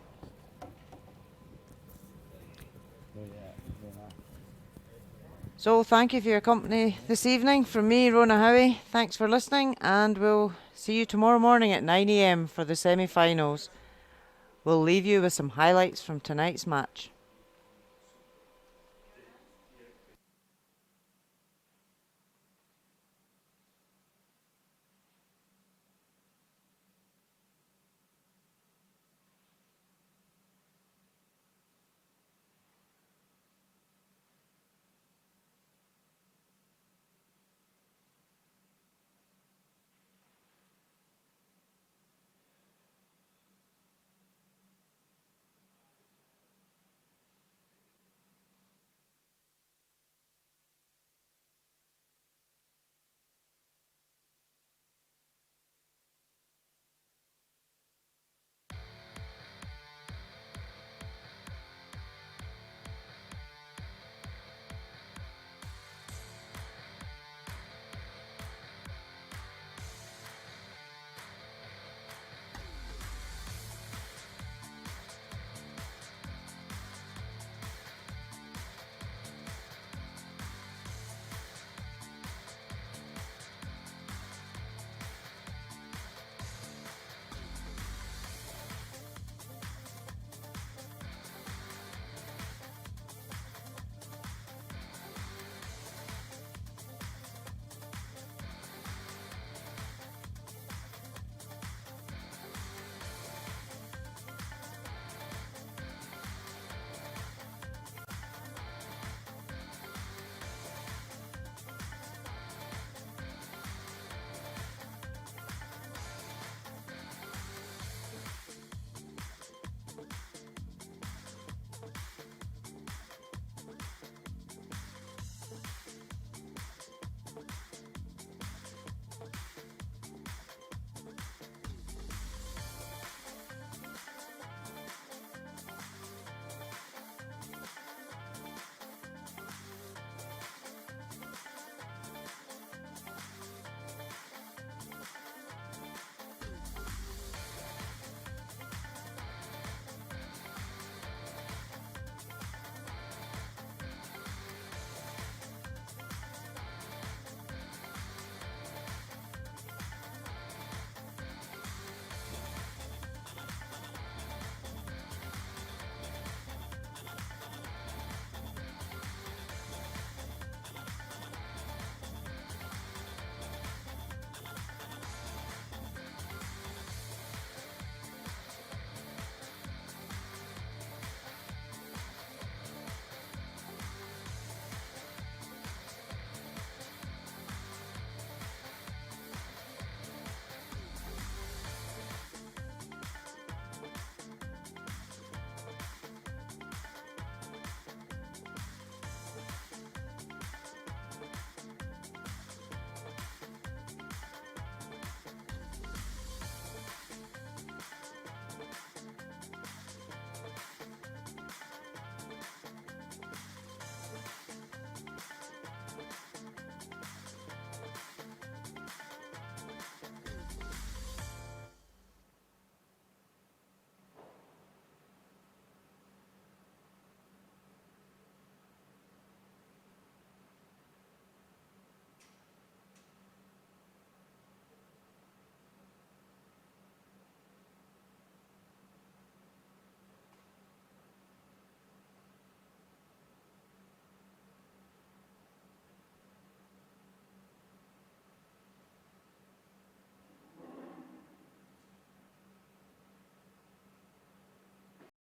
So thank you for your company this evening. From me, Rona Howie, thanks for listening, and we'll see you tomorrow morning at 9 AM for the semi-finals. We'll leave you with some highlights from tonight's match.